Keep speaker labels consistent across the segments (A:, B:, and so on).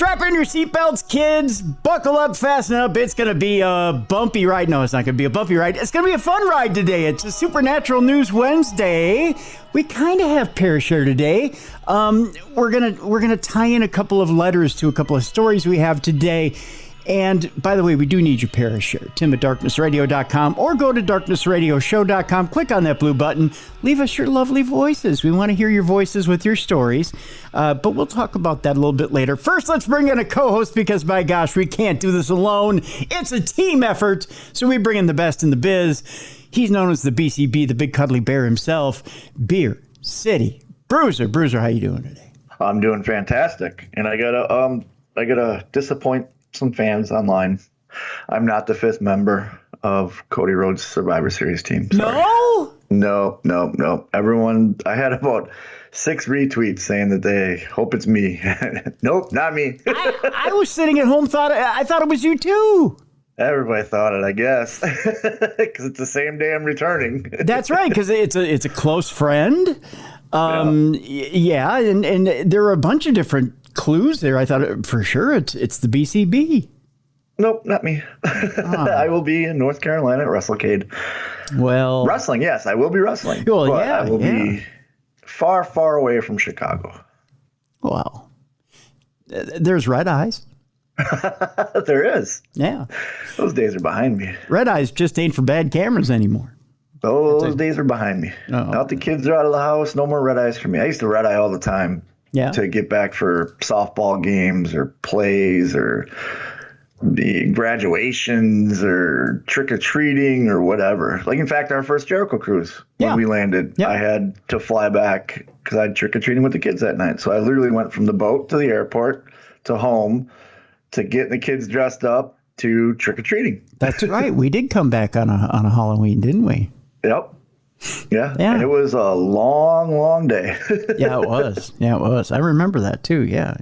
A: strap in your seatbelts, kids. Buckle up, fasten up. It's going to be a bumpy ride. No, it's not going to be a bumpy ride. It's going to be a fun ride today. It's a Supernatural News Wednesday. We kind of have Parashare today. We're gonna tie in a couple of letters to a couple of stories we have today. And by the way, we do need your Parashare. Tim at darknessradio.com or go to darknessradioshow.com. Click on that blue button. Leave us your lovely voices. We want to hear your voices with your stories. But we'll talk about that a little bit later. First, let's bring in a co-host because, my gosh, we can't do this alone. It's a team effort. So we bring in the best in the biz. He's known as the BCB, the big cuddly bear himself. Beer City Bruiser. Bruiser, how you doing today?
B: I'm doing fantastic. And I gotta disappoint some fans online. I'm not the fifth member of Cody Rhodes' Survivor Series team. Sorry. No. Everyone, I had about 6 retweets saying that they hope it's me. Nope, not me.
A: I was sitting at home, I thought it was you too.
B: Everybody thought it, I guess, because it's the same day I'm returning.
A: That's right, because it's a close friend. Yeah, and there are a bunch of different clues there. I thought for sure it's the BCB.
B: Nope, not me. I will be in North Carolina at WrestleCade.
A: Well,
B: wrestling, yes, I will be wrestling.
A: Well,
B: but
A: yeah,
B: I will be far, far away from Chicago.
A: Well, there's Red Eyes.
B: There is.
A: Yeah.
B: Those days are behind me.
A: Red Eyes just ain't for bad cameras anymore.
B: Those days are behind me. Now the kids are out of the house, no more red eyes for me. I used to red eye all the time.
A: Yeah.
B: To get back for softball games or plays or the graduations or trick-or-treating or whatever. Like, in fact, our first Jericho cruise, when we landed, I had to fly back because I had trick-or-treating with the kids that night. So I literally went from the boat to the airport to home to get the kids dressed up to trick-or-treating.
A: That's right. We did come back on a Halloween, didn't we?
B: Yep. Yeah. And it was a long, long day.
A: Yeah, it was. Yeah, it was. I remember that too. Yeah.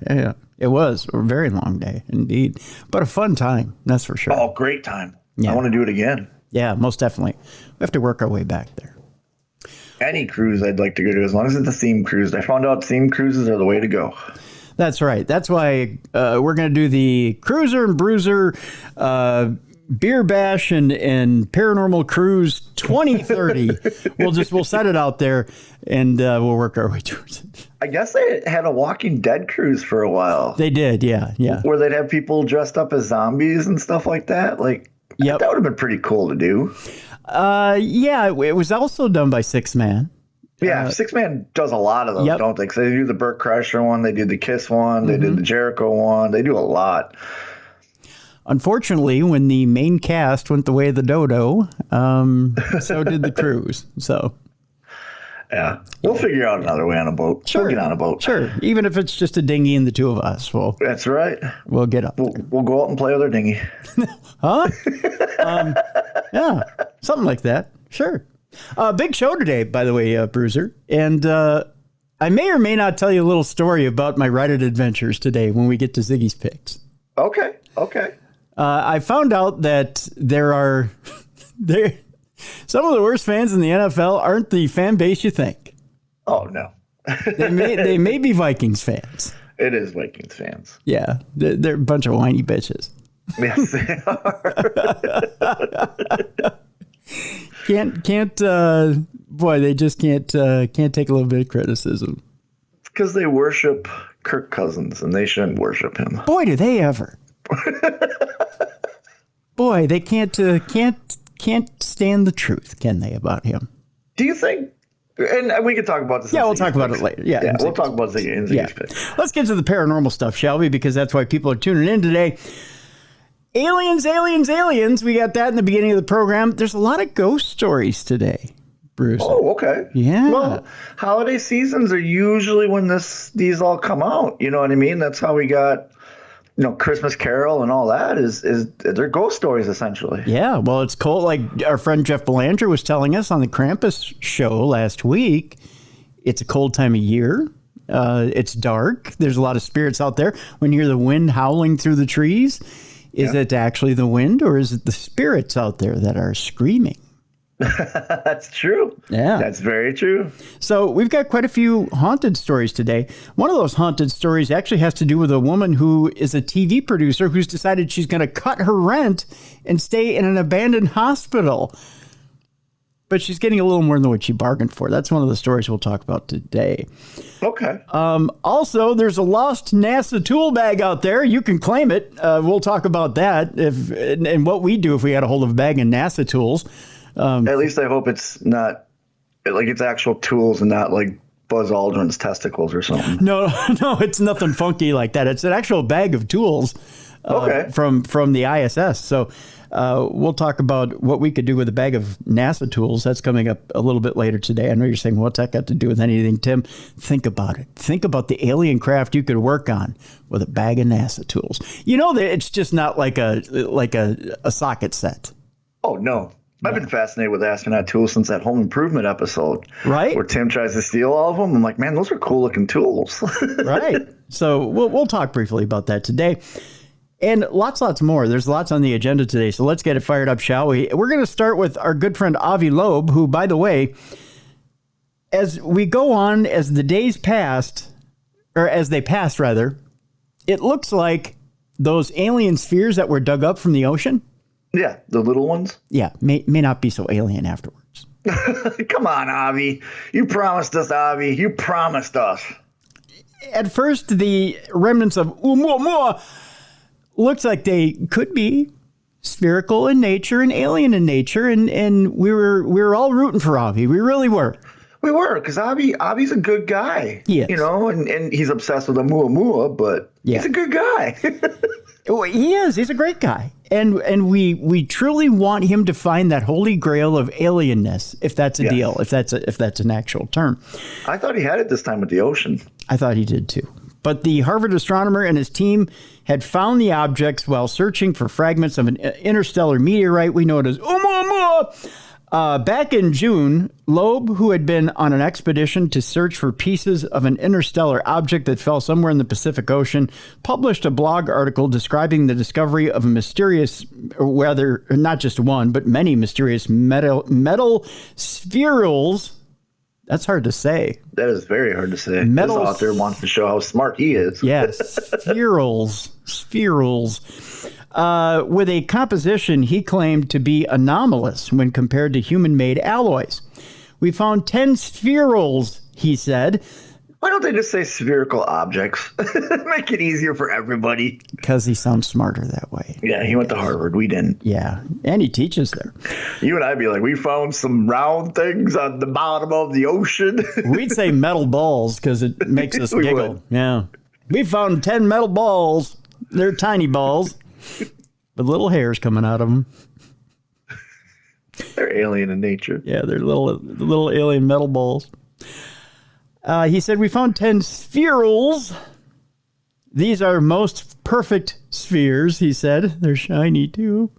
A: It was a very long day indeed, but a fun time. That's for sure.
B: Oh, great time.
A: Yeah.
B: I want to do it again.
A: Yeah, most definitely. We have to work our way back there.
B: Any cruise I'd like to go to, as long as it's a theme cruise. I found out theme cruises are the way to go.
A: That's right. That's why we're going to do the Cruiser and Bruiser Beer Bash and Paranormal Cruise 2030. We'll set it out there and we'll work our way towards it.
B: I guess they had a Walking Dead cruise for a while.
A: They did, yeah.
B: Where they'd have people dressed up as zombies and stuff like that. Like, that would have been pretty cool to do.
A: Yeah, it was also done by Six Man.
B: Yeah, Six Man does a lot of those, don't they? Because they do the Burt Kreischer one, they did the Kiss one, they did the Jericho one. They do a lot.
A: Unfortunately, when the main cast went the way of the dodo, so did the cruise. So,
B: yeah, we'll figure out another way on a boat.
A: Sure.
B: We'll get on a boat.
A: Sure, even if it's just a dinghy and the two of us. Well,
B: that's right.
A: We'll get up.
B: We'll go out and play with our dinghy.
A: Huh? Yeah, something like that. Sure. Big show today, by the way, Bruiser. And I may or may not tell you a little story about my Reddit adventures today when we get to Ziggy's picks.
B: Okay.
A: I found out that some of the worst fans in the NFL aren't the fan base you think.
B: Oh, no.
A: They may be Vikings fans.
B: It is Vikings fans.
A: Yeah, they're a bunch of whiny bitches.
B: Yes, they
A: are. Boy, they just can't take a little bit of criticism.
B: It's because they worship Kirk Cousins, and they shouldn't worship him.
A: Boy, do they ever. Boy, they can't stand the truth, can they, about him?
B: Do you think? And we can talk about this.
A: Yeah, we'll talk about it later. Yeah,
B: we'll talk about Ziggy's picks.
A: Let's get to the paranormal stuff, shall we? Because that's why people are tuning in today. Aliens. We got that in the beginning of the program. There's a lot of ghost stories today, Bruce.
B: Oh, okay.
A: Yeah.
B: Well, holiday seasons are usually when these all come out. You know what I mean? That's how we got, Christmas Carol and all that is they're ghost stories essentially.
A: Yeah. Well, it's cold. Like our friend Jeff Belanger was telling us on the Krampus show last week. It's a cold time of year. It's dark. There's a lot of spirits out there. When you hear the wind howling through the trees, is it actually the wind or is it the spirits out there that are screaming?
B: That's true.
A: Yeah.
B: That's very true.
A: So we've got quite a few haunted stories today. One of those haunted stories actually has to do with a woman who is a TV producer who's decided she's going to cut her rent and stay in an abandoned hospital. But she's getting a little more than what she bargained for. That's one of the stories we'll talk about today.
B: Okay.
A: Also, there's a lost NASA tool bag out there. You can claim it. We'll talk about that and what we do if we had a hold of a bag of NASA tools.
B: At least I hope it's not like it's actual tools and not like Buzz Aldrin's testicles or something.
A: No, it's nothing funky like that. It's an actual bag of tools from the ISS. So we'll talk about what we could do with a bag of NASA tools. That's coming up a little bit later today. I know you're saying, what's that got to do with anything, Tim? Think about it. Think about the alien craft you could work on with a bag of NASA tools. You know that it's just not like a socket set.
B: Oh, no. I've been fascinated with astronaut tools since that Home Improvement episode.
A: Right.
B: Where Tim tries to steal all of them. I'm like, man, those are cool looking tools.
A: Right. So we'll talk briefly about that today. And lots more. There's lots on the agenda today. So let's get it fired up, shall we? We're going to start with our good friend Avi Loeb, who, by the way, as we go on, as the days passed, or as they passed, rather, it looks like those alien spheres that were dug up from the ocean.
B: Yeah, the little ones.
A: Yeah, may not be so alien afterwards.
B: Come on, Avi. You promised us, Avi. You promised us.
A: At first, the remnants of Oumuamua looks like they could be spherical in nature and alien in nature, and we were all rooting for Avi. We really were.
B: We were, because Avi's a good guy.
A: Yes.
B: You know, and he's obsessed with Oumuamua, but he's a good guy.
A: He is. He's a great guy. And we truly want him to find that holy grail of alienness, if that's a deal, if that's an actual term.
B: I thought he had it this time with the ocean. I
A: thought he did too. But the Harvard astronomer and his team had found the objects while searching for fragments of an interstellar meteorite we know it as Oumuamua. Back in June, Loeb, who had been on an expedition to search for pieces of an interstellar object that fell somewhere in the Pacific Ocean, published a blog article describing the discovery of a mysterious, or rather, not just one, but many mysterious metal spherules. That's hard to say.
B: That is very hard to say.
A: Metal,
B: this author wants to show how smart he is.
A: Yes, spherules. With a composition he claimed to be anomalous when compared to human-made alloys. We found 10 spherules, he said.
B: Why don't they just say spherical objects? Make it easier for everybody.
A: Because he sounds smarter that way.
B: Yeah, he went to Harvard. We didn't.
A: Yeah, and he teaches there.
B: You and I'd be like, we found some round things on the bottom of the ocean.
A: We'd say metal balls because it makes us giggle.
B: Would.
A: Yeah. We found 10 metal balls. They're tiny balls with little hairs coming out of them.
B: They're alien in nature.
A: Yeah, they're little alien metal balls. He said, we found 10 spherules. These are most perfect spheres, he said. They're shiny, too.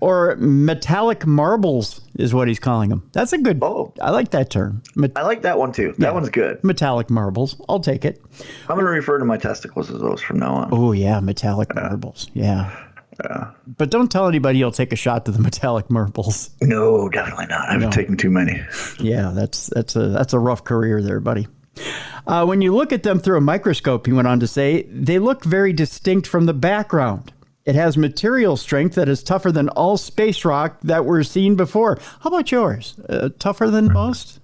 A: Or metallic marbles is what he's calling them. That's a good... Oh. I like that term.
B: I like that one, too. That one's good.
A: Metallic marbles. I'll take it.
B: I'm going to refer to my testicles as those from now on.
A: Oh, yeah, metallic marbles. Yeah. But don't tell anybody you'll take a shot to the metallic marbles.
B: No, definitely not. I've taken too many.
A: Yeah, that's a rough career there, buddy. When you look at them through a microscope, he went on to say, they look very distinct from the background. It has material strength that is tougher than all space rock that were seen before. How about yours? Tougher than most?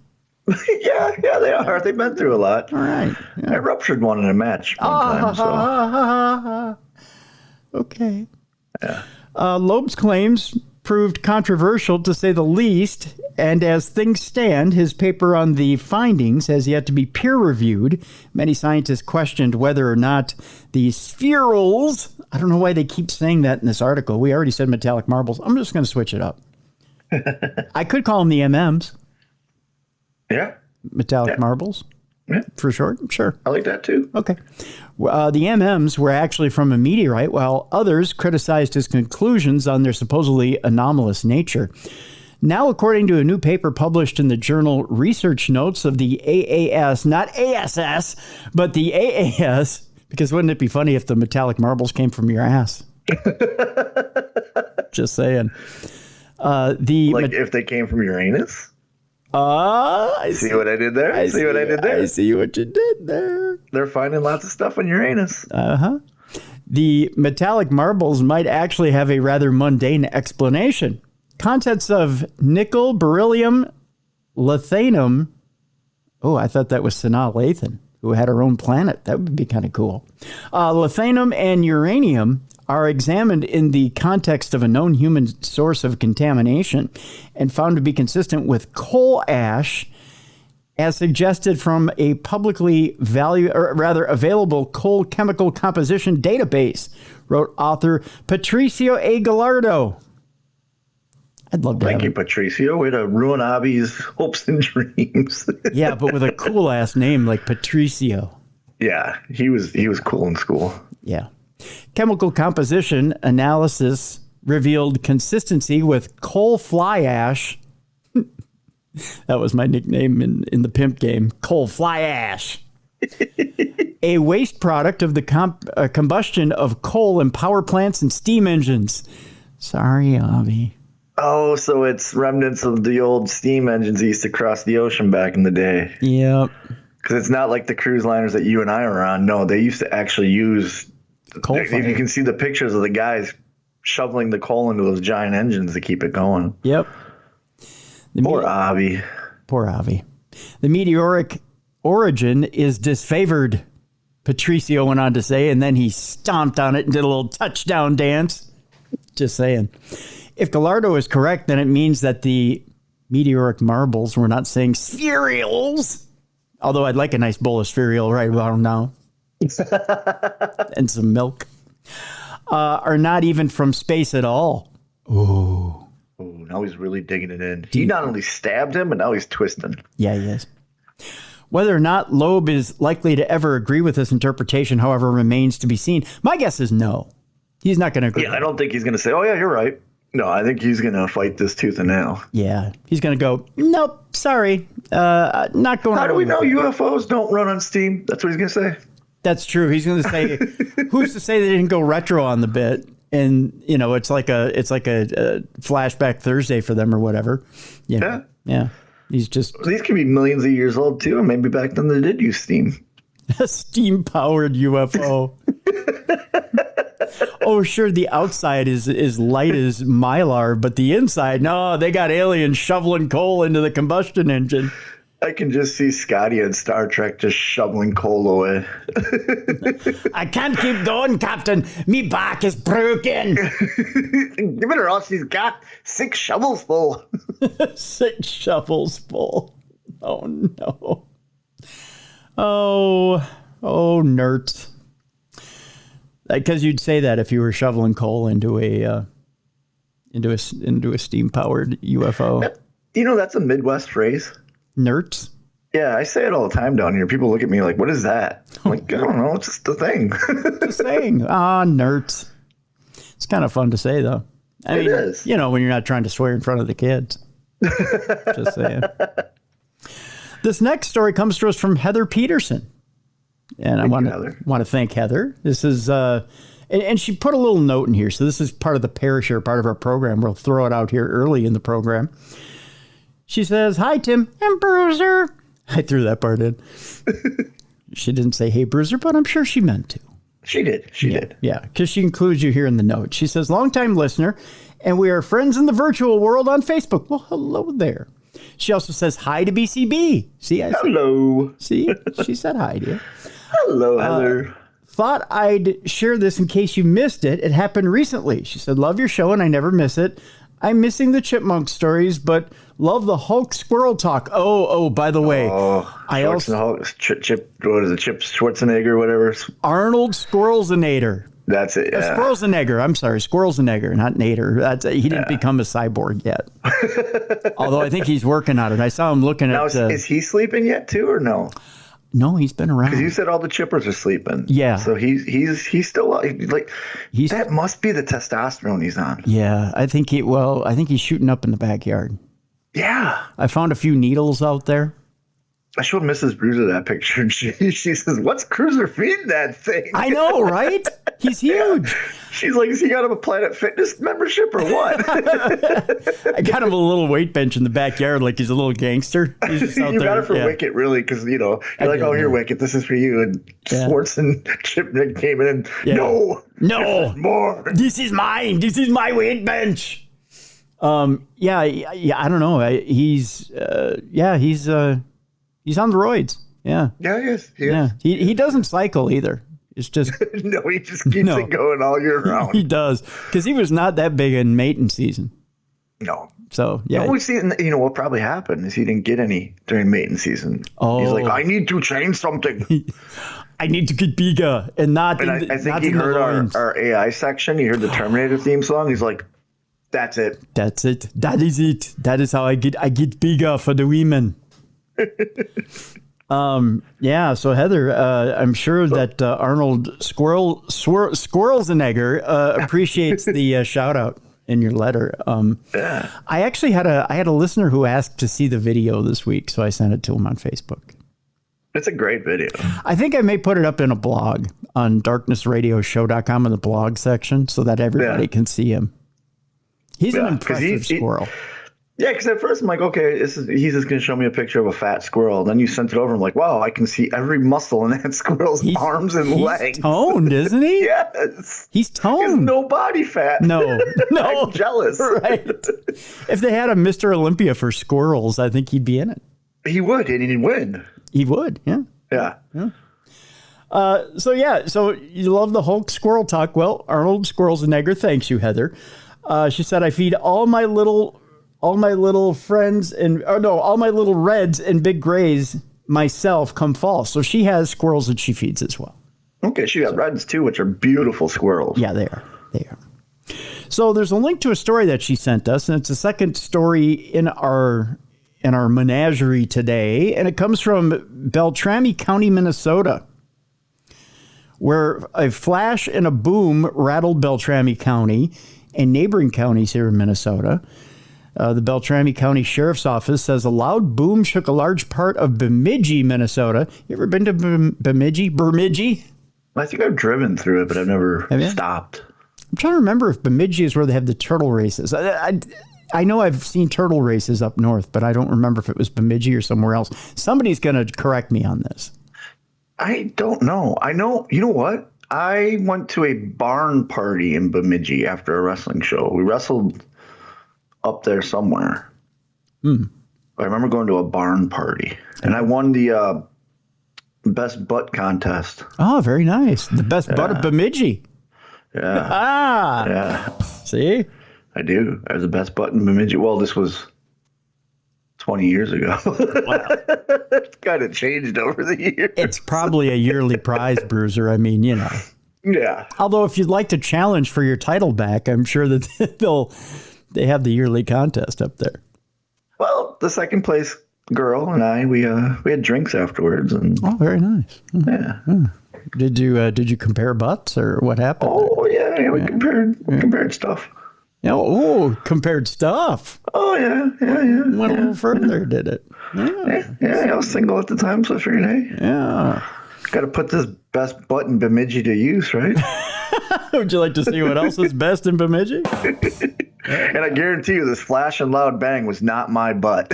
B: Yeah, they are. They've been through a lot.
A: All right. Yeah.
B: I ruptured one in a match one time. So.
A: Okay. Yeah. Loeb's claims proved controversial, to say the least, and as things stand, his paper on the findings has yet to be peer-reviewed. Many scientists questioned whether or not the spherules, I don't know why they keep saying that in this article. We already said metallic marbles. I'm just going to switch it up. I could call them the MMs.
B: Yeah.
A: Metallic marbles.
B: Yeah.
A: For short? Sure.
B: I like that too.
A: Okay. The MMs were actually from a meteorite, while others criticized his conclusions on their supposedly anomalous nature. Now, according to a new paper published in the journal Research Notes of the AAS, not ASS, but the AAS, because wouldn't it be funny if the metallic marbles came from your ass? Just saying.
B: Like if they came from Uranus?
A: I
B: see what I did there? I see what I did there?
A: I see what you did there.
B: They're finding lots of stuff on Uranus.
A: Uh-huh. The metallic marbles might actually have a rather mundane explanation. Contents of nickel, beryllium, lithium. Oh, I thought that was Sanaa Lathan, who had her own planet. That would be kind of cool. Lithium and uranium are examined in the context of a known human source of contamination and found to be consistent with coal ash, as suggested from a publicly available coal chemical composition database, wrote author Patricio A. Gallardo. I'd love to
B: Thank you, Patricio. Way to ruin Abby's hopes and dreams.
A: Yeah, but with a cool ass name like Patricio.
B: Yeah, he was cool in school.
A: Yeah. Chemical composition analysis revealed consistency with coal fly ash. That was my nickname in the pimp game. Coal fly ash. A waste product of the combustion of coal in power plants and steam engines. Sorry, Avi.
B: Oh, so it's remnants of the old steam engines that used to cross the ocean back in the day.
A: Yep.
B: Because it's not like the cruise liners that you and I are on. No, they used to actually use coal. You can see the pictures of the guys shoveling the coal into those giant engines to keep it going.
A: Yep.
B: Poor Avi.
A: Poor Avi. The meteoric origin is disfavored, Patricio went on to say, and then he stomped on it and did a little touchdown dance. Just saying. If Gallardo is correct, then it means that the meteoric marbles, we're not saying spherules, although I'd like a nice bowl of cereal right about now, and some milk, are not even from space at all. Ooh.
B: Ooh, now he's really digging it in. He not only stabbed him, but now he's twisting.
A: Yeah, he is. Whether or not Loeb is likely to ever agree with this interpretation, however, remains to be seen. My guess is no. He's not going to agree.
B: Yeah, I don't think he's going to say, oh, yeah, you're right. No, I think he's going to fight this tooth and nail.
A: Yeah, he's going to go, nope, sorry, not going.
B: How do we know UFOs don't run on steam? That's what he's going to say.
A: That's true. He's going to say, who's to say they didn't go retro on the bit? And, you know, it's like a flashback Thursday for them or whatever. You know? Yeah. He's just.
B: These could be millions of years old, too. And maybe back then they did use steam.
A: A steam-powered UFO. Oh, sure, the outside is light as Mylar, but the inside, no, they got aliens shoveling coal into the combustion engine.
B: I can just see Scotty in Star Trek just shoveling coal away.
A: I can't keep going, Captain. Me back is broken.
B: Give it her else. She's got 6 shovels full.
A: 6 shovels full. Oh, no. Oh, nerds. Because you'd say that if you were shoveling coal into a steam powered UFO.
B: You know, that's a Midwest phrase.
A: Nerds.
B: Yeah, I say it all the time down here. People look at me like, "What is that?" I'm like, I don't know. It's just a thing.
A: It's a saying. Nerds. It's kind of fun to say, though. I mean,
B: is.
A: You know, when you're not trying to swear in front of the kids. Just saying. This next story comes to us from Heather Peterson. And I want to thank Heather. This is, and she put a little note in here. So this is part of the Parashare, part of our program. We'll throw it out here early in the program. She says, "Hi, Tim and Bruiser." I threw that part in. She didn't say, "Hey, Bruiser," but I'm sure she meant to.
B: She did. She did.
A: Yeah, because she includes you here in the note. She says, "Longtime listener, and we are friends in the virtual world on Facebook." Well, hello there. She also says, "Hi to BCB." See,
B: hello.
A: See, she said hi to you.
B: Hello, Heather.
A: Thought I'd share this in case you missed it. It happened recently. She said, "Love your show, and I never miss it. I'm missing the chipmunk stories, but love the Hulk squirrel talk." Oh, by the way, I also
B: Chip. What is it? Chip Schwarzenegger, whatever.
A: Arnold Squirrelzinator.
B: That's it. Yeah.
A: Squirrelzinator. I'm sorry, Squirrelzinator, not Nader. He didn't become a cyborg yet. Although I think he's working on it. I saw him looking at.
B: Is he sleeping yet too, or no?
A: No, he's been around.
B: Because you said all the chippers are sleeping.
A: Yeah.
B: So he's still like that must be the testosterone he's on.
A: Yeah, I think he's shooting up in the backyard.
B: Yeah.
A: I found a few needles out there.
B: I showed Mrs. Bruiser that picture, and she says, "What's Cruiser feeding that thing?"
A: I know, right? He's huge.
B: Yeah. She's like, "Has he got him a Planet Fitness membership or what?"
A: I got him a little weight bench in the backyard, like he's a little gangster. He's just out
B: You
A: there.
B: got it for Wicket, really, because you're like, "Oh, here, Wicket, this is for you." And Swartz and Chipnick came in, and no, more.
A: This is mine. This is my weight bench. I don't know. He's on the roids. Yeah.
B: Yeah, he is.
A: He doesn't cycle either. It's just
B: no, he just keeps it going all year round.
A: He does, because he was not that big in mating season.
B: No.
A: So yeah.
B: We see, what probably happened is he didn't get any during mating season.
A: Oh.
B: He's like, I need to change something.
A: I need to get bigger and not.
B: And I think he heard our AI section. He heard the Terminator theme song. He's like, that's it.
A: That's it. That is it. That is how I get bigger for the women. So Heather, I'm sure that Arnold Squirrelsenegger appreciates the shout out in your letter. I actually had a listener who asked to see the video this week, so I sent it to him on Facebook.
B: It's a great video.
A: I think I may put it up in a blog on darknessradioshow.com in the blog section so that everybody can see him. He's an impressive squirrel.
B: Yeah, because at first I'm like, okay, he's just going to show me a picture of a fat squirrel. Then you sent it over. I'm like, wow, I can see every muscle in that squirrel's arms and legs.
A: He's toned, isn't he?
B: Yes.
A: He's toned.
B: He has no body fat.
A: No.
B: I'm jealous.
A: Right. If they had a Mr. Olympia for squirrels, I think he'd be in it.
B: He would, and he'd win.
A: He would, yeah.
B: Yeah.
A: So you love the Hulk squirrel talk. Well, Arnold Squirrelsenegger thanks you, Heather. She said, I feed all my little friends all my little reds and big grays myself come fall. So she has squirrels that she feeds as well.
B: Okay, she got reds too, which are beautiful squirrels.
A: Yeah, they are. So there's a link to a story that she sent us, and it's the second story in our menagerie today, and it comes from Beltrami County, Minnesota, where a flash and a boom rattled Beltrami County and neighboring counties here in Minnesota. The Beltrami County Sheriff's Office says a loud boom shook a large part of Bemidji, Minnesota. You ever been to Bemidji?
B: I think I've driven through it, but I've never stopped.
A: I'm trying to remember if Bemidji is where they have the turtle races. I know I've seen turtle races up north, but I don't remember if it was Bemidji or somewhere else. Somebody's going to correct me on this.
B: I don't know. I know. You know what? I went to a barn party in Bemidji after a wrestling show. We wrestled up there somewhere. I remember going to a barn party, and I won the best butt contest.
A: Oh, very nice. The best butt of Bemidji.
B: Yeah.
A: Yeah. See?
B: I do. I was the best butt in Bemidji. Well, this was 20 years ago. Wow. It's kind of changed over the years.
A: It's probably a yearly prize, Bruiser. I mean,
B: Yeah.
A: Although if you'd like to challenge for your title back, I'm sure that they have the yearly contest up there.
B: Well, the second place girl and I, we had drinks afterwards, and
A: oh, very nice.
B: Yeah.
A: Did you compare butts or what happened?
B: Oh yeah, we compared stuff.
A: Compared stuff.
B: Oh yeah.
A: Went a little further, did it?
B: Yeah. I was single at the time, so I figured, hey, got to put this best butt in Bemidji to use, right?
A: Would you like to see what else is best in Bemidji?
B: And I guarantee you, this flash and loud bang was not my butt.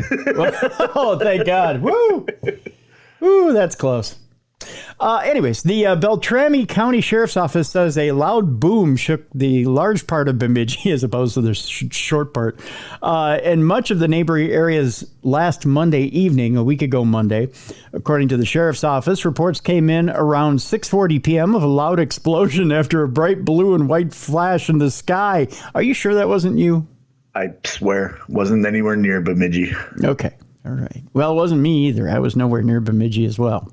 A: Oh, thank God! Woo, that's close. Anyways, the Beltrami County Sheriff's Office says a loud boom shook the large part of Bemidji as opposed to the short part, and much of the neighboring areas last Monday evening, a week ago Monday. According to the Sheriff's Office, reports came in around 6:40 p.m. of a loud explosion after a bright blue and white flash in the sky. Are you sure that wasn't you?
B: I swear, wasn't anywhere near Bemidji.
A: Okay, all right. Well, it wasn't me either. I was nowhere near Bemidji as well.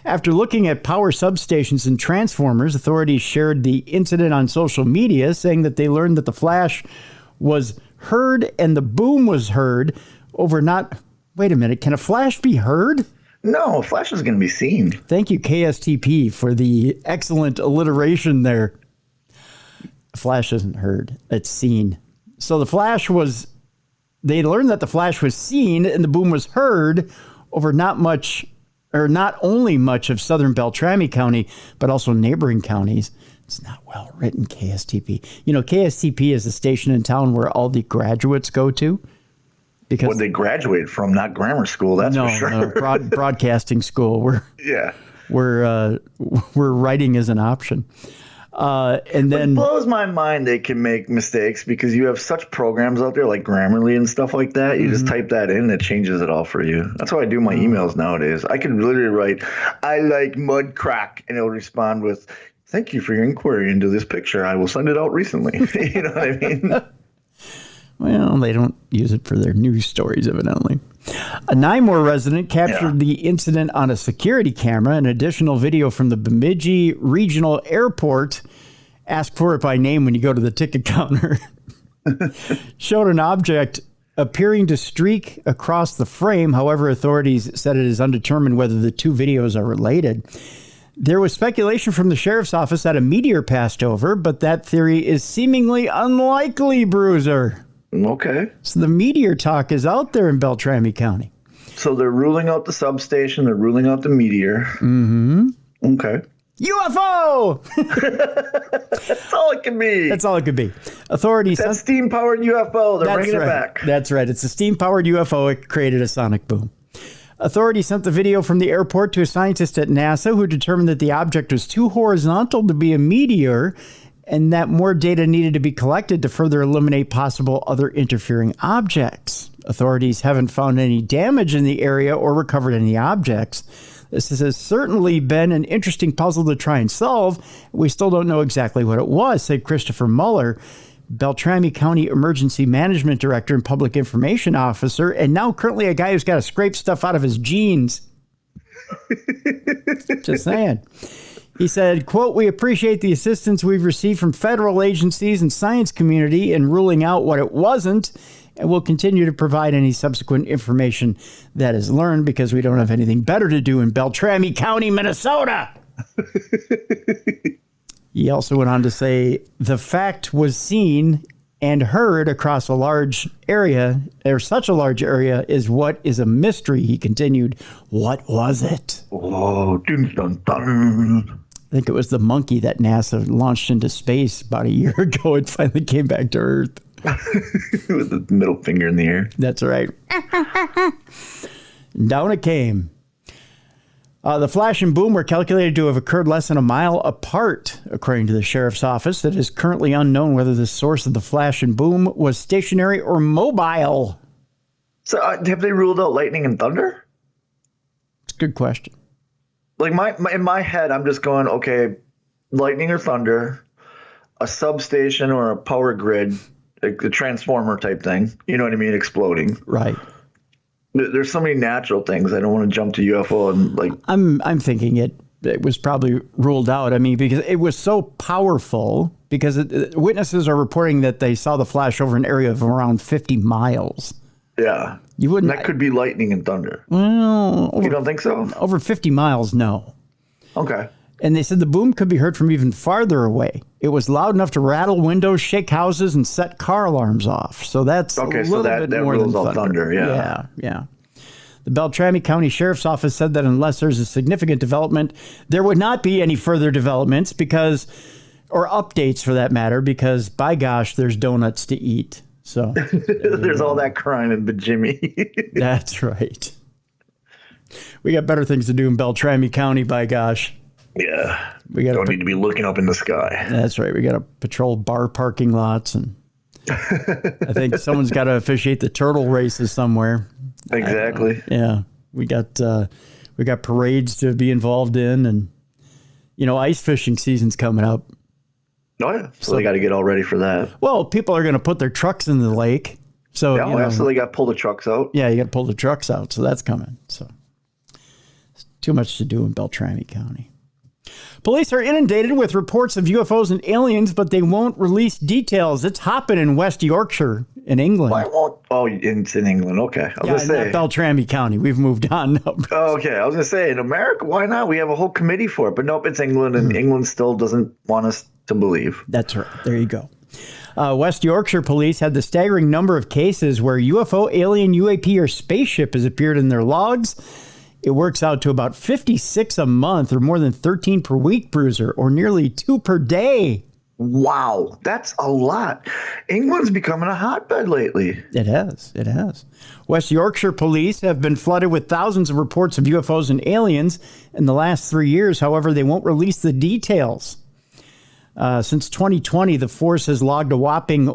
A: After looking at power substations and transformers, authorities shared the incident on social media, saying that they learned that the flash was heard and the boom was heard over not... Wait a minute. Can a flash be heard?
B: No, a flash is going to be seen. Thank
A: you, KSTP, for the excellent alliteration there. Flash isn't heard. It's seen. So the flash was... They learned that the flash was seen and the boom was heard over not only much of southern Beltrami County, but also neighboring counties. It's not well written, KSTP. KSTP is a station in town where all the graduates go to. Because
B: what they graduated from, not grammar school, that's for sure.
A: No, broadcasting school. Where writing is an option. And then
B: it blows my mind they can make mistakes because you have such programs out there like Grammarly and stuff like that. You just type that in and it changes it all for you. That's how I do my emails nowadays. I can literally write, "I like mud crack," and it'll respond with, "Thank you for your inquiry into this picture. I will send it out recently." You know what I mean?
A: Well, they don't use it for their news stories, evidently. A Nymore resident captured the incident on a security camera. An additional video from the Bemidji Regional Airport, ask for it by name when you go to the ticket counter, showed an object appearing to streak across the frame. However, authorities said it is undetermined whether the two videos are related. There was speculation from the sheriff's office that a meteor passed over, but that theory is seemingly unlikely, Bruiser.
B: Okay.
A: So the meteor talk is out there in Beltrami County.
B: So they're ruling out the substation. They're ruling out the meteor.
A: Mm-hmm.
B: Okay.
A: UFO!
B: That's all it can be.
A: That's all it could be. Authorities...
B: That steam-powered UFO. They're bringing it back.
A: That's right. It's a steam-powered UFO. It created a sonic boom. Authorities sent the video from the airport to a scientist at NASA who determined that the object was too horizontal to be a meteor and that more data needed to be collected to further eliminate possible other interfering objects. Authorities haven't found any damage in the area or recovered any objects. This has certainly been an interesting puzzle to try and solve. We still don't know exactly what it was, said Christopher Muller, Beltrami County Emergency Management Director and Public Information Officer, and now currently a guy who's got to scrape stuff out of his jeans. Just saying. He said, quote, "We appreciate the assistance we've received from federal agencies and science community in ruling out what it wasn't, and we'll continue to provide any subsequent information that is learned because we don't have anything better to do in Beltrami County, Minnesota." He also went on to say, "The fact was seen and heard across a large area, or such a large area, is what is a mystery," he continued. What was it?
B: Oh, dun, dun, dun.
A: I think it was the monkey that NASA launched into space about a year ago. It finally came back to Earth.
B: With the middle finger in the air.
A: That's right. Down it came. The flash and boom were calculated to have occurred less than a mile apart, according to the sheriff's office. It is currently unknown whether the source of the flash and boom was stationary or mobile.
B: So have they ruled out lightning and thunder?
A: It's a good question.
B: Like in my head, I'm just going, okay, lightning or thunder, a substation or a power grid, like the transformer type thing. You know what I mean? Exploding.
A: Right.
B: There's so many natural things. I don't want to jump to UFO and like.
A: I'm thinking it was probably ruled out. I mean, because it was so powerful. Because witnesses are reporting that they saw the flash over an area of around 50 miles.
B: Yeah.
A: You wouldn't.
B: That could be lightning and thunder.
A: Well,
B: you don't think so?
A: Over 50 miles, no.
B: Okay.
A: And they said the boom could be heard from even farther away. It was loud enough to rattle windows, shake houses, and set car alarms off. So that's
B: okay.
A: A little bit more
B: rules
A: than
B: out thunder. Yeah.
A: Yeah. The Beltrami County Sheriff's Office said that unless there's a significant development, there would not be any further developments or updates for that matter, because by gosh, there's donuts to eat. So
B: there's all that crime in Bajimmy.
A: That's right. We got better things to do in Beltrami County, by gosh.
B: Yeah.
A: We
B: don't need to be looking up in the sky.
A: That's right. We got to patrol bar parking lots, and I think someone's got to officiate the turtle races somewhere.
B: Exactly.
A: Yeah. We got parades to be involved in, and ice fishing season's coming up.
B: Oh yeah. So they got to get all ready for that.
A: Well, people are going to put their trucks in the lake. So
B: so they got to pull the trucks out.
A: Yeah, you got to pull the trucks out. So that's coming. So it's too much to do in Beltrami County. Police are inundated with reports of UFOs and aliens, but they won't release details. It's hopping in West Yorkshire in England.
B: Why won't? Oh, it's in England. Okay. I was
A: gonna say Beltrami County. We've moved on.
B: Okay. I was going to say in America, why not? We have a whole committee for it. But nope, it's England, and England still doesn't want us to believe.
A: That's right. There you go. West Yorkshire police had the staggering number of cases where UFO, alien, UAP, or spaceship has appeared in their logs. It works out to about 56 a month, or more than 13 per week, Bruiser, or nearly 2 per day.
B: Wow, that's a lot. England's becoming a hotbed lately.
A: It has. It has. West Yorkshire police have been flooded with thousands of reports of UFOs and aliens in the last 3 years. However, they won't release the details. Since 2020, the force has logged a whopping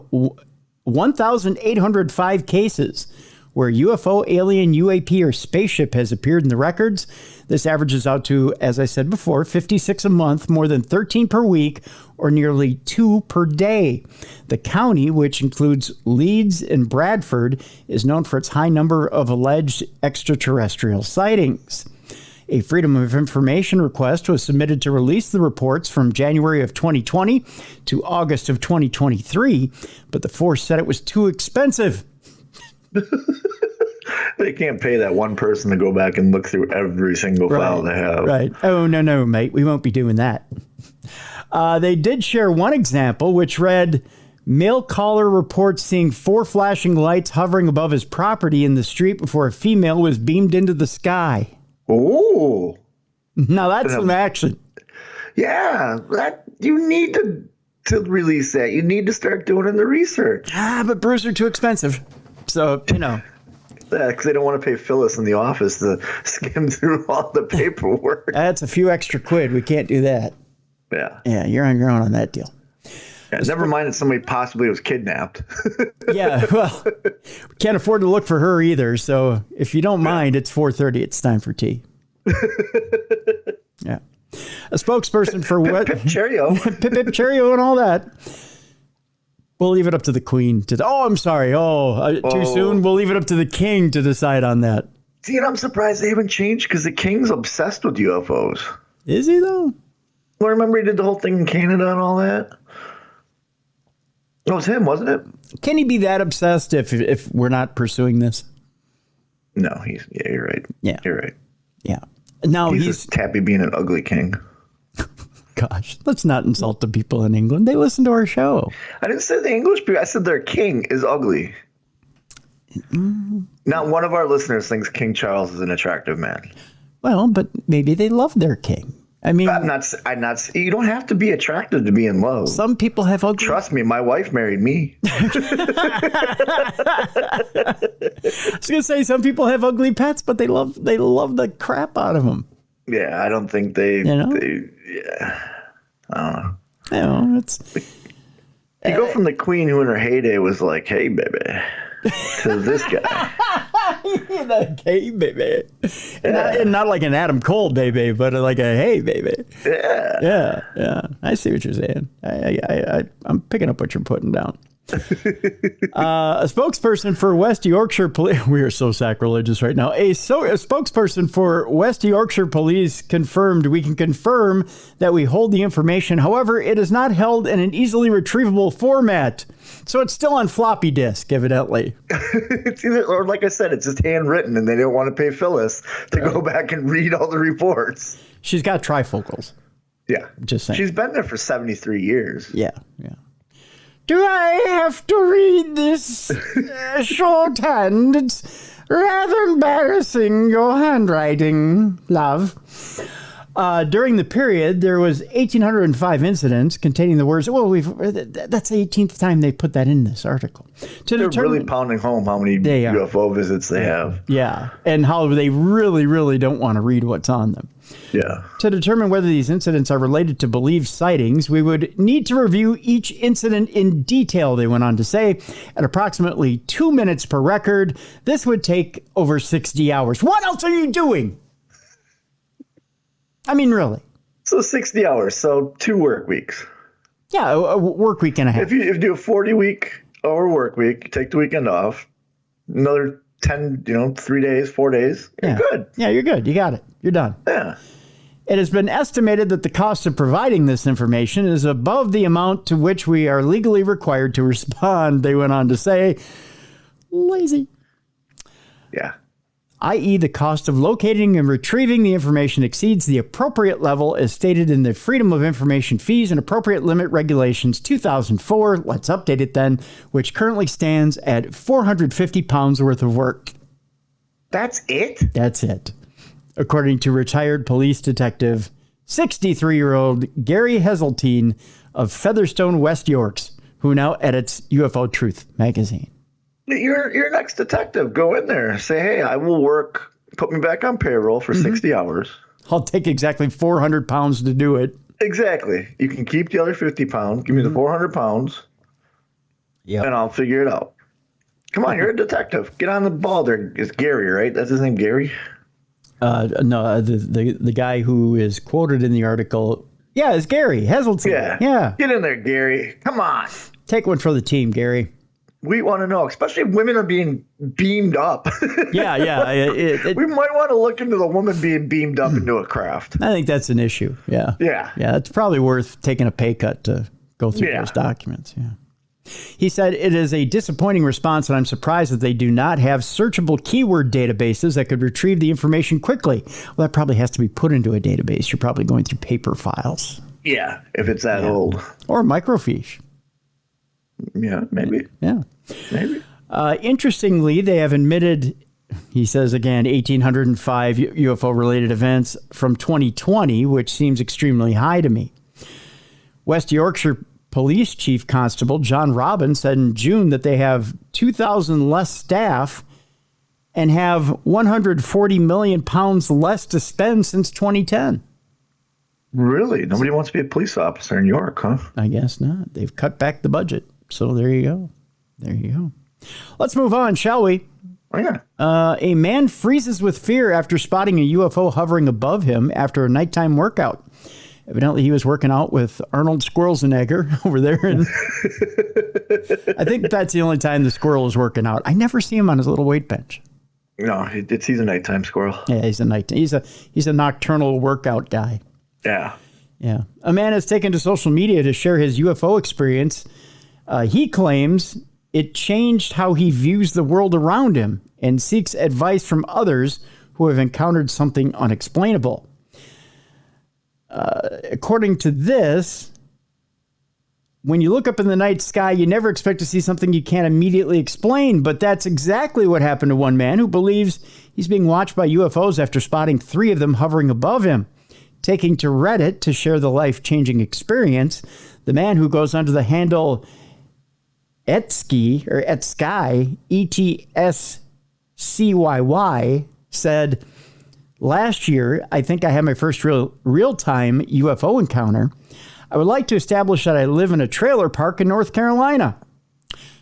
A: 1,805 cases where UFO, alien, UAP, or spaceship has appeared in the records. This averages out to, as I said before, 56 a month, more than 13 per week, or nearly 2 per day. The county, which includes Leeds and Bradford, is known for its high number of alleged extraterrestrial sightings. A Freedom of Information request was submitted to release the reports from January of 2020 to August of 2023, but the force said it was too expensive.
B: They can't pay that one person to go back and look through every single file they have.
A: Right. Oh, no, mate. We won't be doing that. They did share one example, which read, male caller reports seeing 4 flashing lights hovering above his property in the street before a female was beamed into the sky.
B: Oh.
A: Now that's some action.
B: Yeah, that you need to release that. You need to start doing the research.
A: But Bruiser too expensive. So,
B: Yeah, because they don't want to pay Phyllis in the office to skim through all the paperwork.
A: That's a few extra quid. We can't do that.
B: Yeah.
A: Yeah, you're on your own on that deal.
B: Yeah, never mind that somebody possibly was kidnapped.
A: Yeah, well, we can't afford to look for her either. So if you don't mind, it's 4:30. It's time for tea. Yeah. A spokesperson for what?
B: Pip Cheerio.
A: Pip Cheerio and all that. We'll leave it up to the queen to... Oh, I'm sorry. Too soon? We'll leave it up to the king to decide on that.
B: See, and I'm surprised they haven't changed because the king's obsessed with UFOs.
A: Is he, though?
B: Well, remember he did the whole thing in Canada and all that? It was him, wasn't it?
A: Can he be that obsessed if we're not pursuing this?
B: No, you're right.
A: Yeah.
B: You're right.
A: Yeah. Now
B: he's just happy being an ugly king.
A: Gosh, let's not insult the people in England. They listen to our show.
B: I didn't say the English people. I said their king is ugly. Not one of our listeners thinks King Charles is an attractive man.
A: Well, but maybe they love their king. I mean,
B: I'm not. You don't have to be attractive to be in love.
A: Some people have ugly.
B: Trust me, my wife married me.
A: I was gonna say some people have ugly pets, but they love the crap out of them.
B: Yeah, I don't think they. Yeah, I don't know.
A: It's.
B: You go from the queen who in her heyday was like, "Hey, baby," to this guy.
A: Like, hey, baby. And not like an Adam Cole baby, but like a hey, baby. Yeah. I see what you're saying. I'm picking up what you're putting down. A spokesperson for West Yorkshire Police. We are so sacrilegious right now. A spokesperson for West Yorkshire Police we can confirm that we hold the information. However, it is not held in an easily retrievable format. So it's still on floppy disk, evidently.
B: It's either, or like I said, it's just handwritten and they don't want to pay Phyllis to go back and read all the reports.
A: She's got trifocals.
B: Yeah.
A: Just saying.
B: She's been there for 73 years.
A: Yeah. Do I have to read this shorthand? It's rather embarrassing, your handwriting, love. During the period, there was 1,805 incidents containing the words. Well, that's the 18th time they put that in this article.
B: They're really pounding home how many UFO visits they have.
A: Yeah, and how they really, really don't want to read what's on them.
B: Yeah.
A: To determine whether these incidents are related to believed sightings, we would need to review each incident in detail, they went on to say, at approximately 2 minutes per record. This would take over 60 hours. What else are you doing? I mean, really.
B: So 60 hours, so 2 work weeks.
A: Yeah, a work week and a half.
B: If you do a 40-hour work week, take the weekend off, another 10, 3 days, 4 days, you're good.
A: Yeah, you're good. You got it. You're done.
B: Yeah.
A: It has been estimated that the cost of providing this information is above the amount to which we are legally required to respond, they went on to say. Lazy.
B: Yeah.
A: i.e. the cost of locating and retrieving the information exceeds the appropriate level as stated in the Freedom of Information Fees and Appropriate Limit Regulations 2004, let's update it then, which currently stands at 450 pounds worth of work.
B: That's it?
A: That's it. According to retired police detective, 63-year-old Gary Heseltine of Featherstone, West Yorks, who now edits UFO Truth magazine.
B: You're next detective. Go in there. Say, hey, I will work. Put me back on payroll for 60 hours.
A: I'll take exactly 400 pounds to do it.
B: Exactly. You can keep the other 50 pounds. Give me the 400 pounds.
A: Yeah.
B: And I'll figure it out. Come on, you're a detective. Get on the ball there. It's Gary, right? That's his name, Gary?
A: No, the guy who is quoted in the article, yeah, it's Gary Heseltine. Yeah.
B: Get in there, Gary. Come on.
A: Take one for the team, Gary.
B: We want to know, especially if women are being beamed up.
A: Yeah.
B: We might want to look into the woman being beamed up into a craft.
A: I think that's an issue. Yeah.
B: Yeah.
A: It's probably worth taking a pay cut to go through those documents. Yeah. He said, it is a disappointing response, and I'm surprised that they do not have searchable keyword databases that could retrieve the information quickly. Well, that probably has to be put into a database. You're probably going through paper files.
B: Yeah, if it's that old.
A: Or microfiche.
B: Yeah, maybe.
A: Yeah.
B: Maybe.
A: Interestingly, they have admitted, he says again, 1,805 UFO-related events from 2020, which seems extremely high to me. West Yorkshire Police Chief Constable John Robbins said in June that they have 2,000 less staff and have 140 million pounds less to spend since 2010.
B: Really? Nobody wants to be a police officer in York, huh?
A: I guess not. They've cut back the budget. So there you go. There you go. Let's move on, shall we?
B: Oh, yeah.
A: A man freezes with fear after spotting a UFO hovering above him after a nighttime workout. Evidently, he was working out with Arnold Schwarzenegger over there. And I think that's the only time the squirrel is working out. I never see him on his little weight bench.
B: No, he's a nighttime squirrel.
A: Yeah, he's a nocturnal workout guy.
B: Yeah.
A: Yeah. A man has taken to social media to share his UFO experience. He claims it changed how he views the world around him and seeks advice from others who have encountered something unexplainable. According to this, when you look up in the night sky, you never expect to see something you can't immediately explain. But that's exactly what happened to one man who believes he's being watched by UFOs after spotting 3 of them hovering above him. Taking to Reddit to share the life-changing experience, the man who goes under the handle Etsky, ETSCYY, said, last year, I think I had my first real-time UFO encounter. I would like to establish that I live in a trailer park in North Carolina.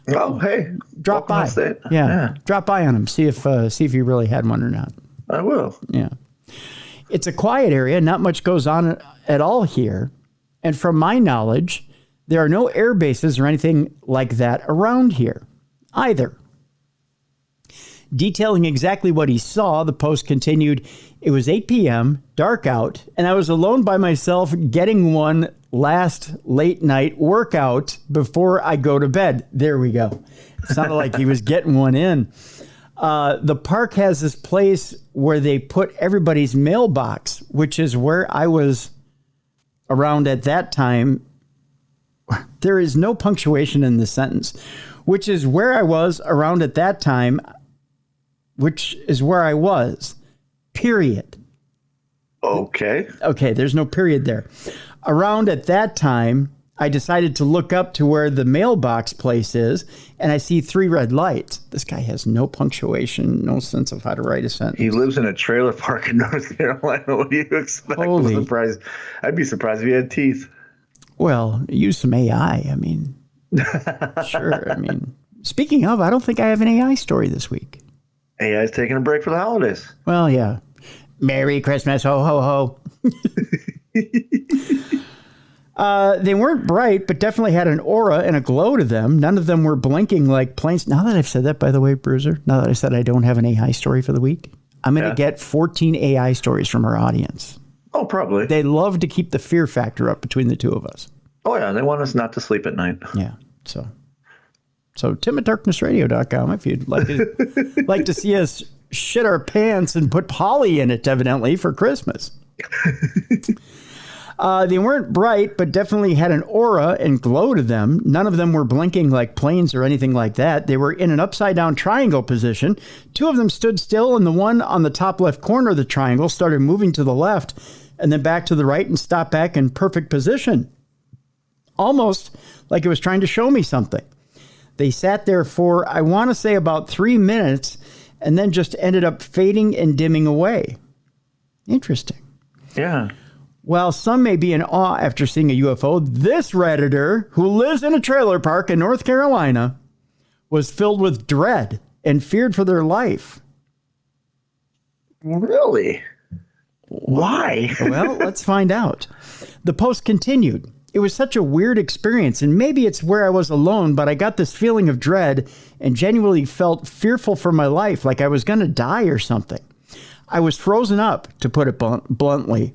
B: Oh, hey.
A: Drop by. Yeah. Drop by on him. See if he really had one or not.
B: I will.
A: Yeah. It's a quiet area. Not much goes on at all here. And from my knowledge, there are no air bases or anything like that around here either. Detailing exactly what he saw, the post continued, it was 8 p.m., dark out, and I was alone by myself getting one last late night workout before I go to bed. There we go. It sounded like he was getting one in. The park has this place where they put everybody's mailbox, which is where I was around at that time. There is no punctuation in the sentence, which is where I was around at that time, which is where I was, period.
B: Okay.
A: Okay, there's no period there. Around at that time, I decided to look up to where the mailbox place is, and I see 3 red lights. This guy has no punctuation, no sense of how to write a sentence.
B: He lives in a trailer park in North Carolina. What do you expect? I'd be surprised if he had teeth.
A: Well, use some AI. I mean, sure. I mean, speaking of, I don't think I have an AI story this week.
B: AI's taking a break for the holidays.
A: Well, yeah. Merry Christmas, ho, ho, ho. They weren't bright, but definitely had an aura and a glow to them. None of them were blinking like planes. Now that I've said that, by the way, Bruiser, now that I said I don't have an AI story for the week, I'm going to get 14 AI stories from our audience.
B: Oh, probably.
A: They love to keep the fear factor up between the two of us.
B: Oh, yeah. They want us not to sleep at night.
A: Yeah. So Tim at darknessradio.com if you'd like to see us shit our pants and put Polly in it, evidently, for Christmas. They weren't bright, but definitely had an aura and glow to them. None of them were blinking like planes or anything like that. They were in an upside-down triangle position. Two of them stood still, and the one on the top left corner of the triangle started moving to the left and then back to the right and stopped back in perfect position. Almost like it was trying to show me something. They sat there for, I want to say, about 3 minutes, and then just ended up fading and dimming away. Interesting.
B: Yeah.
A: While some may be in awe after seeing a UFO, this Redditor, who lives in a trailer park in North Carolina, was filled with dread and feared for their life.
B: Really? Why?
A: Well, let's find out. The post continued. It was such a weird experience, and maybe it's where I was alone, but I got this feeling of dread and genuinely felt fearful for my life, like I was going to die or something. I was frozen up, to put it bluntly.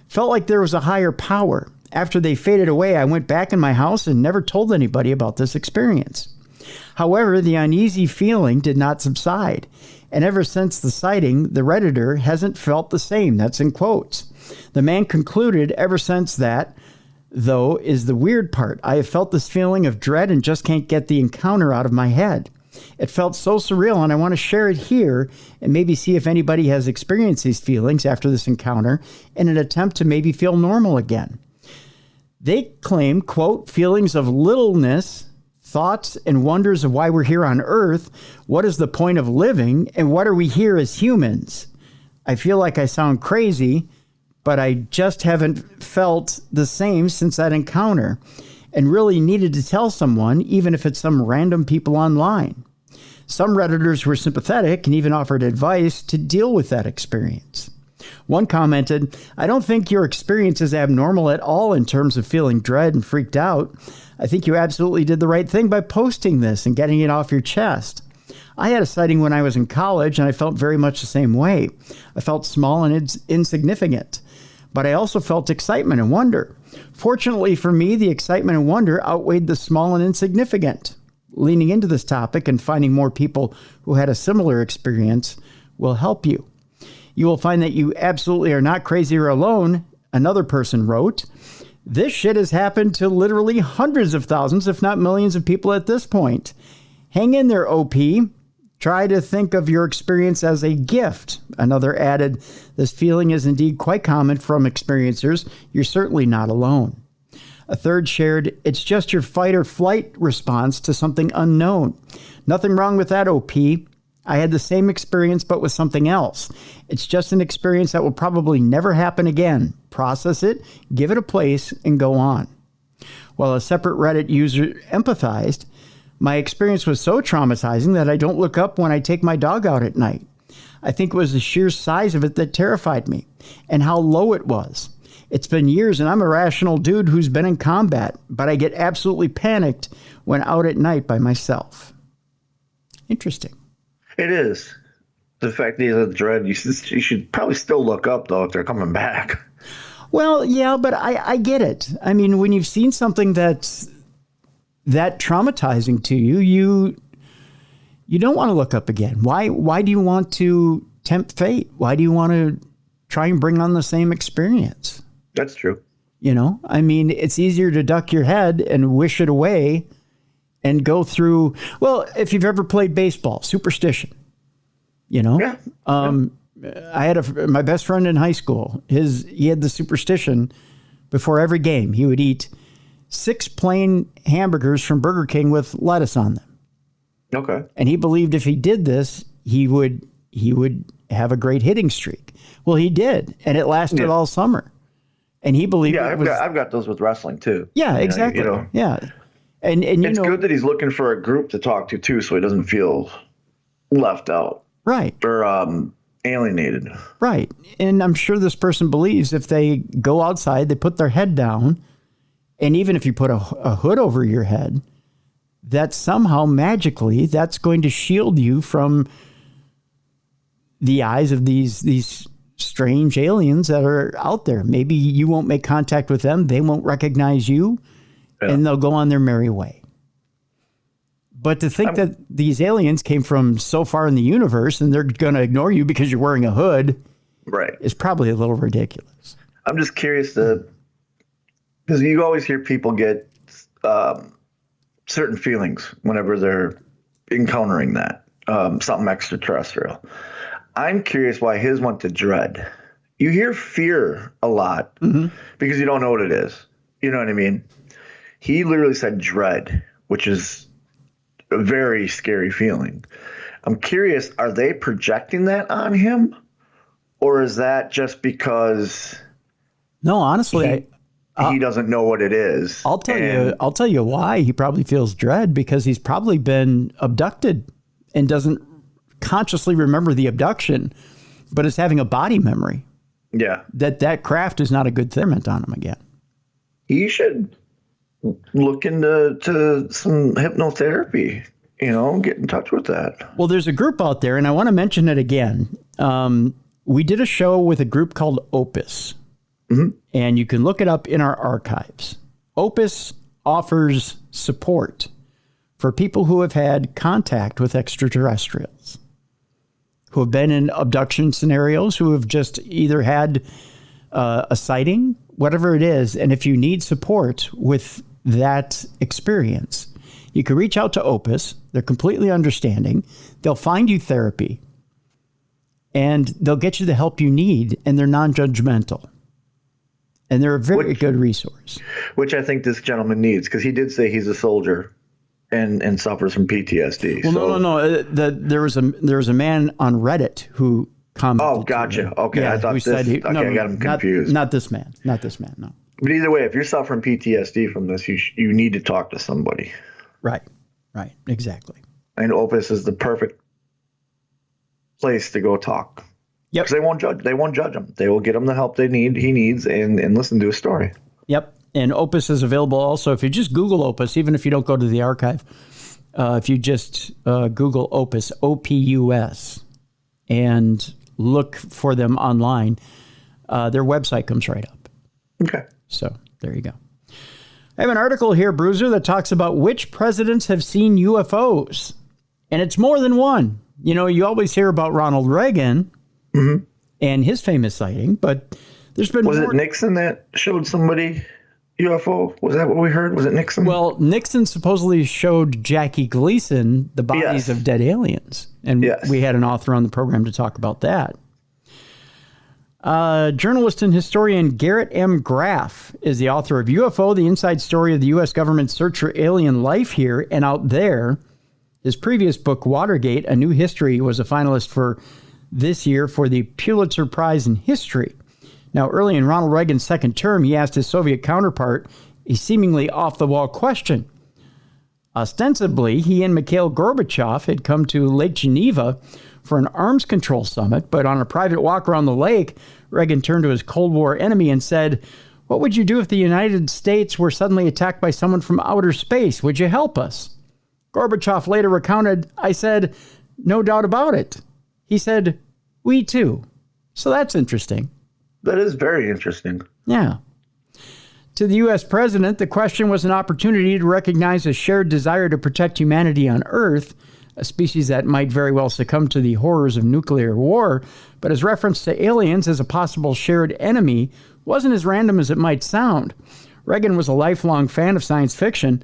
A: Felt like there was a higher power. After they faded away, I went back in my house and never told anybody about this experience. However, the uneasy feeling did not subside. And ever since the sighting, the Redditor hasn't felt the same. That's in quotes. The man concluded, ever since that, though, is the weird part. I have felt this feeling of dread and just can't get the encounter out of my head. It felt so surreal, and I want to share it here and maybe see if anybody has experienced these feelings after this encounter in an attempt to maybe feel normal again. They claim, quote, feelings of littleness, thoughts and wonders of why we're here on Earth, what is the point of living, and what are we here as humans? I feel like I sound crazy, but I just haven't felt the same since that encounter, and really needed to tell someone, even if it's some random people online. Some Redditors were sympathetic and even offered advice to deal with that experience. One commented, I don't think your experience is abnormal at all in terms of feeling dread and freaked out. I think you absolutely did the right thing by posting this and getting it off your chest. I had a sighting when I was in college, and I felt very much the same way. I felt small and insignificant, but I also felt excitement and wonder. Fortunately for me, the excitement and wonder outweighed the small and insignificant. Leaning into this topic and finding more people who had a similar experience will help you. You will find that you absolutely are not crazy or alone, another person wrote. This shit has happened to literally hundreds of thousands, if not millions of people at this point. Hang in there, OP. Try to think of your experience as a gift. Another added, this feeling is indeed quite common from experiencers. You're certainly not alone. A third shared, it's just your fight or flight response to something unknown. Nothing wrong with that, OP. I had the same experience, but with something else. It's just an experience that will probably never happen again. Process it, give it a place, and go on. While a separate Reddit user empathized, my experience was so traumatizing that I don't look up when I take my dog out at night. I think it was the sheer size of it that terrified me, and how low it was. It's been years, and I'm a rational dude who's been in combat, but I get absolutely panicked when out at night by myself. Interesting.
B: It is. The fact that he's a dread, you should probably still look up, though, if they're coming back.
A: Well, yeah, but I get it. I mean, when you've seen something that's that traumatizing to you, you don't want to look up again. Why do you want to tempt fate? Why do you want to try and bring on the same experience?
B: That's true.
A: You know, I mean, it's easier to duck your head and wish it away and go through, well, if you've ever played baseball, superstition, you know?
B: Yeah.
A: I had my best friend in high school. He had the superstition before every game. He would eat 6 plain hamburgers from Burger King with lettuce on them.
B: Okay.
A: And he believed if he did this, he would have a great hitting streak. Well, he did, and it lasted all summer. And he believed
B: I've got those with wrestling too.
A: Yeah, exactly. Yeah. And
B: it's good that he's looking for a group to talk to too, so he doesn't feel left out.
A: Right.
B: Or alienated.
A: Right. And I'm sure this person believes if they go outside, they put their head down, and even if you put a hood over your head, that somehow magically that's going to shield you from the eyes of these strange aliens that are out there. Maybe you won't make contact with them. They won't recognize you, and they'll go on their merry way. But to think that these aliens came from so far in the universe and they're going to ignore you because you're wearing a hood,
B: right,
A: is probably a little ridiculous.
B: I'm just curious because you always hear people get certain feelings whenever they're encountering that, something extraterrestrial. I'm curious why his went to dread. You hear fear a lot because you don't know what it is. You know what I mean? He literally said dread, which is a very scary feeling. I'm curious, are they projecting that on him? Or is that just because
A: No, honestly,
B: he doesn't know what it is?
A: I'll tell you why he probably feels dread, because he's probably been abducted and doesn't consciously remember the abduction, but is having a body memory.
B: Yeah.
A: That craft is not a good thing on him again.
B: He should look into some hypnotherapy, get in touch with that.
A: Well, there's a group out there, and I want to mention it again. We did a show with a group called Opus, and you can look it up in our archives. Opus offers support for people who have had contact with extraterrestrials, who have been in abduction scenarios, who have just either had a sighting, whatever it is. And if you need support with that experience, you can reach out to Opus. They're completely understanding. They'll find you therapy, and they'll get you the help you need, and they're non-judgmental. And they're a very good resource. Which
B: I think this gentleman needs, because he did say he's a soldier and suffers from PTSD.
A: Well, no. There was a man on Reddit who commented.
B: Oh, gotcha. Okay, yeah, I thought I got him confused.
A: Not this man, no.
B: But either way, if you're suffering PTSD from this, you need to talk to somebody.
A: Right, exactly.
B: And Opus is the perfect place to go talk.
A: Yep.
B: Because they won't judge him. They will get him the help he needs and listen to his story.
A: Yep. And Opus is available also. If you just Google Opus, even if you don't go to the archive, if you just Google Opus, OPUS, and look for them online, their website comes right up.
B: Okay.
A: So there you go. I have an article here, Bruiser, that talks about which presidents have seen UFOs. And it's more than one. You always hear about Ronald Reagan and his famous sighting, but there's been
B: Was it Nixon that showed somebody UFO? Was that what we heard? Was it Nixon?
A: Well, Nixon supposedly showed Jackie Gleason the bodies of dead aliens. And we had an author on the program to talk about that. Journalist and historian Garrett M. Graff is the author of UFO, the inside story of the U.S. government's search for alien life here and out there. His previous book, Watergate, A New History, was a finalist for this year for the Pulitzer Prize in History. Now, early in Ronald Reagan's second term, he asked his Soviet counterpart a seemingly off-the-wall question. Ostensibly, he and Mikhail Gorbachev had come to Lake Geneva for an arms control summit, but on a private walk around the lake, Reagan turned to his Cold War enemy and said, "What would you do if the United States were suddenly attacked by someone from outer space? Would you help us?" Gorbachev later recounted, "I said, no doubt about it." He said, "We too." So that's interesting.
B: That is very interesting.
A: Yeah. To the U.S. president, the question was an opportunity to recognize a shared desire to protect humanity on Earth, a species that might very well succumb to the horrors of nuclear war, but his reference to aliens as a possible shared enemy wasn't as random as it might sound. Reagan was a lifelong fan of science fiction,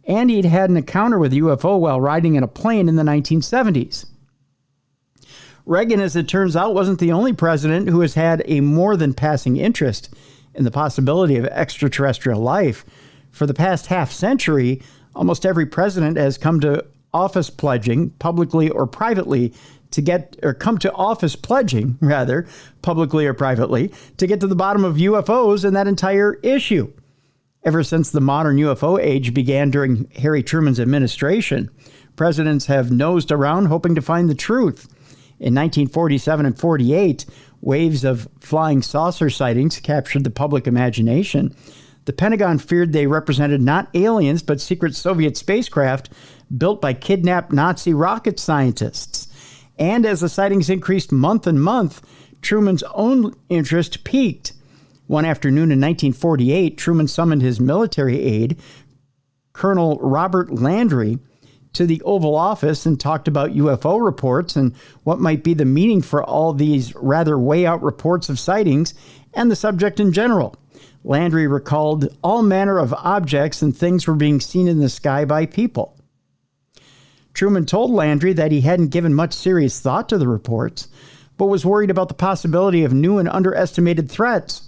A: and he'd had an encounter with a UFO while riding in a plane in the 1970s. Reagan, as it turns out, wasn't the only president who has had a more than passing interest in the possibility of extraterrestrial life. For the past half century, almost every president has come to office pledging, publicly or privately, publicly or privately, to get to the bottom of UFOs and that entire issue. Ever since the modern UFO age began during Harry Truman's administration, presidents have nosed around hoping to find the truth. In 1947 and 48, waves of flying saucer sightings captured the public imagination. The Pentagon feared they represented not aliens, but secret Soviet spacecraft built by kidnapped Nazi rocket scientists. And as the sightings increased month and month, Truman's own interest peaked. One afternoon in 1948, Truman summoned his military aide, Colonel Robert Landry, to the Oval Office and talked about UFO reports and what might be the meaning for all these rather way out reports of sightings and the subject in general. Landry recalled all manner of objects and things were being seen in the sky by people. Truman told Landry that he hadn't given much serious thought to the reports, but was worried about the possibility of new and underestimated threats.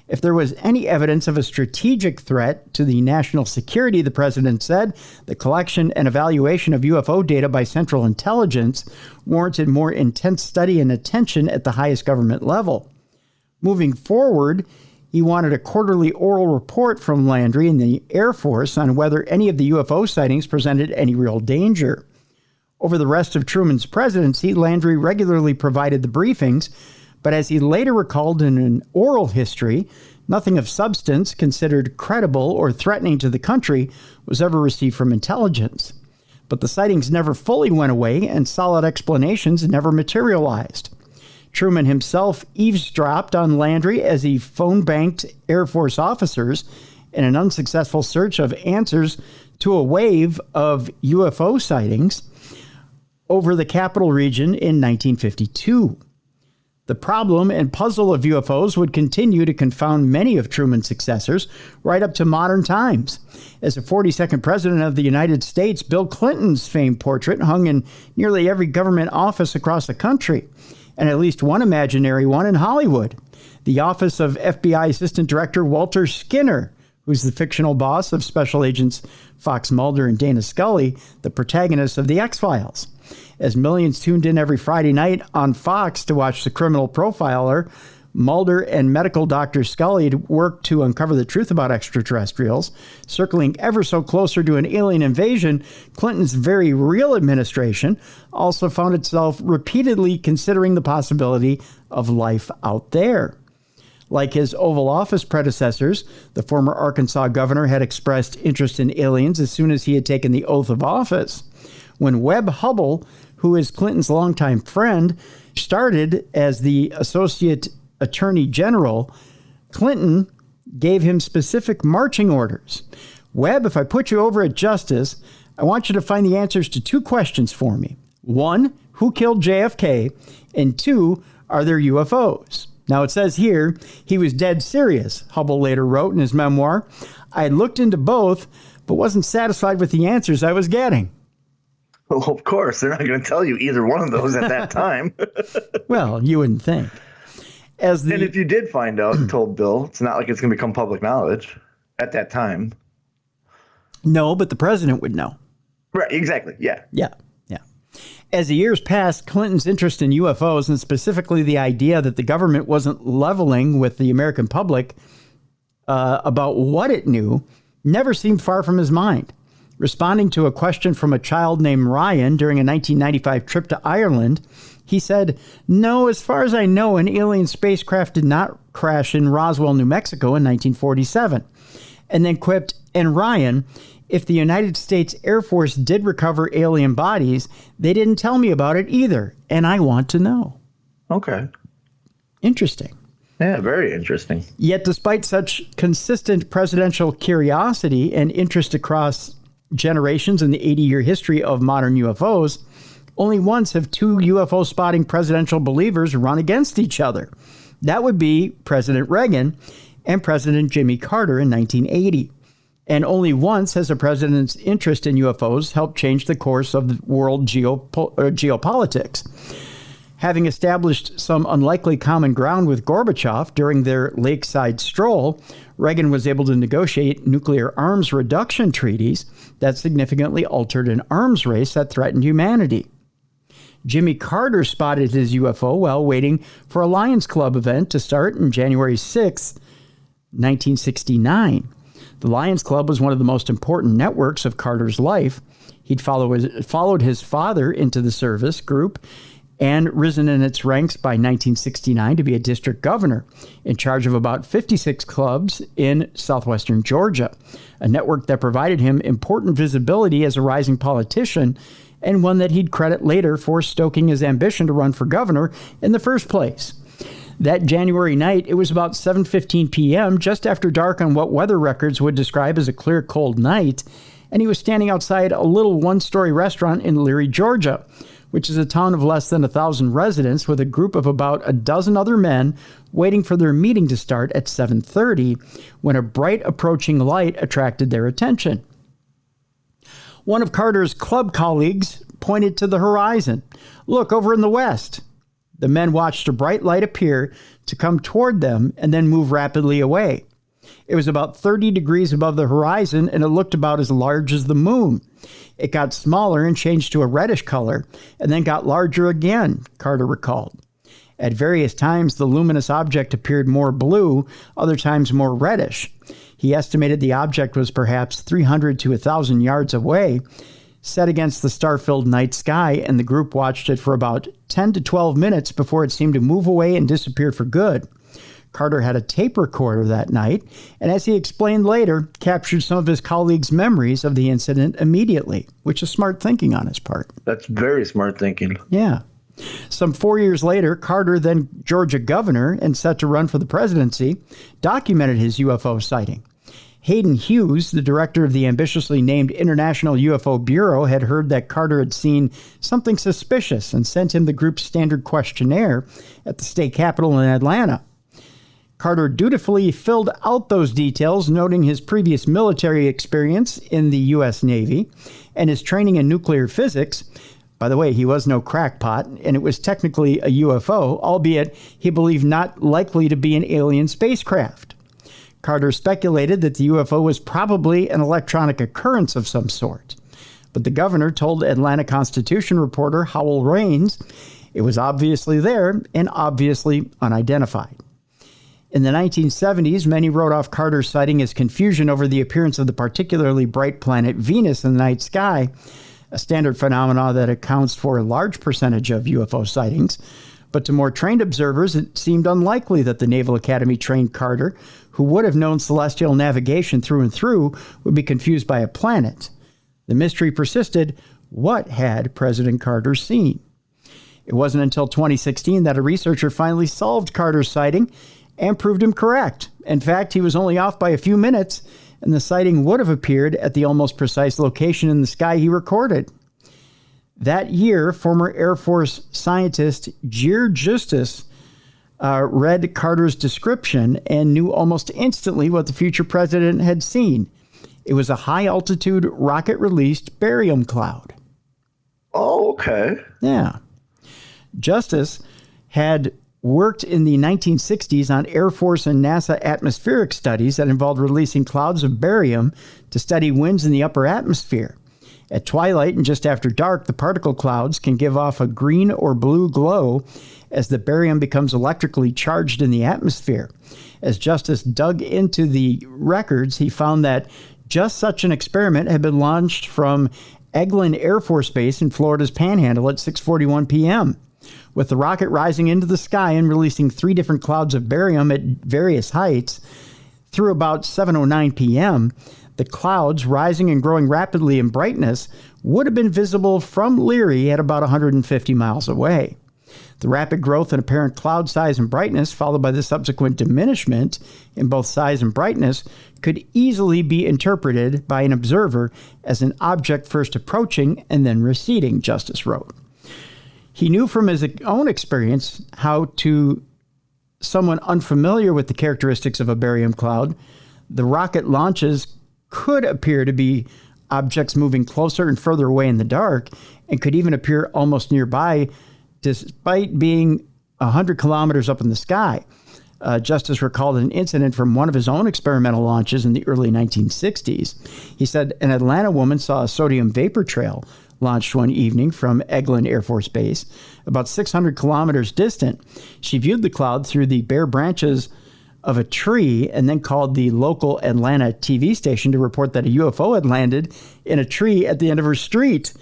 A: If there was any evidence of a strategic threat to the national security, the president said, the collection and evaluation of UFO data by Central Intelligence warranted more intense study and attention at the highest government level. Moving forward, he wanted a quarterly oral report from Landry and the Air Force on whether any of the UFO sightings presented any real danger. Over the rest of Truman's presidency, Landry regularly provided the briefings, but as he later recalled in an oral history, nothing of substance considered credible or threatening to the country was ever received from intelligence. But the sightings never fully went away and solid explanations never materialized. Truman himself eavesdropped on Landry as he phone-banked Air Force officers in an unsuccessful search of answers to a wave of UFO sightings over the capital region in 1952. The problem and puzzle of UFOs would continue to confound many of Truman's successors right up to modern times. As the 42nd president of the United States, Bill Clinton's famed portrait hung in nearly every government office across the country, and at least one imaginary one in Hollywood. The office of FBI Assistant Director Walter Skinner, who's the fictional boss of Special Agents Fox Mulder and Dana Scully, the protagonists of The X-Files. As millions tuned in every Friday night on Fox to watch the criminal profiler, Mulder and medical doctor Scully worked to uncover the truth about extraterrestrials. Circling ever so closer to an alien invasion, Clinton's very real administration also found itself repeatedly considering the possibility of life out there. Like his Oval Office predecessors, the former Arkansas governor had expressed interest in aliens as soon as he had taken the oath of office. When Webb Hubbell, who is Clinton's longtime friend, started as the Associate Attorney General, Clinton gave him specific marching orders. Webb, if I put you over at Justice, I want you to find the answers to two questions for me. One, who killed JFK? And two, are there UFOs? Now, it says here he was dead serious, Hubbell later wrote in his memoir. I had looked into both, but wasn't satisfied with the answers I was getting.
B: Well, of course, they're not going to tell you either one of those at that time.
A: Well, you wouldn't think.
B: And if you did find out and told Bill, it's not like it's going to become public knowledge at that time.
A: No, but the president would know.
B: Right, exactly, yeah.
A: Yeah. As the years passed, Clinton's interest in UFOs, and specifically the idea that the government wasn't leveling with the American public about what it knew, never seemed far from his mind. Responding to a question from a child named Ryan during a 1995 trip to Ireland, he said, "No, as far as I know, an alien spacecraft did not crash in Roswell, New Mexico in 1947. And then quipped, "And Ryan, if the United States Air Force did recover alien bodies, they didn't tell me about it either, and I want to know."
B: Okay.
A: Interesting.
B: Yeah, very interesting.
A: Yet despite such consistent presidential curiosity and interest across generations in the 80-year history of modern UFOs, only once have two UFO spotting presidential believers run against each other. That would be President Reagan and President Jimmy Carter in 1980. And only once has a president's interest in UFOs helped change the course of the world geopolitics. Having established some unlikely common ground with Gorbachev during their lakeside stroll, Reagan was able to negotiate nuclear arms reduction treaties that significantly altered an arms race that threatened humanity. Jimmy Carter spotted his UFO while waiting for a Lions Club event to start on January 6, 1969. The Lions Club was one of the most important networks of Carter's life. He'd followed his father into the service group and risen in its ranks by 1969 to be a district governor in charge of about 56 clubs in southwestern Georgia, a network that provided him important visibility as a rising politician and one that he'd credit later for stoking his ambition to run for governor in the first place. That January night, it was about 7:15 p.m., just after dark on what weather records would describe as a clear, cold night, and he was standing outside a little one-story restaurant in Leary, Georgia, which is a town of less than 1,000 residents, with a group of about a dozen other men waiting for their meeting to start at 7:30 when a bright approaching light attracted their attention. One of Carter's club colleagues pointed to the horizon. "Look, over in the west." The men watched a bright light appear to come toward them and then move rapidly away. It was about 30 degrees above the horizon, and it looked about as large as the moon. It got smaller and changed to a reddish color, and then got larger again, Carter recalled. At various times, the luminous object appeared more blue, other times more reddish. He estimated the object was perhaps 300 to 1,000 yards away, set against the star-filled night sky, and the group watched it for about 10 to 12 minutes before it seemed to move away and disappear for good. Carter had a tape recorder that night, and as he explained later, captured some of his colleagues' memories of the incident immediately, which is smart thinking on his part.
B: That's very smart thinking.
A: Yeah. Some 4 years later, Carter, then Georgia governor and set to run for the presidency, documented his UFO sighting. Hayden Hughes, the director of the ambitiously named International UFO Bureau, had heard that Carter had seen something suspicious and sent him the group's standard questionnaire at the state capitol in Atlanta. Carter dutifully filled out those details, noting his previous military experience in the U.S. Navy and his training in nuclear physics. By the way, he was no crackpot, and it was technically a UFO, albeit he believed not likely to be an alien spacecraft. Carter speculated that the UFO was probably an electronic occurrence of some sort. But the governor told Atlanta Constitution reporter Howell Raines it was obviously there and obviously unidentified. In the 1970s, many wrote off Carter's sighting as confusion over the appearance of the particularly bright planet Venus in the night sky, a standard phenomenon that accounts for a large percentage of UFO sightings. But to more trained observers, it seemed unlikely that the Naval Academy trained Carter, who would have known celestial navigation through and through, would be confused by a planet. The mystery persisted. What had President Carter seen? It wasn't until 2016 that a researcher finally solved Carter's sighting and proved him correct. In fact, he was only off by a few minutes, and the sighting would have appeared at the almost precise location in the sky he recorded. That year, former Air Force scientist Gear Justice read Carter's description and knew almost instantly what the future president had seen. It was a high-altitude, rocket-released barium cloud.
B: Oh, okay.
A: Yeah. Justice had worked in the 1960s on Air Force and NASA atmospheric studies that involved releasing clouds of barium to study winds in the upper atmosphere. At twilight and just after dark, the particle clouds can give off a green or blue glow as the barium becomes electrically charged in the atmosphere. As Justice dug into the records, he found that just such an experiment had been launched from Eglin Air Force Base in Florida's Panhandle at 6:41 p.m., with the rocket rising into the sky and releasing 3 different clouds of barium at various heights. Through about 7:09 p.m., the clouds, rising and growing rapidly in brightness, would have been visible from Leary at about 150 miles away. The rapid growth in apparent cloud size and brightness, followed by the subsequent diminishment in both size and brightness, could easily be interpreted by an observer as an object first approaching and then receding, Justice wrote. He knew from his own experience how to someone unfamiliar with the characteristics of a barium cloud, the rocket launches could appear to be objects moving closer and further away in the dark, and could even appear almost nearby despite being 100 kilometers up in the sky. Justice recalled an incident from one of his own experimental launches in the early 1960s. He said an Atlanta woman saw a sodium vapor trail launched one evening from Eglin Air Force Base, about 600 kilometers distant. She viewed the cloud through the bare branches of a tree and then called the local Atlanta TV station to report that a UFO had landed in a tree at the end of her street.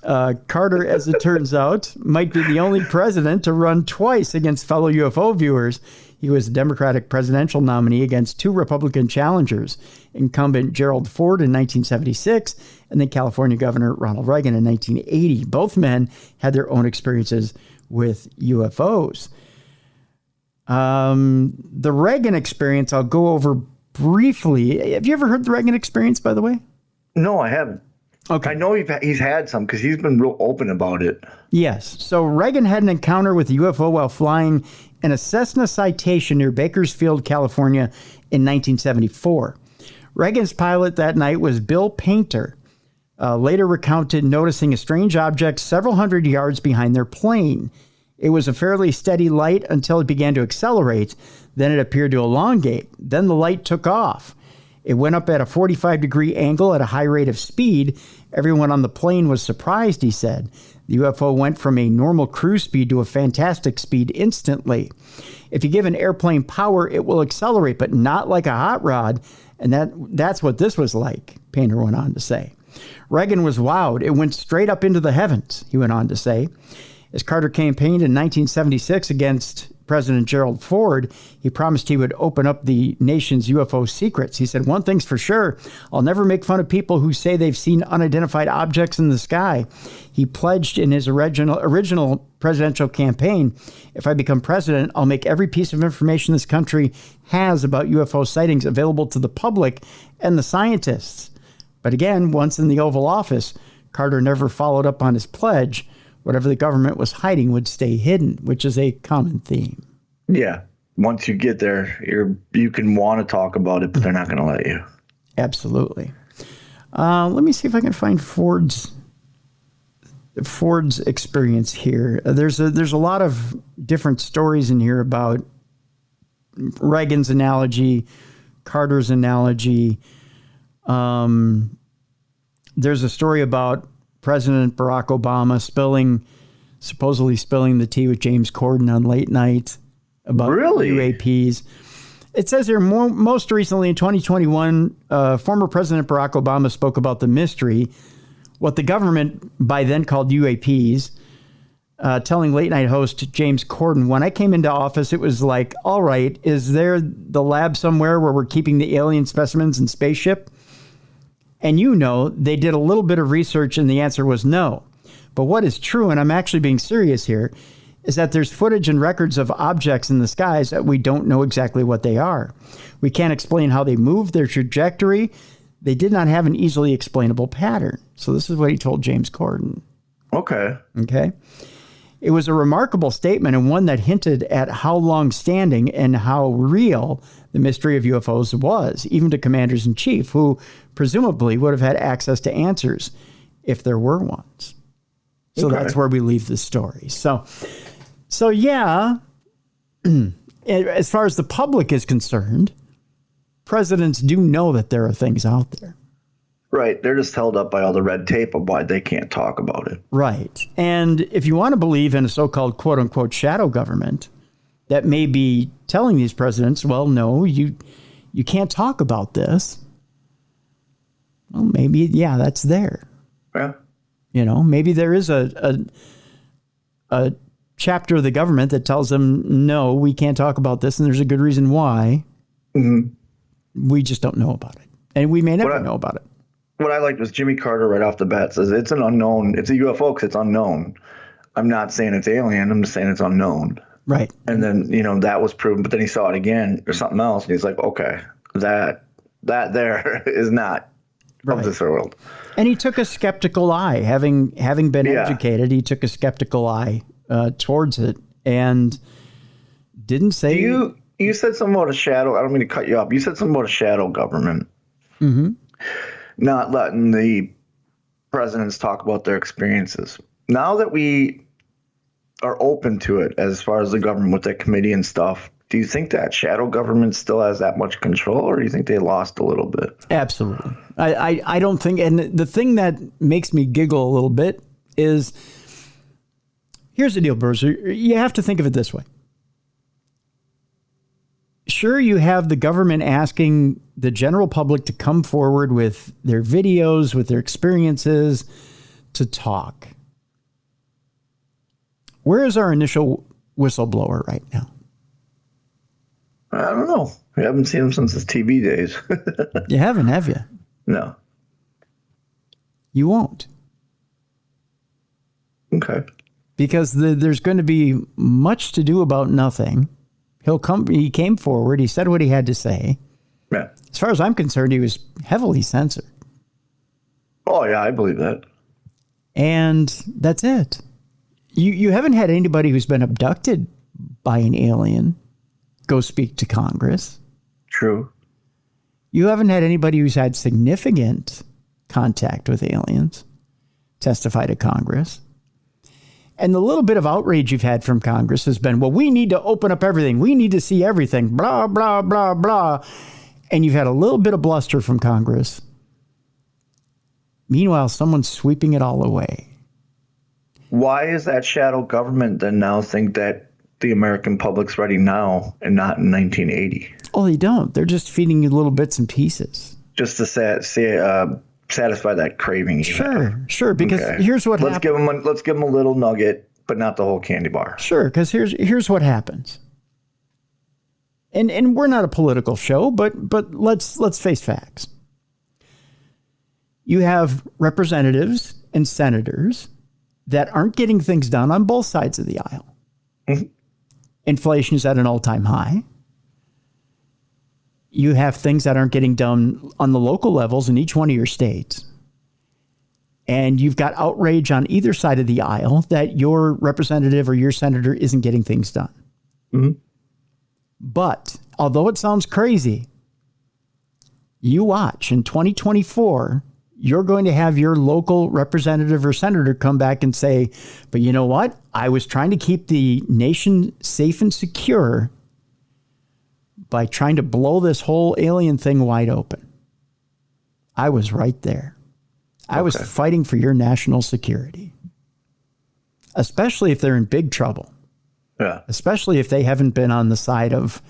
A: Carter, as it turns out, might be the only president to run twice against fellow UFO viewers. He was a Democratic presidential nominee against 2 Republican challengers, incumbent Gerald Ford in 1976 and then California Governor Ronald Reagan in 1980. Both men had their own experiences with UFOs. The Reagan experience, I'll go over briefly. Have you ever heard the Reagan experience, by the way?
B: No, I haven't.
A: Okay.
B: I know he's had some because he's been real open about it.
A: Yes. So Reagan had an encounter with a UFO while flying in a Cessna Citation near Bakersfield, California in 1974. Reagan's pilot that night was Bill Painter. Later recounted noticing a strange object several hundred yards behind their plane. It was a fairly steady light until it began to accelerate. Then it appeared to elongate. Then the light took off. It went up at a 45-degree angle at a high rate of speed. Everyone on the plane was surprised, he said. The UFO went from a normal cruise speed to a fantastic speed instantly. If you give an airplane power, it will accelerate, but not like a hot rod. And that's what this was like, Painter went on to say. Reagan was wowed. It went straight up into the heavens, he went on to say. As Carter campaigned in 1976 against President Gerald Ford, he promised he would open up the nation's UFO secrets. He said, "One thing's for sure, I'll never make fun of people who say they've seen unidentified objects in the sky." He pledged in his original presidential campaign, "If I become president, I'll make every piece of information this country has about UFO sightings available to the public and the scientists." But again, once in the Oval Office, Carter never followed up on his pledge. Whatever the government was hiding would stay hidden, which is a common theme.
B: Yeah. Once you get there, you can want to talk about it, but they're not going to let you.
A: Absolutely. Let me see if I can find Ford's experience here. There's a lot of different stories in here about Reagan's analogy, Carter's analogy. There's a story about President Barack Obama supposedly spilling the tea with James Corden on late night about UAPs. It says here, most recently in 2021, former President Barack Obama spoke about the mystery, what the government by then called UAPs, telling late night host James Corden, "When I came into office, it was like, all right, is there the lab somewhere where we're keeping the alien specimens in spaceship?" And they did a little bit of research and the answer was no. But what is true, and I'm actually being serious here, is that there's footage and records of objects in the skies that we don't know exactly what they are. We can't explain how they moved, their trajectory. They did not have an easily explainable pattern. So this is what he told James Corden.
B: Okay.
A: It was a remarkable statement and one that hinted at how long-standing and how real the mystery of UFOs was, even to commanders-in-chief, who presumably would have had access to answers if there were ones. So that's where we leave the story. So yeah, as far as the public is concerned, presidents do know that there are things out there.
B: Right. They're just held up by all the red tape of why they can't talk about it.
A: Right. And if you want to believe in a so-called quote-unquote shadow government that may be telling these presidents, well, no, you can't talk about this. Well, maybe, yeah, that's there.
B: Yeah.
A: Maybe there is a chapter of the government that tells them, no, we can't talk about this, and there's a good reason why. Mm-hmm. We just don't know about it. And we may never know about it.
B: What I liked was Jimmy Carter right off the bat says it's an unknown. It's a UFO because it's unknown. I'm not saying it's alien. I'm just saying it's unknown.
A: Right.
B: And then, that was proven. But then he saw it again or something else. And he's like, okay, that there is not of this world.
A: And he took a skeptical eye. Having been educated, he took a skeptical eye towards it and didn't say. You
B: said something about a shadow. I don't mean to cut you off. You said something about a shadow government.
A: Mm-hmm.
B: Not letting the presidents talk about their experiences. Now that we are open to it as far as the government with that committee and stuff, do you think that shadow government still has that much control, or do you think they lost a little bit?
A: Absolutely. I don't think, and the thing that makes me giggle a little bit is, here's the deal, Bruiser. You have to think of it this way. Sure, you have the government asking the general public to come forward with their videos, with their experiences, to talk. Where is our initial whistleblower right now?
B: I don't know. I haven't seen him since his TV days.
A: You haven't, have you?
B: No.
A: You won't.
B: Okay.
A: Because there's going to be much to do about nothing. He came forward. He said what he had to say.
B: Yeah.
A: As far as I'm concerned, he was heavily censored.
B: Oh, yeah, I believe that.
A: And that's it. You haven't had anybody who's been abducted by an alien go speak to Congress.
B: True.
A: You haven't had anybody who's had significant contact with aliens testify to Congress. And the little bit of outrage you've had from Congress has been, well, we need to open up everything. We need to see everything, blah, blah, blah, blah. And you've had a little bit of bluster from Congress. Meanwhile, someone's sweeping it all away.
B: Why is that shadow government then now think that the American public's ready now and not in 1980?
A: Oh, they don't. They're just feeding you little bits and pieces.
B: Just to satisfy that craving.
A: Sure. Because here's what happens.
B: Let's give them a little nugget, but not the whole candy bar.
A: Sure, because here's what happens. And we're not a political show, but let's face facts. You have representatives and senators that aren't getting things done on both sides of the aisle. Mm-hmm. Inflation is at an all-time high. You have things that aren't getting done on the local levels in each one of your states. And you've got outrage on either side of the aisle that your representative or your senator isn't getting things done. Mm-hmm. But although it sounds crazy, you watch in 2024, you're going to have your local representative or senator come back and say, but you know what? I was trying to keep the nation safe and secure by trying to blow this whole alien thing wide open. I was right there. I was fighting for your national security, especially if they're in big trouble.
B: Yeah.
A: Especially if they haven't been on the side of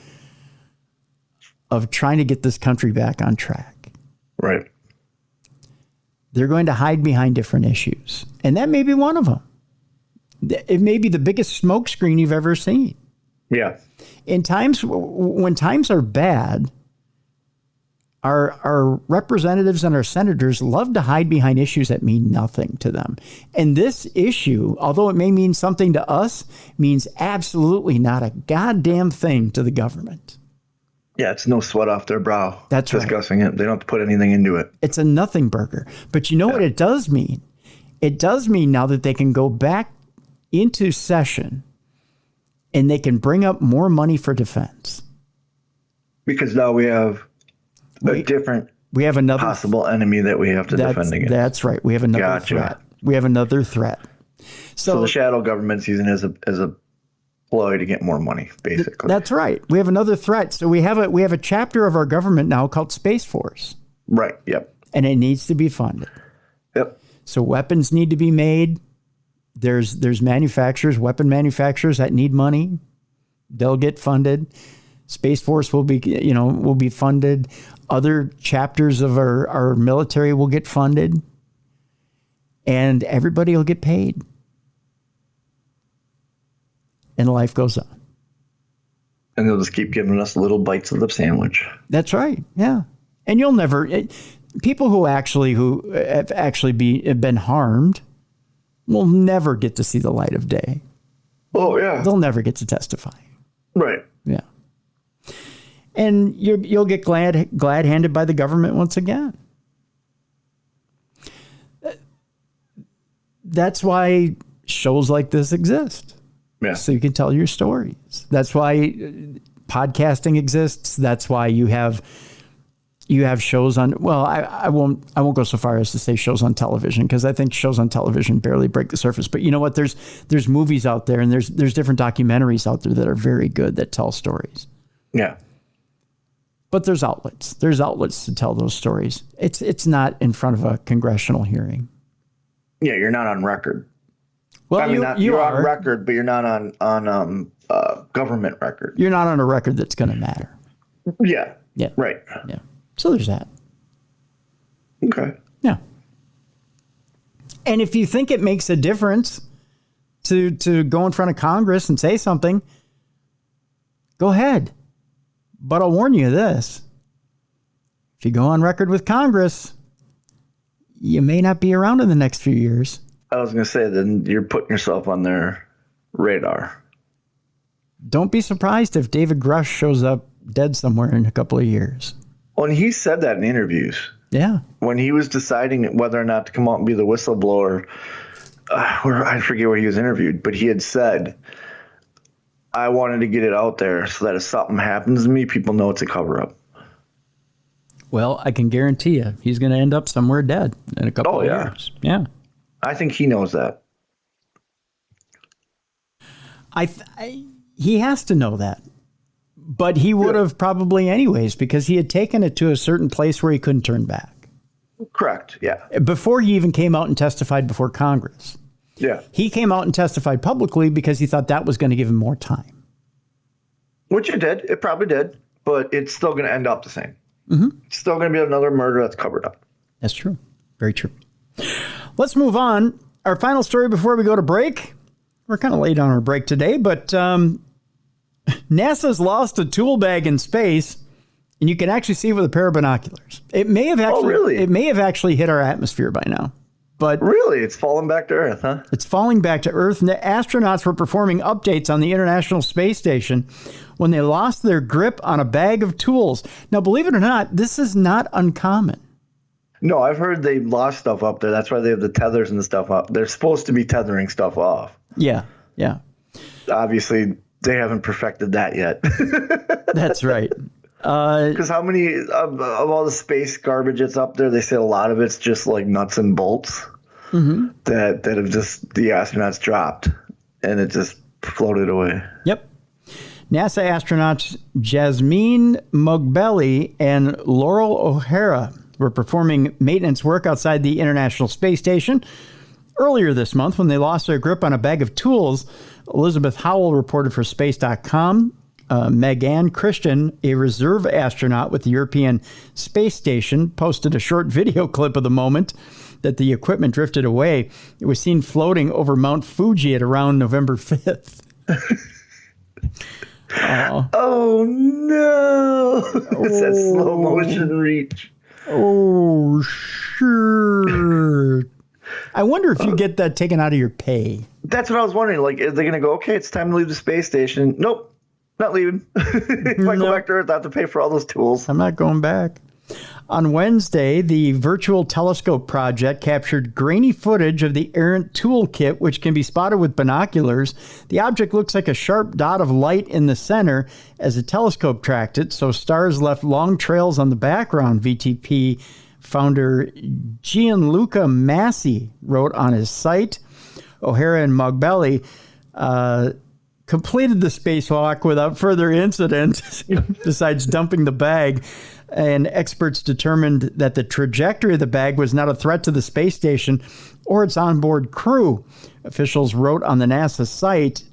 A: trying to get this country back on track.
B: Right.
A: They're going to hide behind different issues. And that may be one of them. It may be the biggest smokescreen you've ever seen.
B: Yeah.
A: In times when times are bad, our representatives and our senators love to hide behind issues that mean nothing to them. And this issue, although it may mean something to us, means absolutely not a goddamn thing to the government.
B: Yeah, it's no sweat off their brow.
A: That's right.
B: Discussing it. They don't have to put anything into it.
A: It's a nothing burger. But you know what it does mean? It does mean now that they can go back into session and they can bring up more money for defense.
B: Because now we have we have another possible enemy that we have to defend against.
A: That's right. We have another threat. We have another threat.
B: So the shadow government's using it as a ploy to get more money, basically.
A: That's right. We have another threat. So we have a chapter of our government now called Space Force.
B: Right. Yep.
A: And it needs to be funded.
B: Yep.
A: So weapons need to be made. There's manufacturers, weapon manufacturers that need money. They'll get funded. Space Force will be funded. Other chapters of our military will get funded. And everybody will get paid. And life goes on.
B: And they'll just keep giving us little bites of the sandwich.
A: That's right. Yeah. And you'll never, people who have actually been harmed will never get to see the light of day.
B: Oh, yeah.
A: They'll never get to testify.
B: Right.
A: Yeah. And you'll get glad-handed by the government once again. That's why shows like this exist.
B: Yeah.
A: So you can tell your stories. That's why podcasting exists. That's why you have shows on, well, I won't go so far as to say shows on television, because I think shows on television barely break the surface. But you know what? There's movies out there, and there's different documentaries out there that are very good that tell stories.
B: Yeah.
A: But there's outlets. There's outlets to tell those stories. It's not in front of a congressional hearing.
B: Yeah, you're not on record.
A: Well,
B: I mean, you're on record, but you're not on government record.
A: You're not on a record that's going to matter.
B: Yeah.
A: Yeah.
B: Right.
A: Yeah. So there's that.
B: Okay.
A: Yeah. And if you think it makes a difference to go in front of Congress and say something, go ahead. But I'll warn you this. If you go on record with Congress, you may not be around in the next few years.
B: I was going to say, then you're putting yourself on their radar.
A: Don't be surprised if David Grush shows up dead somewhere in a couple of years.
B: Well, and he said that in interviews.
A: Yeah.
B: When he was deciding whether or not to come out and be the whistleblower, I forget where he was interviewed, but he had said, I wanted to get it out there so that if something happens to me, people know it's a cover-up.
A: Well, I can guarantee you he's going to end up somewhere dead in a couple of years. Yeah.
B: I think he knows that.
A: He has to know that. But he would have probably anyways, because he had taken it to a certain place where he couldn't turn back.
B: Correct, yeah.
A: Before he even came out and testified before Congress.
B: Yeah.
A: He came out and testified publicly because he thought that was going to give him more time.
B: Which it did. It probably did. But it's still going to end up the same.
A: Mm-hmm.
B: It's still going to be another murder that's covered up. That's
A: true. Very true. Let's move on. Our final story before we go to break. We're kind of late on our break today, but NASA's lost a tool bag in space, and you can actually see it with a pair of binoculars. It may have actually, It may have actually hit our atmosphere by now. But
B: really, it's falling back to Earth, huh?
A: It's falling back to Earth, and the astronauts were performing updates on the International Space Station when they lost their grip on a bag of tools. Now, believe it or not, this is not uncommon.
B: No, I've heard they lost stuff up there. That's why they have the tethers and the stuff up. They're supposed to be tethering stuff off.
A: Yeah, yeah.
B: Obviously, they haven't perfected that yet.
A: That's right.
B: Because how many of all the space garbage that's up there, they say a lot of it's just like nuts and bolts that have just the astronauts dropped, and it just floated away.
A: Yep. NASA astronauts Jasmine Mogbelli and Laurel O'Hara were performing maintenance work outside the International Space Station earlier this month when they lost their grip on a bag of tools. Elizabeth Howell reported for Space.com. Megan Christian, a reserve astronaut with the European Space Station, posted a short video clip of the moment that the equipment drifted away. It was seen floating over Mount Fuji at around November 5th.
B: Oh, no. It's that slow motion reach.
A: Oh, sure. I wonder if you get that taken out of your pay.
B: That's what I was wondering. Like, are they going to go, okay, it's time to leave the space station? Nope, not leaving. If I go back to Earth, I have to pay for all those tools.
A: I'm not going back. On Wednesday, the Virtual Telescope Project captured grainy footage of the errant toolkit, which can be spotted with binoculars. The object looks like a sharp dot of light in the center as the telescope tracked it, so stars left long trails on the background, VTP founder Gianluca Massi wrote on his site. O'Hara and Mogbelli completed the spacewalk without further incident, besides dumping the bag. And experts determined that the trajectory of the bag was not a threat to the space station or its onboard crew. Officials wrote on the NASA site.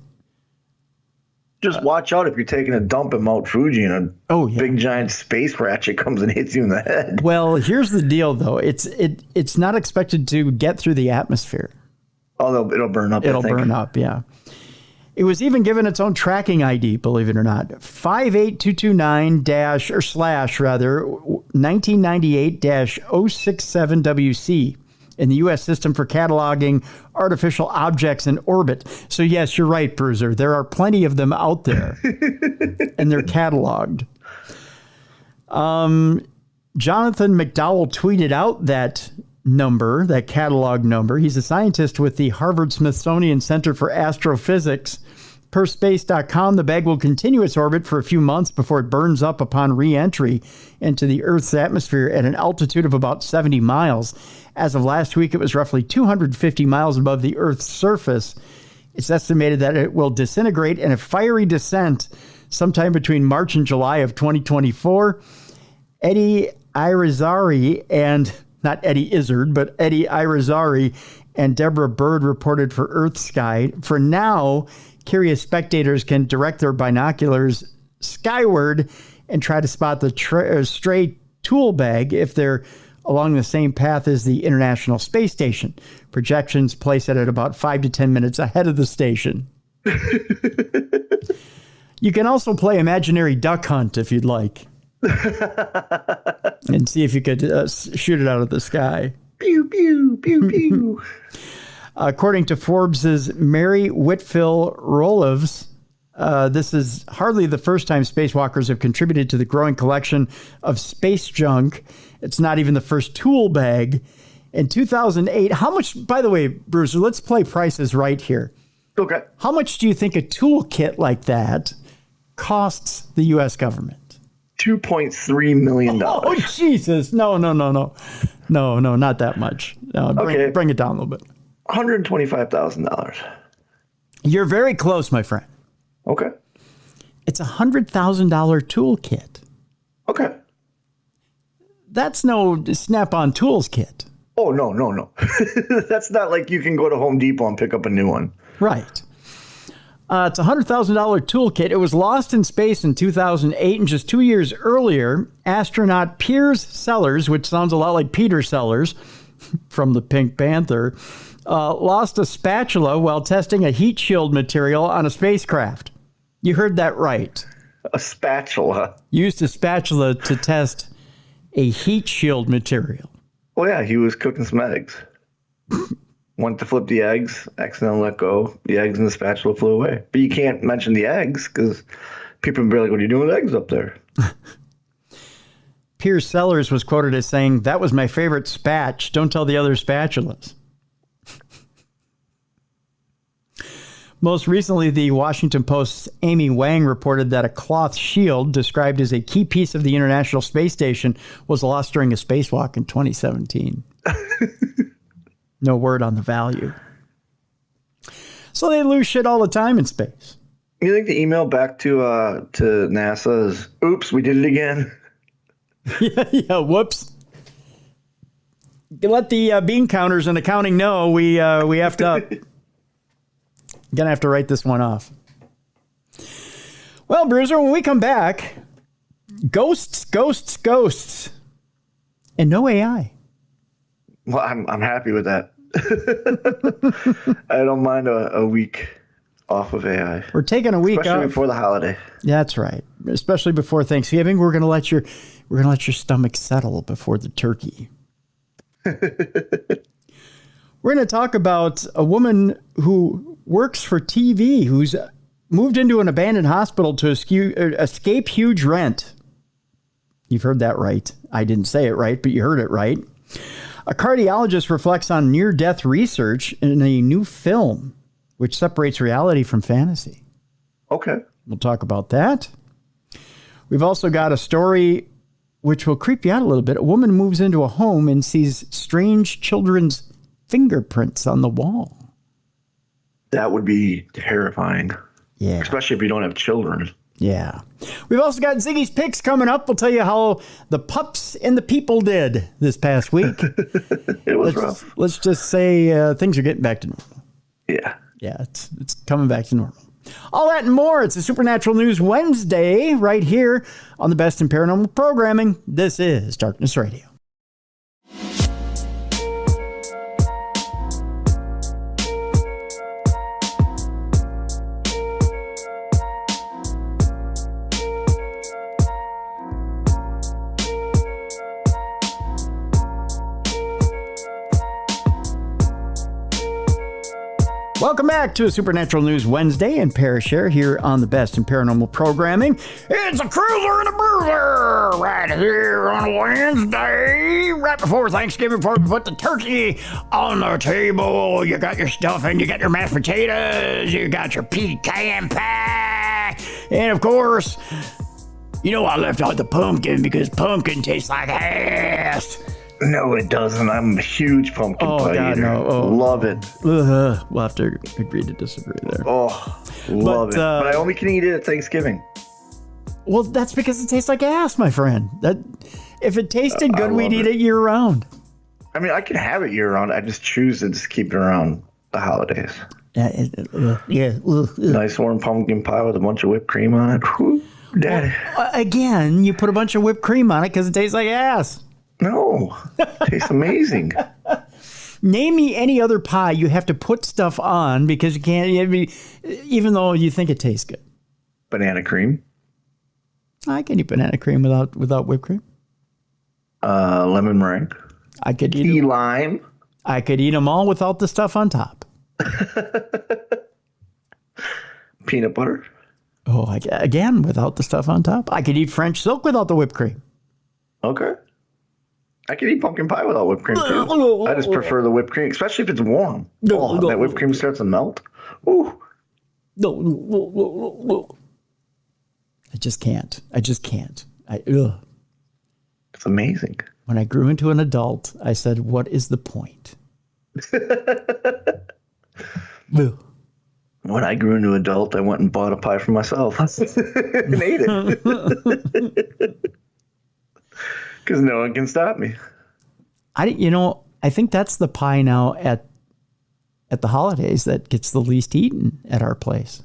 B: Just watch out if you're taking a dump at Mount Fuji and a big giant space ratchet comes and hits you in the head.
A: Well, here's the deal, though. It's not expected to get through the atmosphere.
B: Oh, it'll burn up.
A: It'll burn up, yeah. It was even given its own tracking ID, believe it or not. 58229-1998-067WC in the U.S. System for Cataloging Artificial Objects in Orbit. So, yes, you're right, Bruiser. There are plenty of them out there, and they're cataloged. Jonathan McDowell tweeted out that number, that catalog number. He's a scientist with the Harvard-Smithsonian Center for Astrophysics. Per Space.com, the bag will continue its orbit for a few months before it burns up upon re-entry into the Earth's atmosphere at an altitude of about 70 miles. As of last week, it was roughly 250 miles above the Earth's surface. It's estimated that it will disintegrate in a fiery descent sometime between March and July of 2024. Eddie Irizarry and not Eddie Izzard, but Eddie Irizarry and Deborah Bird reported for Earth Sky. For now, curious spectators can direct their binoculars skyward and try to spot the stray tool bag if they're along the same path as the International Space Station. Projections place it at about 5 to 10 minutes ahead of the station. You can also play imaginary duck hunt if you'd like. And see if you could shoot it out of the sky.
B: Pew, pew, pew, pew.
A: According to Forbes' Mary Whitfill Roloves, This is hardly the first time spacewalkers have contributed to the growing collection of space junk. It's not even the first tool bag. In 2008, how much, by the way, Bruiser, let's play prices right here.
B: Okay.
A: How much do you think a toolkit like that costs the U.S. government?
B: $2.3 million.
A: Oh, Jesus. No, not that much. Bring it down a little bit.
B: $125,000.
A: You're very close, my friend.
B: Okay.
A: It's a $100,000 toolkit.
B: Okay.
A: That's no Snap-on Tools kit.
B: Oh, no. That's not like you can go to Home Depot and pick up a new one.
A: Right. It's a $100,000 toolkit. It was lost in space in 2008, and just 2 years earlier, astronaut Piers Sellers, which sounds a lot like Peter Sellers from the Pink Panther, lost a spatula while testing a heat shield material on a spacecraft. You heard that right.
B: A spatula?
A: Used a spatula to test a heat shield material.
B: Oh, yeah, he was cooking some eggs. Went to flip the eggs, accidentally let go. The eggs and the spatula flew away. But you can't mention the eggs because people will be like, what are you doing with eggs up there?
A: Piers Sellers was quoted as saying, "That was my favorite spatch. Don't tell the other spatulas." Most recently, the Washington Post's Amy Wang reported that a cloth shield described as a key piece of the International Space Station was lost during a spacewalk in 2017. No word on the value. So they lose shit all the time in space.
B: You think the email back to NASA is, oops, we did it again?
A: yeah, whoops. Let the bean counters and accounting know we effed up. Gonna have to write this one off. Well, Bruiser, when we come back, ghosts, and no AI.
B: Well, I'm happy with that. I don't mind a week off of AI.
A: We're taking a week off.
B: Especially before the holiday.
A: Yeah, that's right. Especially before Thanksgiving. We're gonna let your stomach settle before the turkey. We're going to talk about a woman who works for TV, who's moved into an abandoned hospital to escape huge rent. You've heard that right. I didn't say it right, but you heard it right. A cardiologist reflects on near-death research in a new film, which separates reality from fantasy.
B: Okay.
A: We'll talk about that. We've also got a story which will creep you out a little bit. A woman moves into a home and sees strange children's fingerprints on the wall.
B: That would be terrifying.
A: Yeah.
B: Especially if you don't have children.
A: Yeah. We've also got Ziggy's picks coming up. We'll tell you how the pups and the people did this past week.
B: It was rough.
A: Let's just say things are getting back to normal.
B: Yeah.
A: Yeah, it's coming back to normal. All that and more. It's a Supernatural News Wednesday right here on the Best in Paranormal Programming. This is Darkness Radio. Welcome back to a Supernatural News Wednesday and Parashare here on the Best in Paranormal Programming. It's a cruiser and a bruiser right here on a Wednesday, right before Thanksgiving, before we put the turkey on the table. You got your stuffing, you got your mashed potatoes, you got your pecan pie, and of course, you know I left out the pumpkin because pumpkin tastes like ass.
B: No, it doesn't. I'm a huge pumpkin pie eater.
A: No. Oh.
B: Love it.
A: We'll have to agree to disagree there.
B: Oh, love it. But I only can eat it at Thanksgiving.
A: Well, that's because it tastes like ass, my friend. That if it tasted good, we'd eat it year round.
B: I mean, I can have it year round. I just choose to just keep it around the holidays. Nice warm pumpkin pie with a bunch of whipped cream on it. Whew, Daddy.
A: Again, you put a bunch of whipped cream on it because it tastes like ass.
B: No, it tastes amazing.
A: Name me any other pie you have to put stuff on because you can't, even though you think it tastes good.
B: Banana cream.
A: I can eat banana cream without whipped cream.
B: Lemon meringue.
A: I could eat
B: key lime.
A: I could eat them all without the stuff on top.
B: Peanut butter.
A: Again, without the stuff on top. I could eat French silk without the whipped cream.
B: Okay. I could eat pumpkin pie without whipped cream too. I just prefer the whipped cream, especially if it's warm. That whipped cream starts to melt. Ooh.
A: I just can't.
B: It's amazing.
A: When I grew into an adult, I said, what is the point?
B: When I grew into an adult, I went and bought a pie for myself and ate it. Because no one can stop me.
A: I think that's the pie now at the holidays that gets the least eaten at our place.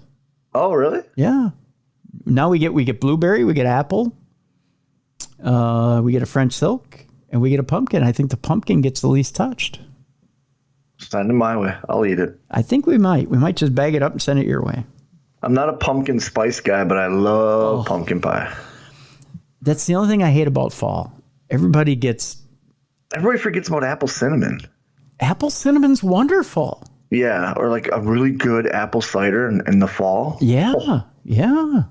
B: Oh, really?
A: Yeah. Now we get blueberry, we get apple, we get a French silk, and we get a pumpkin. I think the pumpkin gets the least touched.
B: Send it my way. I'll eat it.
A: I think we might. We might just bag it up and send it your way.
B: I'm not a pumpkin spice guy, but I love pumpkin pie.
A: That's the only thing I hate about fall. Everybody
B: forgets about apple cinnamon.
A: Apple cinnamon's wonderful.
B: Yeah, or like a really good apple cider in the fall.
A: Yeah, yeah.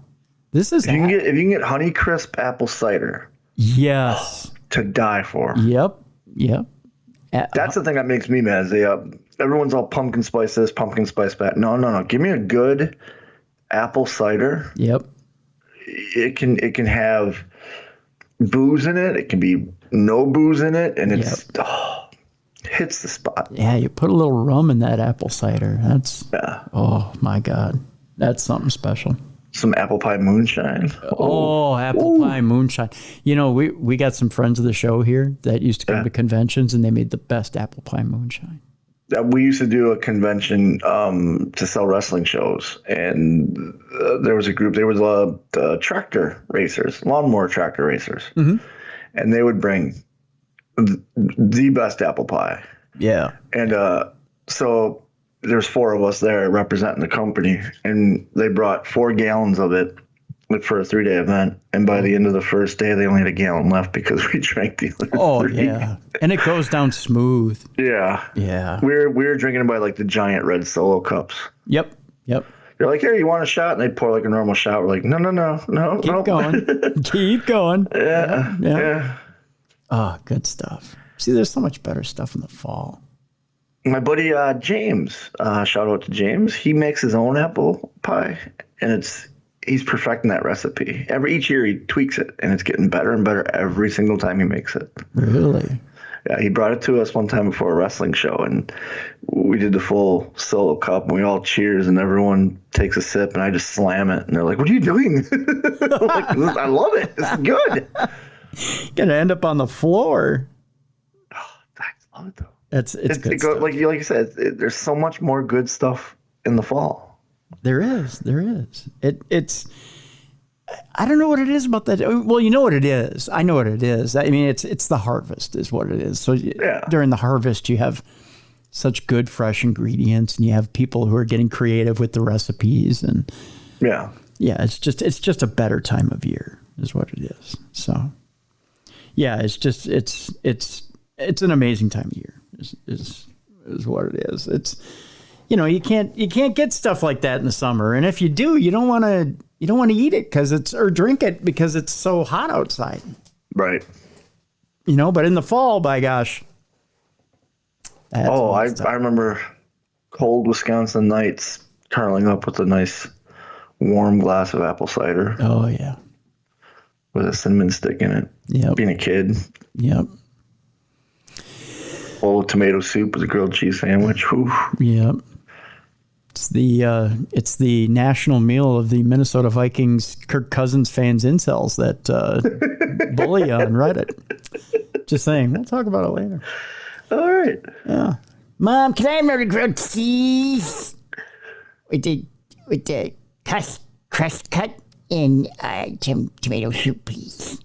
A: This is
B: if you can get Honeycrisp apple cider.
A: Yes.
B: To die for.
A: Yep.
B: That's the thing that makes me mad. Is everyone's all pumpkin spice this, pumpkin spice that. No. Give me a good apple cider.
A: Yep.
B: It can have booze in it. It can be no booze in it, and it's hits the spot.
A: Yeah, you put a little rum in that apple cider. Oh my God, that's something special.
B: Some apple pie moonshine.
A: Apple pie moonshine. We got some friends of the show here that used to come to conventions, and they made the best apple pie moonshine.
B: We used to do a convention to sell wrestling shows, and there was a group. There was tractor racers, lawnmower tractor racers, and they would bring the best apple pie.
A: Yeah,
B: and so there's 4 of us there representing the company, and they brought 4 gallons of it for a 3-day event. And by the end of the first day, they only had a gallon left because we drank the other 3.
A: Yeah, and it goes down smooth.
B: Yeah. We were drinking it by like the giant red Solo cups.
A: Yep.
B: You're like, here, you want a shot? And they pour like a normal shot. We're like, no.
A: Keep going. Keep going.
B: Yeah.
A: Oh, good stuff. See, there's so much better stuff in the fall.
B: My buddy James, shout out to James. He makes his own apple pie, and he's perfecting that recipe. Each year he tweaks it, and it's getting better and better every single time he makes it.
A: Really?
B: Yeah, he brought it to us one time before a wrestling show, and we did the full Solo cup, and we all cheers, and everyone takes a sip, and I just slam it, and they're like, "What are you doing?" I'm like, I love it. It's good.
A: Gonna end up on the floor.
B: Oh, I love it though.
A: It's good stuff.
B: Like you said, there's so much more good stuff in the fall.
A: There is. It's. I don't know what it is about that. Well, you know what it is. I know what it is. I mean, it's the harvest is what it is. So during the harvest, you have such good fresh ingredients, and you have people who are getting creative with the recipes, and it's just a better time of year is what it is. So it's an amazing time of year is what it is. It's you can't get stuff like that in the summer, and if you do, you don't want to eat it or drink it because it's so hot outside.
B: Right.
A: But in the fall, by gosh.
B: I remember cold Wisconsin nights curling up with a nice warm glass of apple cider.
A: Oh yeah.
B: With a cinnamon stick in it.
A: Yeah.
B: Being a kid.
A: Yep.
B: Bowl of tomato soup with a grilled cheese sandwich. Whew.
A: Yep. It's the national meal of the Minnesota Vikings Kirk Cousins fans incels that bully on Reddit. Just saying. We'll talk about it later.
B: All right.
A: Yeah. Mom, can I have another grilled cheese with the crust cut and some tomato soup, please?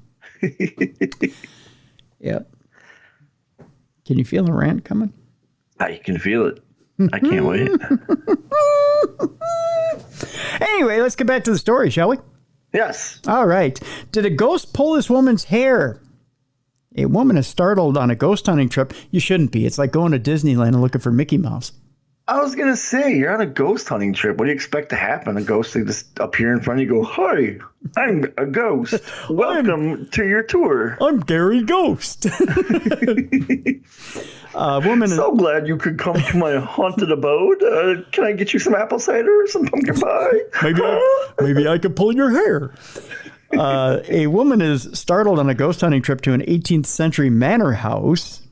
A: Yep. Can you feel the rant coming?
B: I can feel it. I can't wait.
A: Anyway, let's get back to the story, shall we?
B: Yes.
A: All right. Did a ghost pull this woman's hair? A woman is startled on a ghost hunting trip. You shouldn't be. It's like going to Disneyland and looking for Mickey Mouse.
B: I was gonna say, you're on a ghost hunting trip. What do you expect to happen? A ghost to just appear in front of you, go, "Hi, I'm a ghost. Welcome to your tour.
A: I'm Gary Ghost." Woman.
B: So glad you could come to my haunted abode. Can I get you some apple cider or some pumpkin pie?
A: Maybe I could pull your hair. A woman is startled on a ghost hunting trip to an 18th century manor house.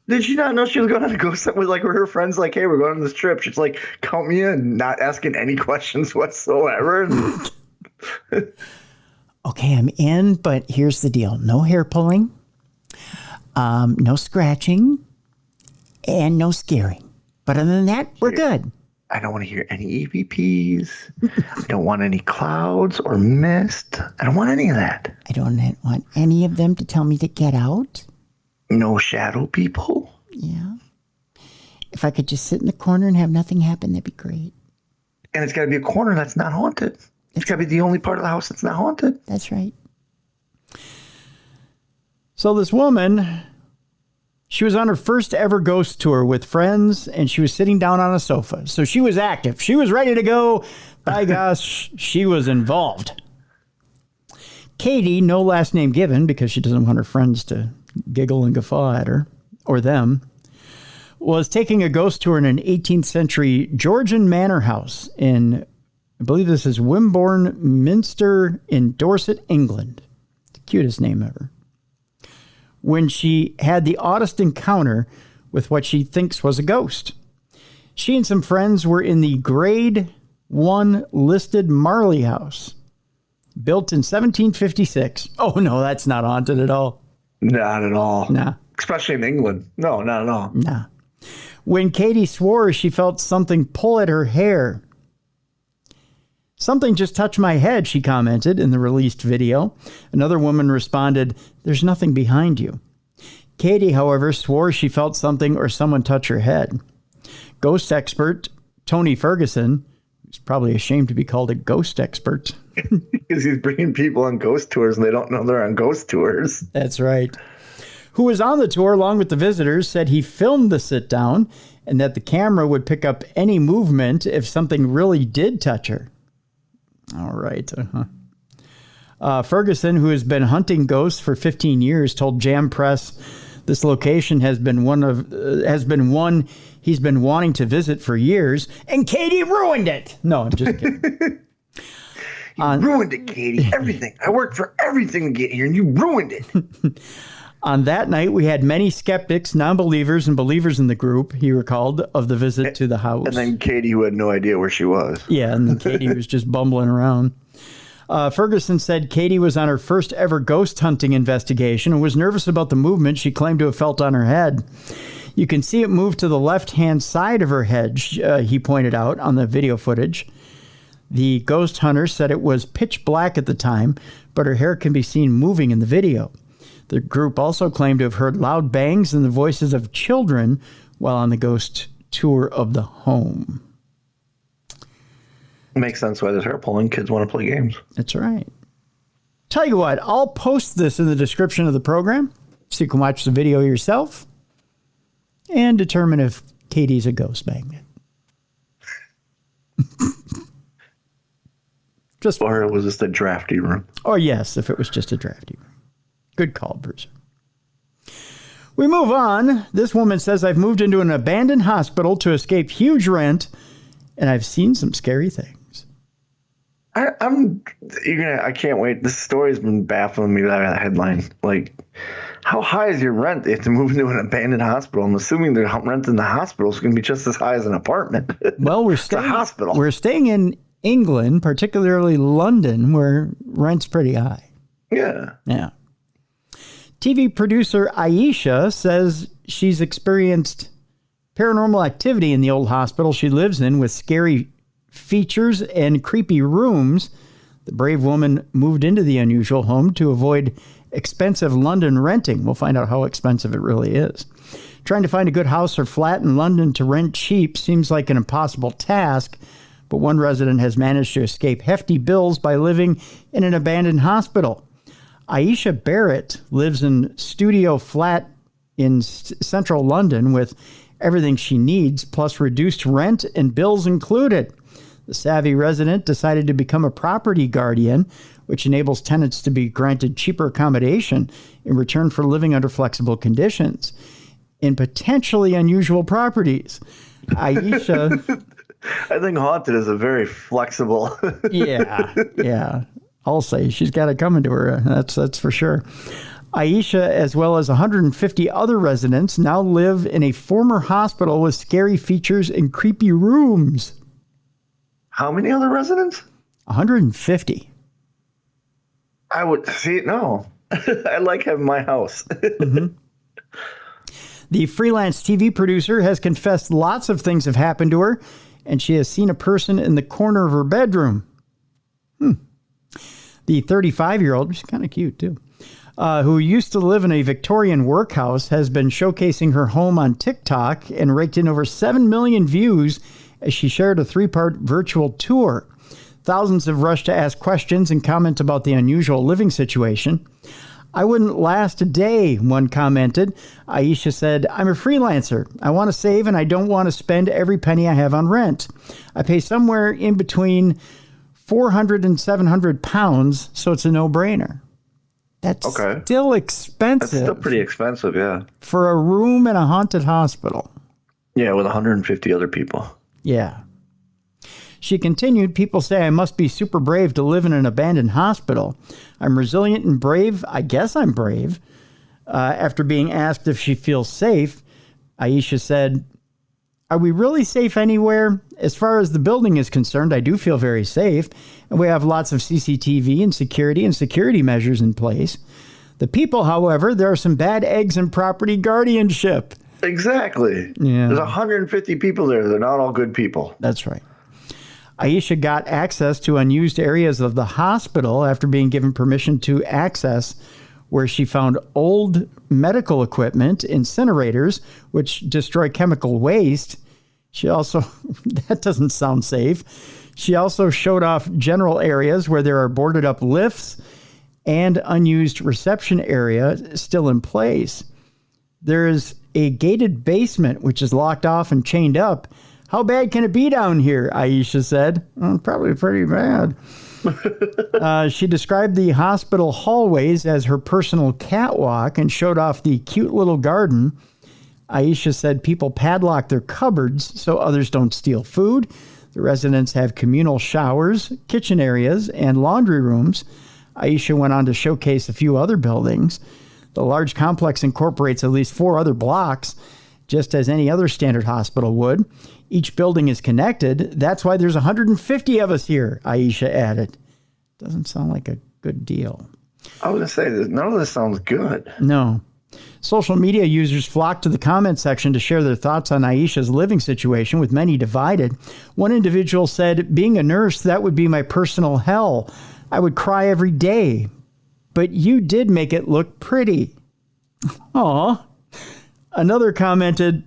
B: Did she not know she was going on a ghost hunt with her friends? Like, hey, we're going on this trip. She's like, count me in, not asking any questions whatsoever.
A: Okay, I'm in, but here's the deal. No hair pulling, no scratching, and no scaring. But other than that, we're good.
B: I don't want to hear any EVPs. I don't want any clouds or mist. I don't want any of that.
A: I don't want any of them to tell me to get out.
B: No shadow people.
A: Yeah. If I could just sit in the corner and have nothing happen, that'd be great.
B: And it's got to be a corner that's not haunted. It's got to be the only part of the house that's not haunted.
A: That's right. So this woman, she was on her first ever ghost tour with friends, and she was sitting down on a sofa. So she was active. She was ready to go. By gosh, she was involved. Katie, no last name given because she doesn't want her friends to giggle and guffaw at her, or them, was taking a ghost tour in an 18th century Georgian manor house in, I believe this is Wimborne Minster in Dorset, England. The cutest name ever. When she had the oddest encounter with what she thinks was a ghost. She and some friends were in the Grade 1 listed Marley house, built in 1756. Oh, no, that's not haunted at all.
B: Not at all.
A: Nah.
B: Especially in England. No, not at all.
A: Nah. When Katie swore she felt something pull at her hair. "Something just touched my head," she commented in the released video. Another woman responded, "There's nothing behind you." Katie, however, swore she felt something or someone touch her head. Ghost expert Tony Ferguson, who's probably ashamed to be called a ghost expert.
B: Because he's bringing people on ghost tours and they don't know they're on ghost tours.
A: That's right. Who was on the tour along with the visitors, said he filmed the sit down and that the camera would pick up any movement if something really did touch her. All right. Ferguson, who has been hunting ghosts for 15 years, told Jam Press this location has been one he's been wanting to visit for years, and Katie ruined it. No, I'm just kidding.
B: You ruined it, Katie. Everything. I worked for everything to get here, and you ruined it.
A: On that night, we had many skeptics, non-believers, and believers in the group, he recalled, of the visit to the house.
B: And then Katie, who had no idea where she was.
A: Yeah, and then Katie was just bumbling around. Ferguson said Katie was on her first ever ghost hunting investigation and was nervous about the movement she claimed to have felt on her head. You can see it move to the left-hand side of her head, he pointed out on the video footage. The ghost hunter said it was pitch black at the time, but her hair can be seen moving in the video. The group also claimed to have heard loud bangs and the voices of children while on the ghost tour of the home.
B: Makes sense why there's hair pulling. Kids want to play games.
A: That's right. Tell you what, I'll post this in the description of the program so you can watch the video yourself and determine if Katie's a ghost magnet.
B: Or it was just a drafty room.
A: Or yes, if it was just a drafty room. Good call, Bruiser. We move on. This woman says, "I've moved into an abandoned hospital to escape huge rent, and I've seen some scary things."
B: I can't wait. This story's been baffling me, that headline. Like, how high is your rent if to move into an abandoned hospital? I'm assuming the rent in the hospital is going to be just as high as an apartment.
A: Well, we're staying in England, particularly London, where rent's pretty high.
B: Yeah.
A: Yeah. TV producer Aisha says she's experienced paranormal activity in the old hospital she lives in with scary features and creepy rooms. The brave woman moved into the unusual home to avoid expensive London renting. We'll find out how expensive it really is. Trying to find a good house or flat in London to rent cheap seems like an impossible task, but one resident has managed to escape hefty bills by living in an abandoned hospital. Aisha Barrett lives in studio flat in central London with everything she needs, plus reduced rent and bills included. The savvy resident decided to become a property guardian, which enables tenants to be granted cheaper accommodation in return for living under flexible conditions in potentially unusual properties. Aisha...
B: I think haunted is a very flexible...
A: Yeah. I'll say she's got it coming to her. That's for sure. Aisha, as well as 150 other residents, now live in a former hospital with scary features and creepy rooms.
B: How many other residents?
A: 150.
B: I would see. No, I like having my house.
A: Mm-hmm. The freelance TV producer has confessed lots of things have happened to her, and she has seen a person in the corner of her bedroom. The 35-year-old, she's kind of cute too, who used to live in a Victorian workhouse, has been showcasing her home on TikTok and raked in over 7 million views as she shared a 3-part virtual tour. Thousands have rushed to ask questions and comment about the unusual living situation. I wouldn't last a day, one commented. Aisha said, I'm a freelancer. I want to save and I don't want to spend every penny I have on rent. I pay somewhere in between 400 and 700 pounds, so it's a no-brainer. That's still expensive.
B: That's still pretty expensive, yeah.
A: For a room in a haunted hospital.
B: Yeah, with 150 other people.
A: Yeah. She continued, people say I must be super brave to live in an abandoned hospital. I'm resilient and brave. I guess I'm brave. After being asked if she feels safe, Aisha said, are we really safe anywhere? As far as the building is concerned, I do feel very safe. And we have lots of CCTV and security measures in place. The people, however, there are some bad eggs in property guardianship.
B: Exactly.
A: Yeah.
B: There's 150 people there. They're not all good people.
A: That's right. Aisha got access to unused areas of the hospital after being given permission to access, where she found old medical equipment, incinerators, which destroy chemical waste. She also, that doesn't sound safe. She also showed off general areas where there are boarded up lifts and unused reception area still in place. There is a gated basement, which is locked off and chained up. How bad can it be down here? Aisha said. Probably pretty bad. She described the hospital hallways as her personal catwalk and showed off the cute little garden. Aisha said people padlock their cupboards so others don't steal food. The residents have communal showers, kitchen areas, and laundry rooms. Aisha went on to showcase a few other buildings. The large complex incorporates at least 4 other blocks, just as any other standard hospital would. Each building is connected. That's why there's 150 of us here, Aisha added. Doesn't sound like a good deal.
B: I was going to say, none of this sounds good.
A: No. Social media users flocked to the comment section to share their thoughts on Aisha's living situation, with many divided. One individual said, being a nurse, that would be my personal hell. I would cry every day. But you did make it look pretty. Aw. Another commented,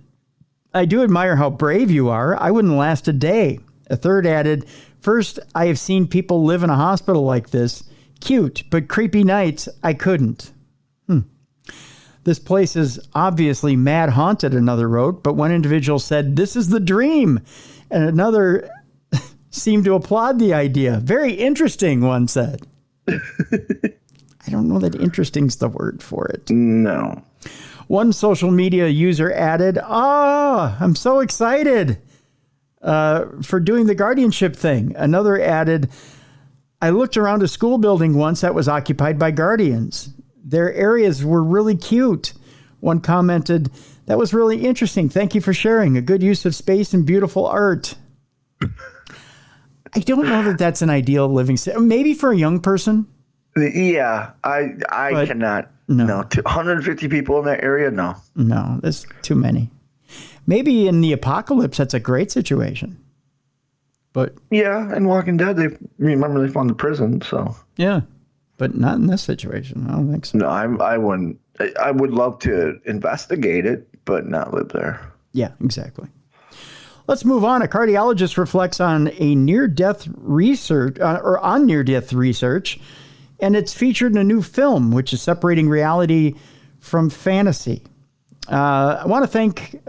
A: I do admire how brave you are. I wouldn't last a day. A third added, first, I have seen people live in a hospital like this. Cute, but creepy nights, I couldn't. This place is obviously mad haunted, another wrote, but one individual said, this is the dream. And another seemed to applaud the idea. Very interesting, one said. I don't know that interesting's the word for it.
B: No.
A: One social media user added, I'm so excited for doing the guardianship thing. Another added, I looked around a school building once that was occupied by guardians. Their areas were really cute. One commented, that was really interesting. Thank you for sharing. A good use of space and beautiful art. I don't know that that's an ideal living. Maybe for a young person.
B: Yeah, I cannot. No, 150 people in that area? No.
A: No, there's too many. Maybe in the apocalypse, that's a great situation. But
B: yeah, in Walking Dead, they found the prison, so.
A: Yeah, but not in this situation. I don't think so.
B: No, I wouldn't. I would love to investigate it, but not live there.
A: Yeah, exactly. Let's move on. A cardiologist reflects on a near-death research, on near-death research, and it's featured in a new film, which is separating reality from fantasy. I want to thank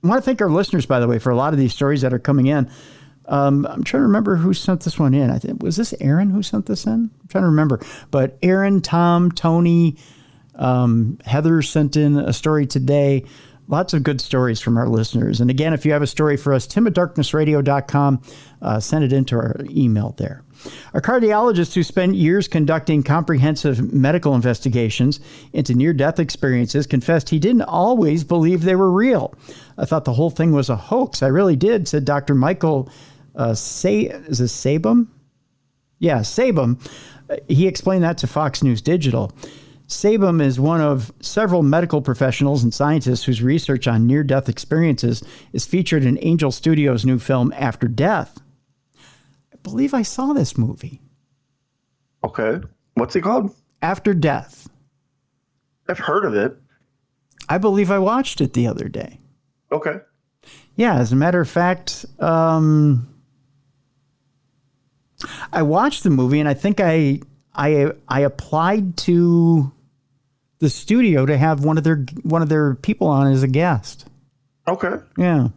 A: I want to thank our listeners, by the way, for a lot of these stories that are coming in. I'm trying to remember who sent this one in. I think, was this Aaron who sent this in? I'm trying to remember. But Aaron, Tom, Tony, Heather sent in a story today. Lots of good stories from our listeners. And again, if you have a story for us, tim@darknessradio.com, send it into our email there. A cardiologist who spent years conducting comprehensive medical investigations into near-death experiences confessed he didn't always believe they were real. I thought the whole thing was a hoax. I really did, said Dr. Michael Sabum? Yeah, Sabum. He explained that to Fox News Digital. Sabum is one of several medical professionals and scientists whose research on near-death experiences is featured in Angel Studios' new film, After Death. I believe I saw this movie.
B: Okay. What's it called?
A: After Death.
B: I've heard of it.
A: I believe I watched it the other day.
B: Okay.
A: Yeah, as a matter of fact, I watched the movie, and I think I applied to the studio to have one of their people on as a guest.
B: Okay.
A: Yeah.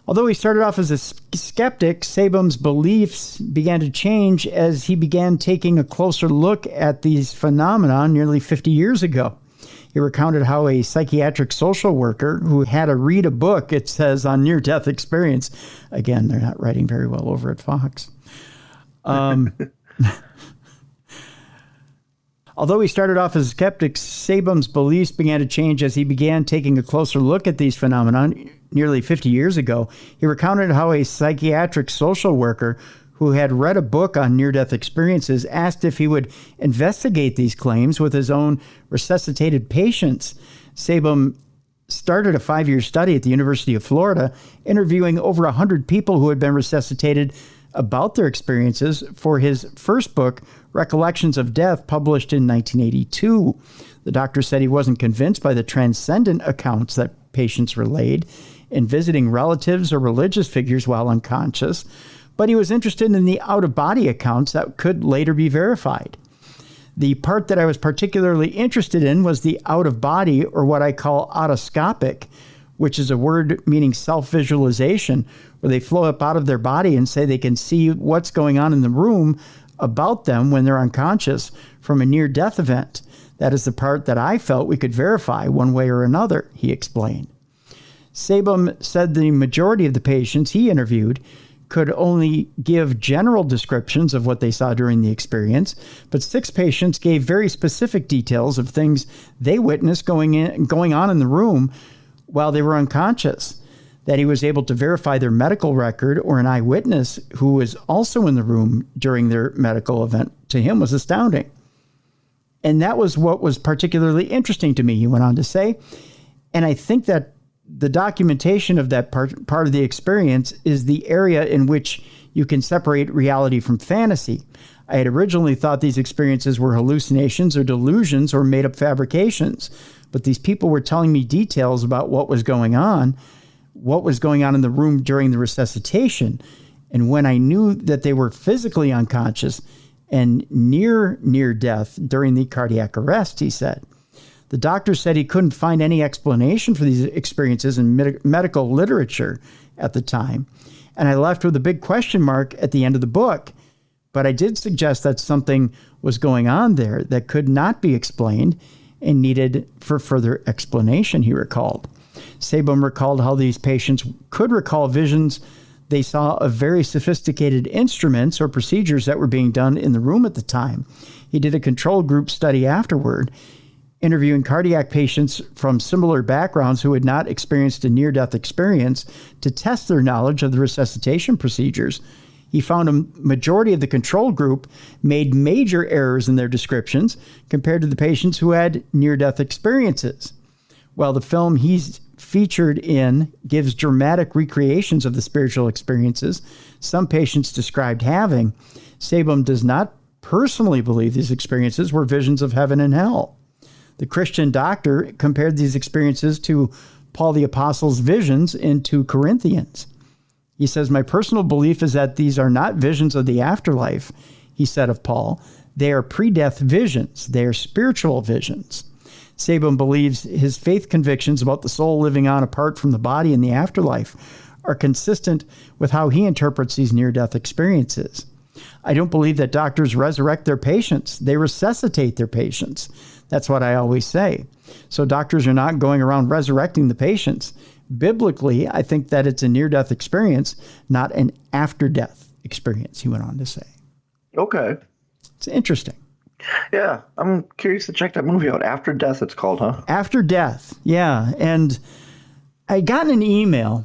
A: Although he started off as a skeptic, Sabum's beliefs began to change as he began taking a closer look at these phenomena nearly 50 years ago. He recounted how a psychiatric social worker who had to read a book, it says, on near-death experience. Again, they're not writing very well over at Fox. Although he started off as a skeptic, Sabum's beliefs began to change as he began taking a closer look at these phenomena nearly 50 years ago. He recounted how a psychiatric social worker who had read a book on near-death experiences asked if he would investigate these claims with his own resuscitated patients. Sabum started a 5-year study at the University of Florida, interviewing over 100 people who had been resuscitated about their experiences for his first book, Recollections of Death, published in 1982. The doctor said he wasn't convinced by the transcendent accounts that patients relayed in visiting relatives or religious figures while unconscious, but he was interested in the out-of-body accounts that could later be verified. The part that I was particularly interested in was the out-of-body, or what I call autoscopic, which is a word meaning self-visualization, where they flow up out of their body and say they can see what's going on in the room about them when they're unconscious from a near-death event. That is the part that I felt we could verify one way or another, he explained. Sabum said the majority of the patients he interviewed could only give general descriptions of what they saw during the experience, but 6 patients gave very specific details of things they witnessed going on in the room while they were unconscious. That he was able to verify their medical record or an eyewitness who was also in the room during their medical event, to him, was astounding. And that was what was particularly interesting to me, he went on to say. And I think that the documentation of that part of the experience is the area in which you can separate reality from fantasy. I had originally thought these experiences were hallucinations or delusions or made-up fabrications, but these people were telling me details about what was going on in the room during the resuscitation. And when I knew that they were physically unconscious and near death during the cardiac arrest, he said. The doctor said he couldn't find any explanation for these experiences in medical literature at the time. And I left with a big question mark at the end of the book. But I did suggest that something was going on there that could not be explained and needed for further explanation, he recalled. Sabum recalled how these patients could recall visions they saw of very sophisticated instruments or procedures that were being done in the room at the time. He did a control group study afterward, interviewing cardiac patients from similar backgrounds who had not experienced a near-death experience to test their knowledge of the resuscitation procedures. He found a majority of the control group made major errors in their descriptions compared to the patients who had near-death experiences. While the film he's featured in gives dramatic recreations of the spiritual experiences some patients described having, Sabum does not personally believe these experiences were visions of heaven and hell. The Christian doctor compared these experiences to Paul the Apostle's visions in 2 Corinthians. He says, "My personal belief is that these are not visions of the afterlife," he said of Paul. "They are pre-death visions. They are spiritual visions." Sabin believes his faith convictions about the soul living on apart from the body in the afterlife are consistent with how he interprets these near-death experiences. I don't believe that doctors resurrect their patients. They resuscitate their patients. That's what I always say. So doctors are not going around resurrecting the patients. Biblically, I think that it's a near-death experience, not an after-death experience, he went on to say.
B: Okay.
A: It's interesting.
B: Yeah, I'm curious to check that movie out. After Death, it's called, huh?
A: After Death, yeah. And I got an email.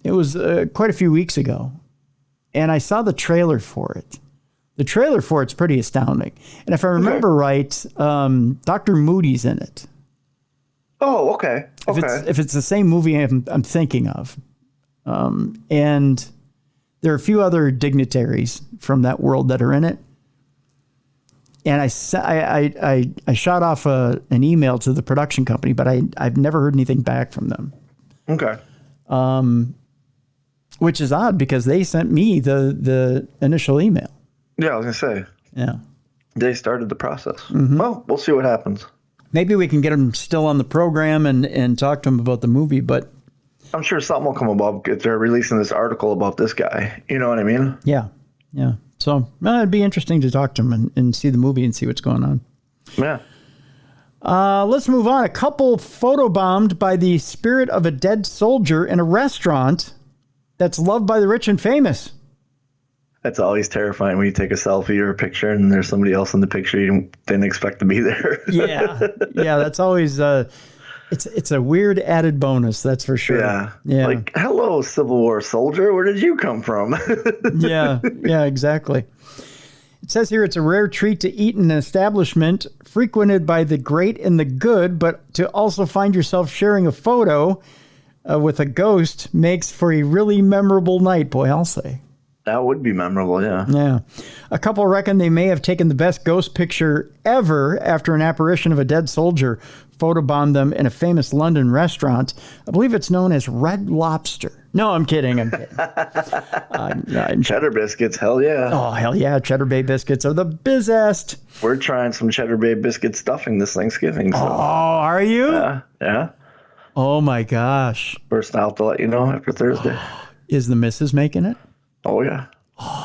A: It was quite a few weeks ago, and I saw the trailer for it. The trailer for it's pretty astounding. And if I remember right, Dr. Moody's in it.
B: Oh, okay.
A: If it's the same movie I'm thinking of. And there are a few other dignitaries from that world that are in it. And I shot off an email to the production company, but I've never heard anything back from them.
B: Okay.
A: Which is odd because they sent me the initial email.
B: Yeah, I was going to say.
A: Yeah.
B: They started the process. Mm-hmm. Well, we'll see what happens.
A: Maybe we can get them still on the program and talk to them about the movie, but
B: I'm sure something will come about if they're releasing this article about this guy. You know what I mean?
A: Yeah. Yeah. So it'd be interesting to talk to him and see the movie and see what's going on.
B: Yeah.
A: Let's move on. A couple photobombed by the spirit of a dead soldier in a restaurant that's loved by the rich and famous.
B: That's always terrifying when you take a selfie or a picture and there's somebody else in the picture you didn't expect to be there.
A: Yeah. That's always it's a weird added bonus, that's for sure.
B: Yeah. Like, hello, Civil War soldier. Where did you come from?
A: Yeah, exactly. It says here it's a rare treat to eat in an establishment frequented by the great and the good, but to also find yourself sharing a photo with a ghost makes for a really memorable night, boy, I'll say.
B: That would be memorable, yeah.
A: Yeah. A couple reckon they may have taken the best ghost picture ever after an apparition of a dead soldier photobombed them in a famous London restaurant. I believe it's known as Red Lobster. No, I'm kidding.
B: Cheddar biscuits, hell yeah.
A: Oh, hell yeah. Cheddar Bay biscuits are the bizzest.
B: We're trying some Cheddar Bay biscuit stuffing this Thanksgiving. So.
A: Oh, are you?
B: Yeah.
A: Oh, my gosh.
B: First, I'll have to let you know after Thursday.
A: Is the missus making it?
B: Oh, yeah.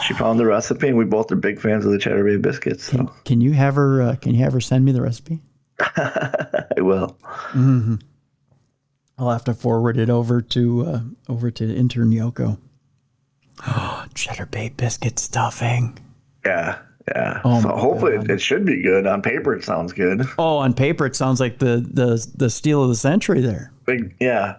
B: She found the recipe, and we both are big fans of the Cheddar Bay biscuits. So.
A: Can you have her send me the recipe?
B: I will.
A: Mm-hmm. I'll have to forward it over to intern Yoko. Oh, Cheddar Bay biscuit stuffing.
B: Yeah.
A: Oh,
B: so hopefully it should be good. On paper, it sounds good.
A: Oh, on paper, it sounds like the steal of the century there.
B: Yeah.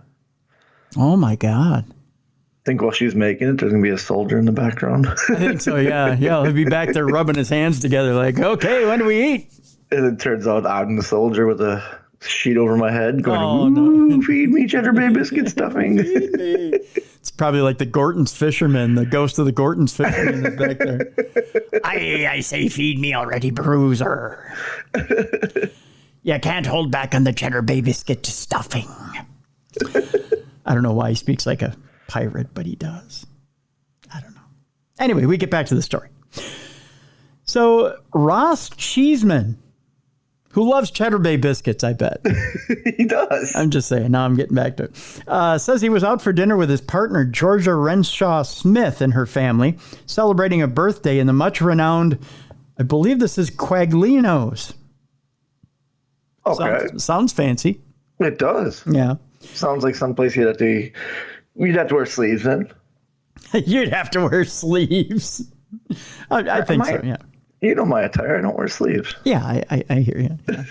A: Oh my God.
B: I think while she's making it, there's going to be a soldier in the background.
A: I think so, yeah. Yeah, he'll be back there rubbing his hands together like, okay, when do we eat?
B: And it turns out I'm the soldier with a sheet over my head going, no. Feed me Cheddar Bay biscuit stuffing.
A: It's probably like the Gorton's fisherman, the ghost of the Gorton's fisherman is back there. I say feed me already, Bruiser. You can't hold back on the Cheddar Bay biscuit stuffing. I don't know why he speaks like a pirate, but he does. I don't know. Anyway, we get back to the story. So Ross Cheeseman, who loves Cheddar Bay biscuits, I bet.
B: He does.
A: I'm just saying. Now I'm getting back to it. Says he was out for dinner with his partner, Georgia Renshaw Smith, and her family, celebrating a birthday in the much-renowned, I believe this is Quaglino's.
B: Okay.
A: Sounds fancy.
B: It does.
A: Yeah.
B: Sounds like someplace you'd have to wear sleeves in.
A: You'd have to wear sleeves. I think so, yeah.
B: You know my attire. I don't wear sleeves.
A: Yeah, I hear you. Yeah.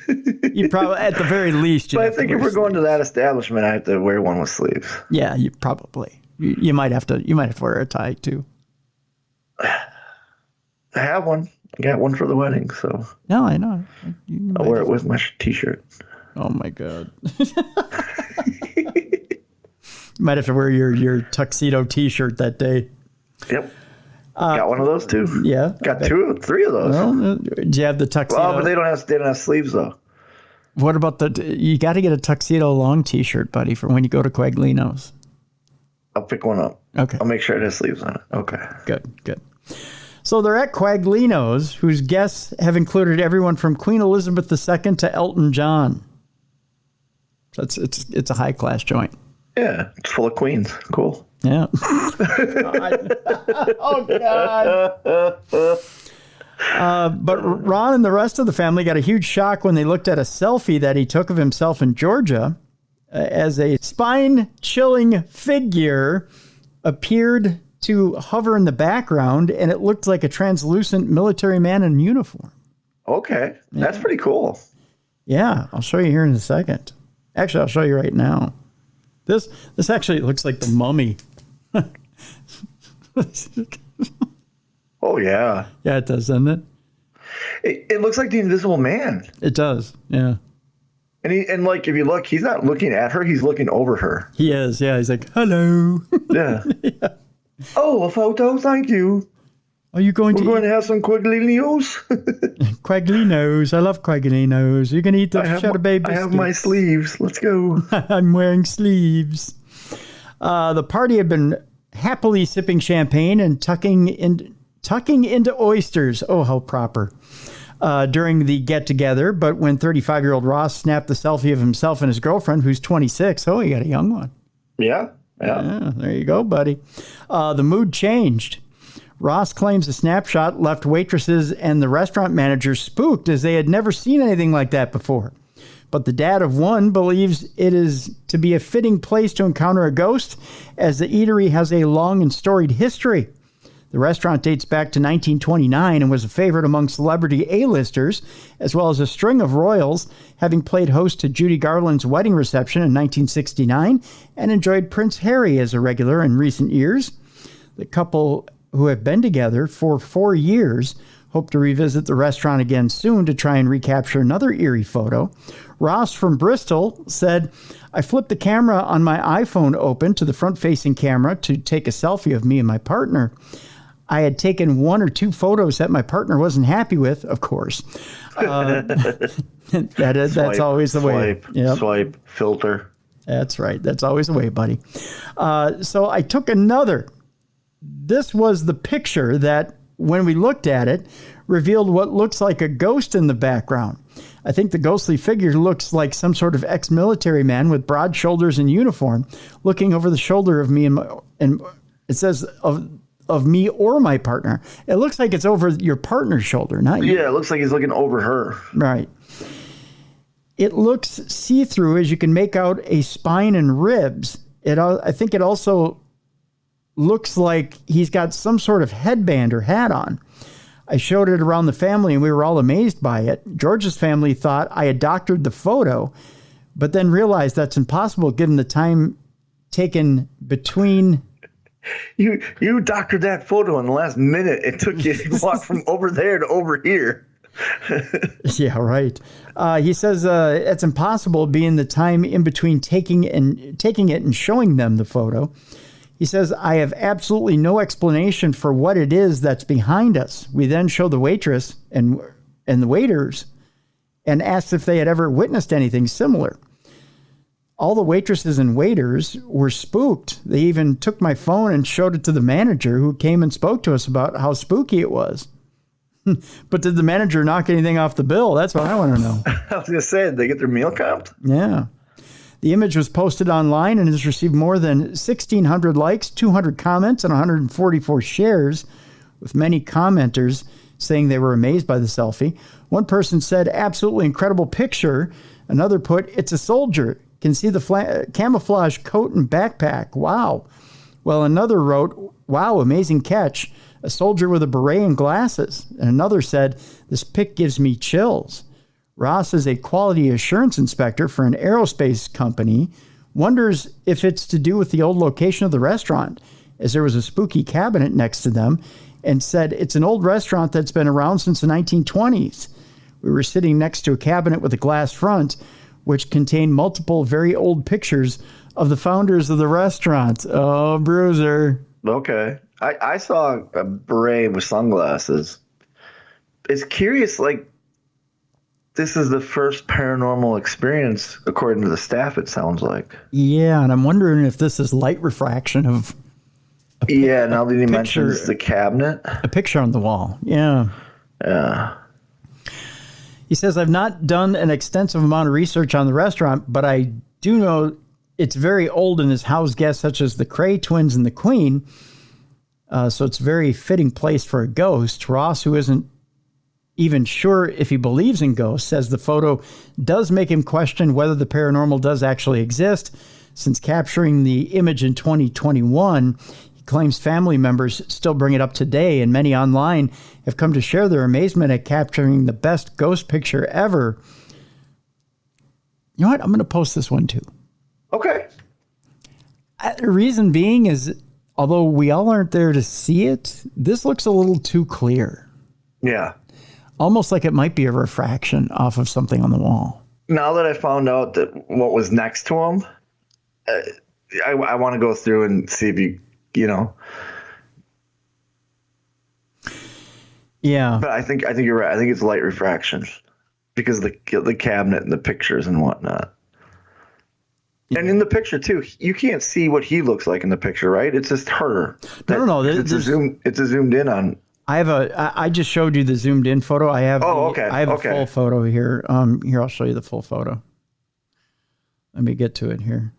A: You probably, at the very least,
B: but I think if we're going to that establishment, I have to wear one with sleeves.
A: Yeah, you probably. You might have to wear a tie too.
B: I have one. I got one for the wedding, so.
A: No, I know.
B: I'll wear it with my t-shirt.
A: Oh my God. You might have to wear your tuxedo t-shirt that day.
B: Yep. Got one of those too.
A: Yeah.
B: Got three of those.
A: Well, do you have the tuxedo?
B: Well, but they don't have sleeves though.
A: What about you got to get a tuxedo long t-shirt, buddy, for when you go to Quaglino's.
B: I'll pick one up.
A: Okay.
B: I'll make sure it has sleeves on it. Okay.
A: Good. So they're at Quaglino's, whose guests have included everyone from Queen Elizabeth II to Elton John. So it's a high class joint.
B: Yeah, it's full of queens. Cool.
A: Yeah. Oh God. But Ron and the rest of the family got a huge shock when they looked at a selfie that he took of himself in Georgia as a spine-chilling figure appeared to hover in the background, and it looked like a translucent military man in uniform.
B: Okay, that's pretty cool.
A: Yeah, I'll show you here in a second. Actually, I'll show you right now. This actually looks like the Mummy.
B: Oh, yeah.
A: Yeah, it does, doesn't it?
B: It looks like the Invisible Man.
A: It does, yeah.
B: And like, if you look, he's not looking at her, he's looking over her.
A: He is, yeah. He's like, hello.
B: Yeah. Yeah. Oh, a photo, thank you.
A: Are you going
B: We're going to have some Quaglinos.
A: Quaglinos. I love Quaglinos. You can eat the cheddar bay biscuits.
B: I have my sleeves. Let's go.
A: I'm wearing sleeves. The party had been happily sipping champagne and tucking into oysters. Oh, how proper. During the get-together, but when 35-year-old Ross snapped the selfie of himself and his girlfriend, who's 26, oh, he got a young one.
B: Yeah.
A: There you go, buddy. The mood changed. Ross claims the snapshot left waitresses and the restaurant manager spooked as they had never seen anything like that before. But the dad of one believes it is to be a fitting place to encounter a ghost, as the eatery has a long and storied history. The restaurant dates back to 1929 and was a favorite among celebrity A-listers, as well as a string of royals, having played host to Judy Garland's wedding reception in 1969 and enjoyed Prince Harry as a regular in recent years. The couple, who have been together for 4 years, hope to revisit the restaurant again soon to try and recapture another eerie photo. Ross from Bristol said, I flipped the camera on my iPhone open to the front-facing camera to take a selfie of me and my partner. I had taken 1 or 2 photos that my partner wasn't happy with, of course. That's always the way.
B: Swipe, filter.
A: That's right. That's always the way, buddy. So I took another. This was the picture that, when we looked at it, revealed what looks like a ghost in the background. I think the ghostly figure looks like some sort of ex-military man with broad shoulders and uniform, looking over the shoulder of me and it says of me or my partner. It looks like it's over your partner's shoulder, not you.
B: Yeah, it looks like he's looking over her.
A: Right. It looks see-through as you can make out a spine and ribs. I think it also looks like he's got some sort of headband or hat on. I showed it around the family and we were all amazed by it. George's family thought I had doctored the photo, but then realized that's impossible given the time taken between...
B: You doctored that photo in the last minute. It took you to walk from over there to over here.
A: Yeah, right. He says it's impossible being the time in between taking it and showing them the photo. He says, I have absolutely no explanation for what it is that's behind us. We then show the waitress and the waiters and asked if they had ever witnessed anything similar. All the waitresses and waiters were spooked. They even took my phone and showed it to the manager, who came and spoke to us about how spooky it was. But did the manager knock anything off the bill? That's what I want to know.
B: I was going to say, did they get their meal comped?
A: Yeah. The image was posted online and has received more than 1,600 likes, 200 comments, and 144 shares, with many commenters saying they were amazed by the selfie. One person said, absolutely incredible picture. Another put, it's a soldier. Can see the camouflage coat and backpack. Wow. Well, another wrote, wow, amazing catch. A soldier with a beret and glasses. And another said, this pic gives me chills. Ross is a quality assurance inspector for an aerospace company, wonders if it's to do with the old location of the restaurant, as there was a spooky cabinet next to them, and said it's an old restaurant that's been around since the 1920s. We were sitting next to a cabinet with a glass front, which contained multiple very old pictures of the founders of the restaurant. Oh, Bruiser.
B: Okay. I saw a beret with sunglasses. It's curious, like, this is the first paranormal experience, according to the staff, it sounds like.
A: Yeah, and I'm wondering if this is light refraction of...
B: now that he mentions the cabinet.
A: A picture on the wall, yeah.
B: Yeah.
A: He says, I've not done an extensive amount of research on the restaurant, but I do know it's very old and has housed guests such as the Cray twins and the Queen. So it's a very fitting place for a ghost. Ross, who isn't even sure if he believes in ghosts, says the photo does make him question whether the paranormal does actually exist. Since capturing the image in 2021, he claims family members still bring it up today, and many online have come to share their amazement at capturing the best ghost picture ever. You know what? I'm going to post this one too.
B: Okay.
A: The reason being is, although we all aren't there to see it, this looks a little too clear.
B: Yeah.
A: Almost like it might be a refraction off of something on the wall.
B: Now that I found out that what was next to him, I want to go through and see if you know.
A: Yeah.
B: But I think you're right. I think it's light refraction because of the cabinet and the pictures and whatnot. Yeah. And in the picture too, you can't see what he looks like in the picture, right? It's just her.
A: No.
B: It's a zoomed in on.
A: I just showed you the zoomed in photo. I have a full photo here. Here, I'll show you the full photo. Let me get to it here.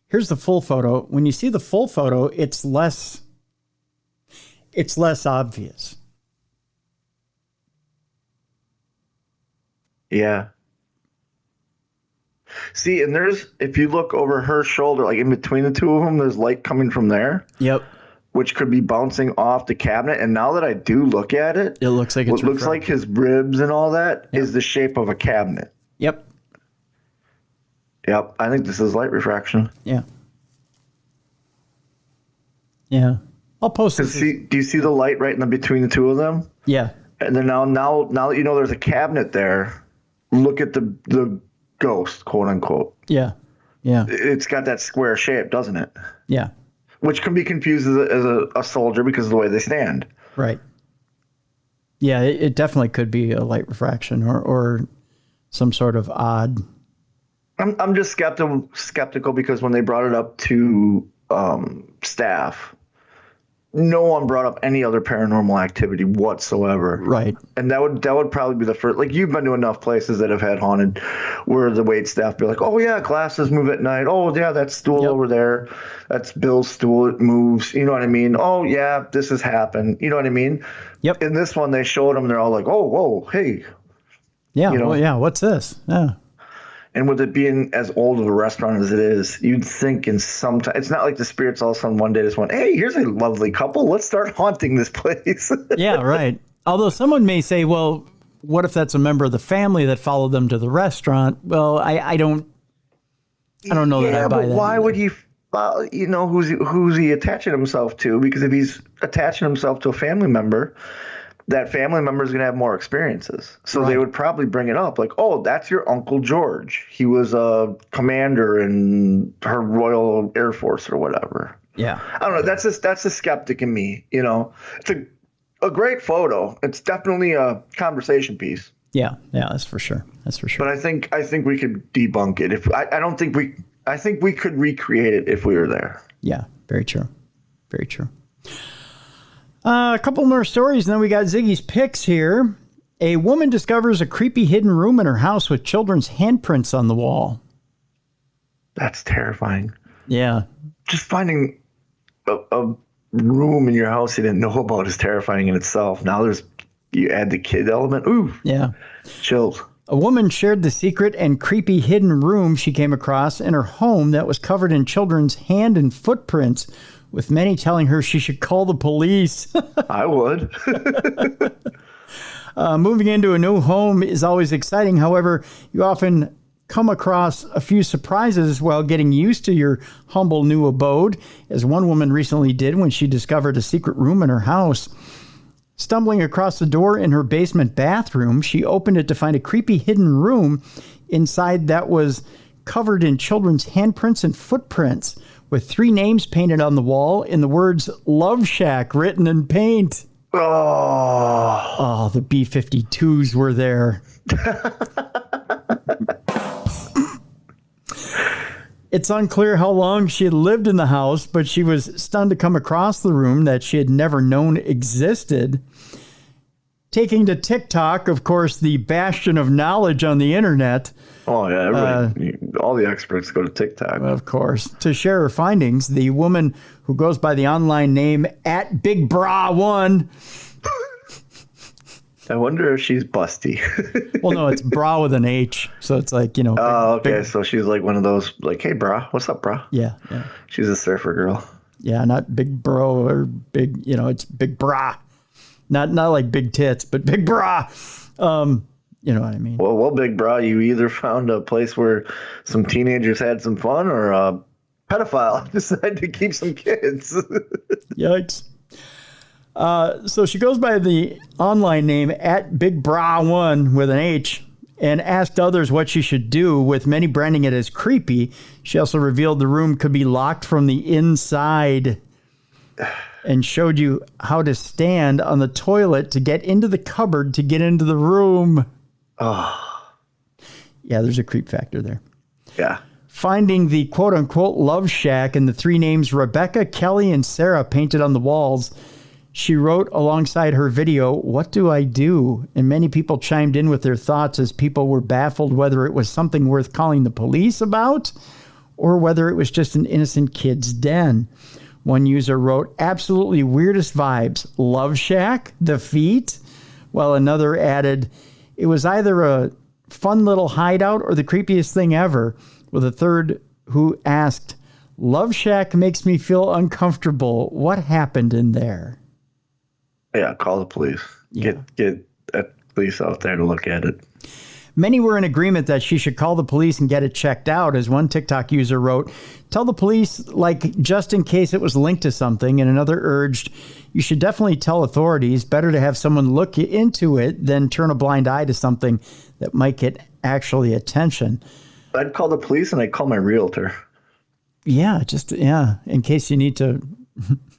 A: Here's the full photo. When you see the full photo, it's less obvious.
B: Yeah. See, and if you look over her shoulder, like in between the two of them, there's light coming from there.
A: Yep.
B: Which could be bouncing off the cabinet. And now that I do look at it,
A: it looks like it's
B: what looks like his ribs and all that is the shape of a cabinet.
A: Yep.
B: Yep. I think this is light refraction.
A: Yeah. Yeah. I'll post this.
B: Do you see the light right in between the two of them?
A: Yeah.
B: And then now that you know there's a cabinet there, look at the ghost, quote unquote.
A: Yeah. Yeah.
B: It's got that square shape, doesn't it?
A: Yeah.
B: Which can be confused as a soldier because of the way they stand.
A: Right. Yeah, it definitely could be a light refraction or some sort of odd.
B: I'm just skeptical because when they brought it up to staff, no one brought up any other paranormal activity whatsoever.
A: Right.
B: And that would probably be the first. Like, you've been to enough places that have had haunted where the wait staff be like, oh yeah, glasses move at night. Oh yeah, that stool over there, that's Bill's stool, it moves. You know what I mean? Oh yeah, this has happened. You know what I mean?
A: Yep.
B: In this one, they showed them. They're all like, oh whoa, hey.
A: Yeah. Well, yeah. What's this? Yeah.
B: And with it being as old of a restaurant as it is, you'd think in some time, it's not like the spirits all of a sudden one day just went, hey, here's a lovely couple. Let's start haunting this place.
A: Yeah, right. Although someone may say, well, what if that's a member of the family that followed them to the restaurant? Well, I don't know that I buy that.
B: Why would he, who's he attaching himself to? Because if he's attaching himself to a family member, that family member is going to have more experiences. So They would probably bring it up like, oh, that's your Uncle George. He was a commander in her Royal Air Force or whatever.
A: Yeah.
B: I don't know. That's a skeptic in me. You know, it's a great photo. It's definitely a conversation piece.
A: Yeah. Yeah, that's for sure. That's for sure.
B: But I think we could debunk it. I think we could recreate it if we were there.
A: Yeah. Very true. Very true. A couple more stories, and then we got Ziggy's picks here. A woman discovers a creepy hidden room in her house with children's handprints on the wall.
B: That's terrifying.
A: Yeah.
B: Just finding a room in your house you didn't know about is terrifying in itself. Now you add the kid element. Ooh.
A: Yeah.
B: Chills.
A: A woman shared the secret and creepy hidden room she came across in her home that was covered in children's hand and footprints, with many telling her she should call the police.
B: I would.
A: Moving into a new home is always exciting. However, you often come across a few surprises while getting used to your humble new abode, as one woman recently did when she discovered a secret room in her house. Stumbling across the door in her basement bathroom, she opened it to find a creepy hidden room inside that was covered in children's handprints and footprints, with 3 names painted on the wall and the words Love Shack written in paint.
B: Oh,
A: the B-52s were there. It's unclear how long she had lived in the house, but she was stunned to come across the room that she had never known existed. Taking to TikTok, of course, the bastion of knowledge on the internet.
B: Oh, yeah. Everybody, all the experts go to TikTok.
A: Of course. To share her findings, the woman who goes by the online name @BigBra1.
B: I wonder if she's busty.
A: Well, no, it's bra with an H. So it's like, you know.
B: Oh, okay. Big, so she's like one of those, like, hey, bra, what's up, bra?
A: Yeah.
B: She's a surfer girl.
A: Yeah, not big bro or big, you know, it's big bra. Not like big tits, but big bra. You know what I mean?
B: Well, big bra, you either found a place where some teenagers had some fun or a pedophile decided to keep some kids.
A: Yikes. So she goes by the online name @BigBra1 with an H and asked others what she should do, with many branding it as creepy. She also revealed the room could be locked from the inside and showed you how to stand on the toilet to get into the cupboard to get into the room.
B: Oh.
A: Yeah, there's a creep factor there.
B: Yeah.
A: Finding the quote-unquote love shack and the three names Rebecca, Kelly, and Sarah painted on the walls, she wrote alongside her video, "What do I do?" And many people chimed in with their thoughts as people were baffled whether it was something worth calling the police about or whether it was just an innocent kid's den. One user wrote, "Absolutely weirdest vibes. Love shack? The feet?" While another added, "It was either a fun little hideout or the creepiest thing ever," with a third who asked, "Love shack makes me feel uncomfortable. What happened in there?"
B: Yeah, call the police.
A: Yeah.
B: Get a police out there to look at it.
A: Many were in agreement that she should call the police and get it checked out. As one TikTok user wrote, "Tell the police, like, just in case it was linked to something." And another urged, "You should definitely tell authorities. Better to have someone look into it than turn a blind eye to something that might get actually attention."
B: I'd call the police and I'd call my realtor.
A: Yeah, in case you need to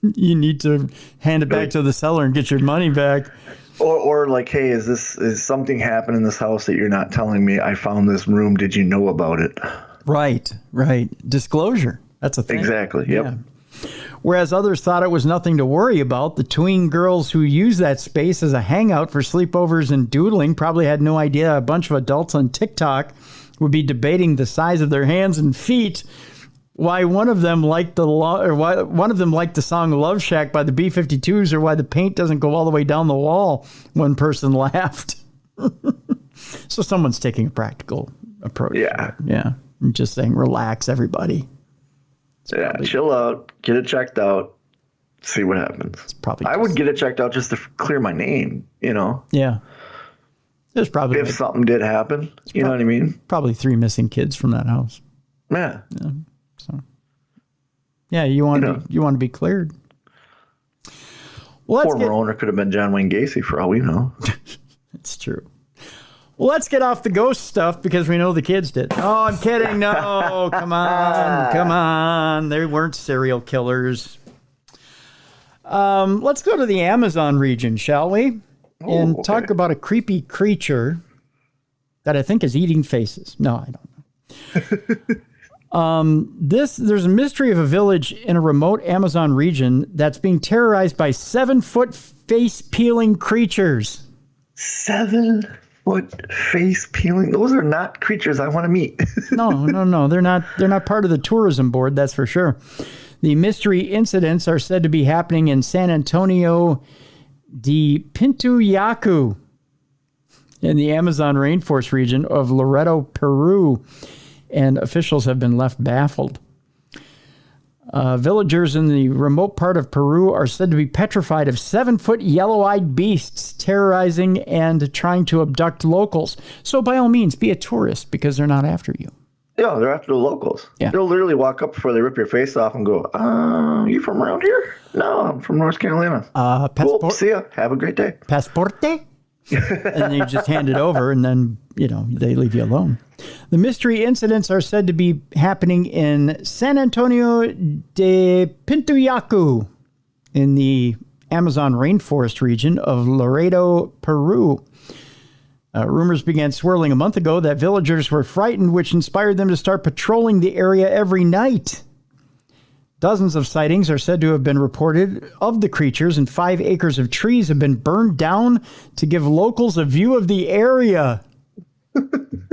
A: you need to hand it back to the seller and get your money back.
B: Or like, hey, is something happened in this house that you're not telling me? I found this room. Did you know about it?
A: Right. Disclosure. That's a thing.
B: Exactly. Yep.
A: Yeah. Whereas others thought it was nothing to worry about, the tween girls who use that space as a hangout for sleepovers and doodling probably had no idea a bunch of adults on TikTok would be debating the size of their hands and feet. Why one of them liked the song "Love Shack" by the B-52s, or why the paint doesn't go all the way down the wall. One person laughed. So someone's taking a practical approach. Yeah. I'm just saying, relax, everybody.
B: Chill out, get it checked out, see what happens. I would get it checked out just to clear my name, you know?
A: Yeah. There's probably
B: if something did happen, you know what I mean?
A: Probably 3 missing kids from that house.
B: Yeah.
A: So, yeah, you want to be cleared. Well,
B: former owner could have been John Wayne Gacy for all we know.
A: It's true. Well, let's get off the ghost stuff because we know the kids did. Oh, I'm kidding. No, come on. They weren't serial killers. Let's go to the Amazon region, shall we? And talk about a creepy creature that I think is eating faces. No, I don't know. There's a mystery of a village in a remote Amazon region that's being terrorized by 7-foot face-peeling creatures.
B: 7-foot face peeling? Those are not creatures I want to meet.
A: No. They're not part of the tourism board, that's for sure. The mystery incidents are said to be happening in San Antonio de Pintuyacu in the Amazon rainforest region of Loreto, Peru. And officials have been left baffled. Villagers in the remote part of Peru are said to be petrified of 7-foot yellow-eyed beasts terrorizing and trying to abduct locals. So by all means, be a tourist because they're not after you.
B: Yeah, they're after the locals. Yeah. They'll literally walk up before they rip your face off and go, you from around here? No, I'm from North Carolina. Cool, see ya. Have a great day.
A: Pasporte? And then you just hand it over and then, they leave you alone. The mystery incidents are said to be happening in San Antonio de Pintuyacu in the Amazon rainforest region of Loreto, Peru. Rumors began swirling a month ago that villagers were frightened, which inspired them to start patrolling the area every night. Dozens of sightings are said to have been reported of the creatures, and 5 acres of trees have been burned down to give locals a view of the area.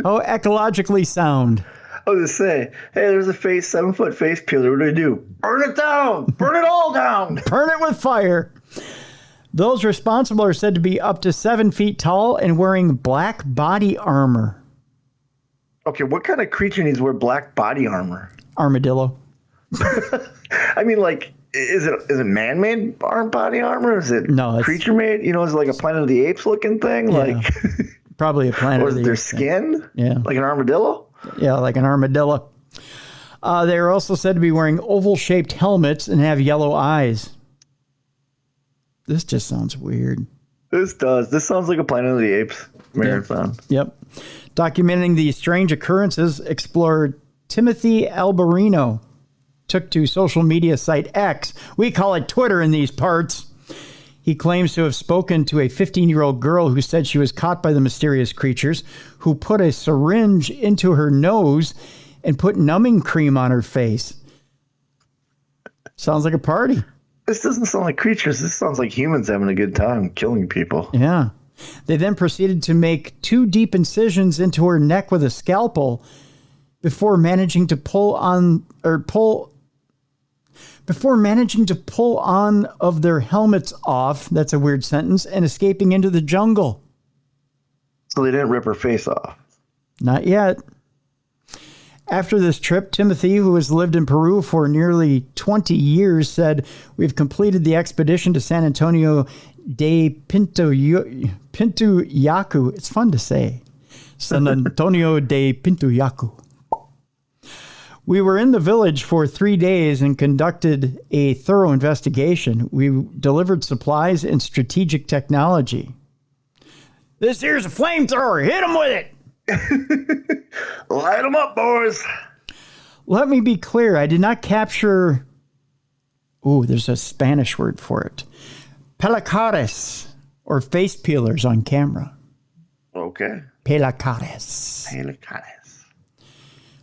A: Oh, ecologically sound.
B: I was just say, hey, there's a 7-foot face peeler. What do? Burn it down. Burn it all down.
A: Burn it with fire. Those responsible are said to be up to 7 feet tall and wearing black body armor.
B: Okay, what kind of creature needs to wear black body armor?
A: Armadillo.
B: I mean, like, is it man-made body armor? Is it creature-made? You know, is it like a Planet of the Apes looking thing?
A: Yeah,
B: like,
A: probably a Planet
B: or
A: of the
B: is their
A: Apes
B: skin?
A: Thing. Yeah.
B: Like an armadillo?
A: Yeah, like an armadillo. They are also said to be wearing oval-shaped helmets and have yellow eyes. This just sounds weird.
B: This does. This sounds like a Planet of the Apes marathon.
A: Yep. Documenting the strange occurrences, explorer Timothy Alberino took to social media site X. We call it Twitter in these parts. He claims to have spoken to a 15-year-old girl who said she was caught by the mysterious creatures, who put a syringe into her nose and put numbing cream on her face. Sounds like a party.
B: This doesn't sound like creatures. This sounds like humans having a good time killing people.
A: Yeah. They then proceeded to make 2 deep incisions into her neck with a scalpel before managing to pull on of their helmets off. That's a weird sentence. And escaping into the jungle.
B: So they didn't rip her face off?
A: Not yet. After this trip, Timothy, who has lived in Peru for nearly 20 years, said, "We've completed the expedition to San Antonio de Pintuyacu." It's fun to say. San Antonio de Pintuyacu. We were in the village for 3 days and conducted a thorough investigation. We delivered supplies and strategic technology. This here's a flamethrower. Hit him with it.
B: Light them up, boys.
A: Let me be clear. I did not capture... Ooh, there's a Spanish word for it. Pelacares, or face peelers on camera.
B: Okay.
A: Pelacares.
B: Pelacares.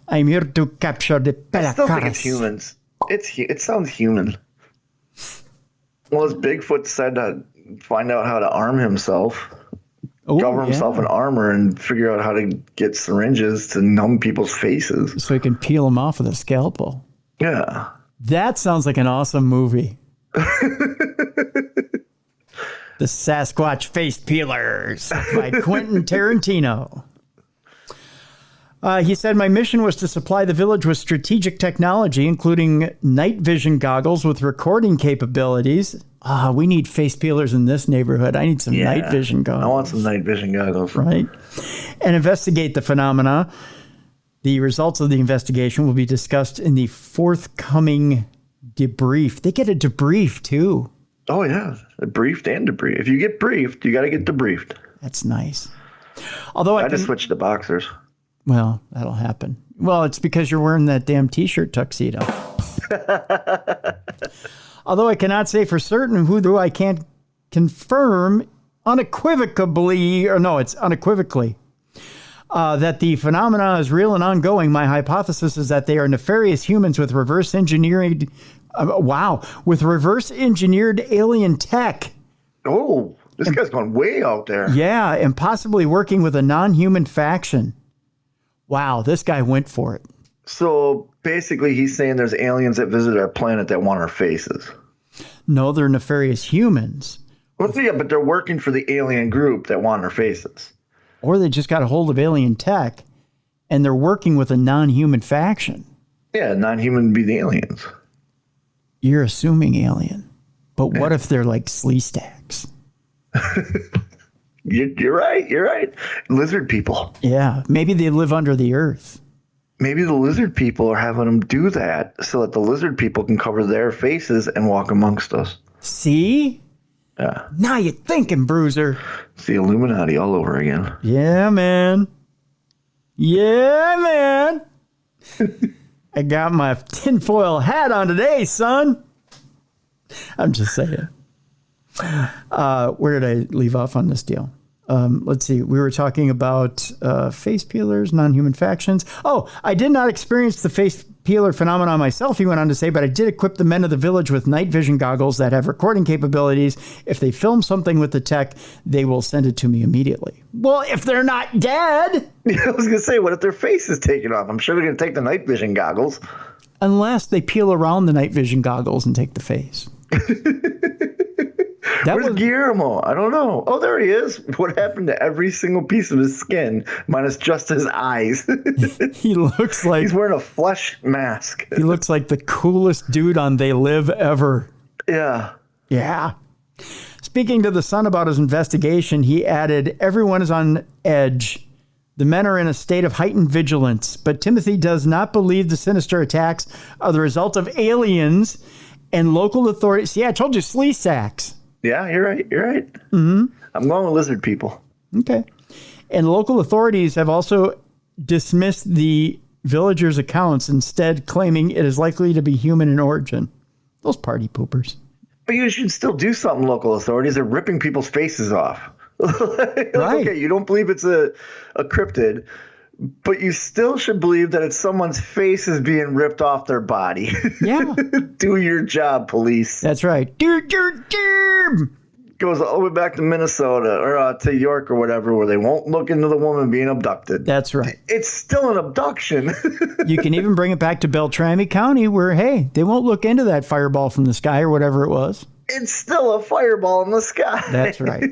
A: I'm here to capture the pelacares.
B: I still think it's humans. It sounds human. Well, as Bigfoot said to find out how to arm himself, cover himself in armor, and figure out how to get syringes to numb people's faces.
A: So he can peel them off with a scalpel.
B: Yeah.
A: That sounds like an awesome movie. The Sasquatch Face Peelers by Quentin Tarantino. He said, my mission was to supply the village with strategic technology, including night vision goggles with recording capabilities. We need face peelers in this neighborhood. I need some night vision goggles.
B: I want some night vision goggles.
A: Right. And investigate the phenomena. The results of the investigation will be discussed in the forthcoming debrief. They get a debrief, too.
B: Oh, yeah. Briefed and debriefed. If you get briefed, you got to get debriefed.
A: That's nice. Although
B: I just switched to boxers.
A: Well, that'll happen. Well, it's because you're wearing that damn T-shirt tuxedo. Although I cannot say for certain who I can't confirm unequivocally that the phenomena is real and ongoing. My hypothesis is that they are nefarious humans with reverse engineered alien tech.
B: Oh, this guy's gone way out there.
A: Yeah, and possibly working with a non-human faction. Wow, this guy went for it.
B: So basically he's saying there's aliens that visit our planet that want our faces.
A: No, they're nefarious humans.
B: Well, yeah, but they're working for the alien group that want our faces.
A: Or they just got a hold of alien tech and they're working with a non-human faction.
B: Yeah, non-human would be the aliens.
A: You're assuming alien. But what if they're like slee stacks?
B: You're right. You're right. Lizard people.
A: Yeah. Maybe they live under the earth.
B: Maybe the lizard people are having them do that so that the lizard people can cover their faces and walk amongst us.
A: See?
B: Yeah.
A: Now you're thinking, Bruiser.
B: It's the Illuminati all over again.
A: Yeah, man. Yeah, man. I got my tinfoil hat on today, son. I'm just saying. Where did I leave off on this deal? Let's see. We were talking about face peelers, non-human factions. Oh, I did not experience the face peeler phenomenon myself, he went on to say, but I did equip the men of the village with night vision goggles that have recording capabilities. If they film something with the tech, they will send it to me immediately. Well, if they're not dead.
B: I was going to say, what if their face is taken off? I'm sure they're going to take the night vision goggles.
A: Unless they peel around the night vision goggles and take the face.
B: Where's Guillermo? I don't know. Oh, there he is. What happened to every single piece of his skin, minus just his eyes?
A: He looks like...
B: He's wearing a flesh mask.
A: He looks like the coolest dude on They Live ever.
B: Yeah.
A: Yeah. Speaking to The Sun about his investigation, he added, everyone is on edge. The men are in a state of heightened vigilance, but Timothy does not believe the sinister attacks are the result of aliens and local authorities. See, I told you, slee sacks.
B: Yeah, you're right. You're right.
A: Mm-hmm.
B: I'm going with lizard people.
A: Okay. And local authorities have also dismissed the villagers' accounts, instead claiming it is likely to be human in origin. Those party poopers.
B: But you should still do something, local authorities. They're ripping people's faces off. Right. Okay, you don't believe it's a cryptid, but you still should believe that it's someone's face is being ripped off their body.
A: Yeah.
B: Do your job, police.
A: That's right.
B: Goes all the way back to Minnesota or to York or whatever, where they won't look into the woman being abducted.
A: That's right.
B: It's still an abduction.
A: You can even bring it back to Beltrami County where, hey, they won't look into that fireball from the sky or whatever it was.
B: It's still a fireball in the sky.
A: That's right.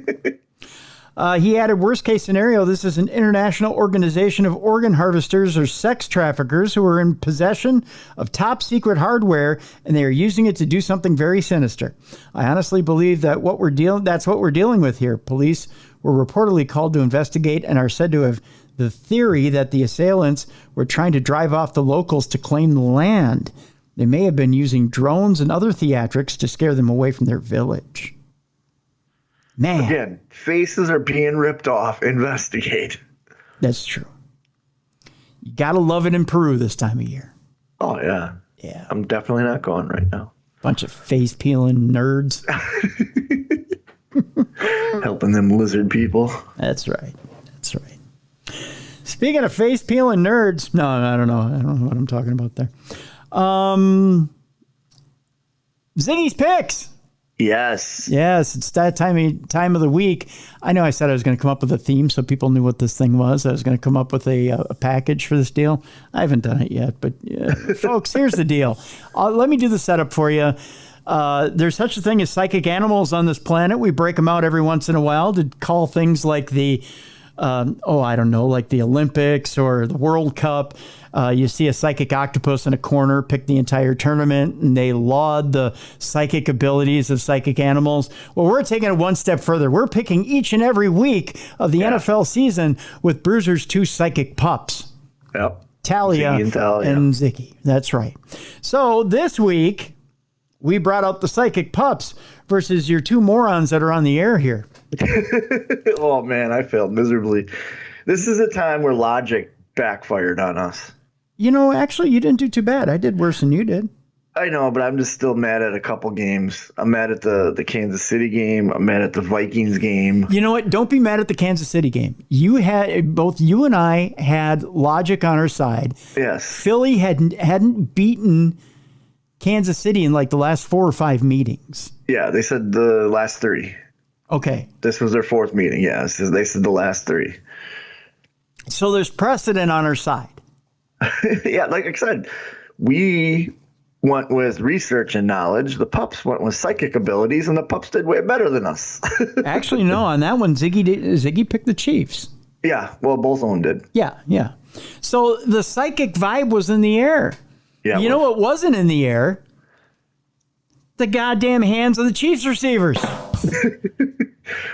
A: He added, worst case scenario, this is an international organization of organ harvesters or sex traffickers who are in possession of top secret hardware, and they are using it to do something very sinister. I honestly believe that that's what we're dealing with here. Police were reportedly called to investigate and are said to have the theory that the assailants were trying to drive off the locals to claim the land. They may have been using drones and other theatrics to scare them away from their village. Man.
B: Again, faces are being ripped off. Investigate.
A: That's true. You got to love it in Peru this time of year.
B: Oh, yeah.
A: Yeah.
B: I'm definitely not going right now.
A: Bunch of face-peeling nerds.
B: Helping them lizard people.
A: That's right. That's right. Speaking of face-peeling nerds. No, I don't know. I don't know what I'm talking about there. Ziggy's Picks.
B: Yes.
A: Yes, it's that time of the week. I know I said I was going to come up with a theme so people knew what this thing was. I was going to come up with a package for this deal. I haven't done it yet, but folks, here's the deal. Let me do the setup for you. There's such a thing as psychic animals on this planet. We break them out every once in a while to call things like the like the Olympics or the World Cup. You see a psychic octopus in a corner, pick the entire tournament, and they laud the psychic abilities of psychic animals. Well, we're taking it one step further. We're picking each and every week of the NFL season with Bruiser's two psychic pups.
B: Yep.
A: Talia and Ziggy. That's right. So this week, we brought out the psychic pups versus your two morons that are on the air here.
B: Oh, man, I failed miserably. This is a time where logic backfired on us.
A: You know, actually, you didn't do too bad. I did worse than you did.
B: I know, but I'm just still mad at a couple games. I'm mad at the Kansas City game. I'm mad at the Vikings game.
A: You know what? Don't be mad at the Kansas City game. Both you and I had logic on our side.
B: Yes.
A: Philly hadn't beaten Kansas City in like the last 4 or 5 meetings.
B: Yeah, they said the last 3.
A: Okay.
B: This was their 4th meeting. Yeah, they said the last 3.
A: So there's precedent on our side.
B: Yeah, like I said, we went with research and knowledge. The pups went with psychic abilities, and the pups did way better than us.
A: Actually, no, on that one, Ziggy picked the Chiefs.
B: Yeah, well, both of them did.
A: Yeah. So the psychic vibe was in the air.
B: Yeah.
A: You know what wasn't in the air? The goddamn hands of the Chiefs receivers.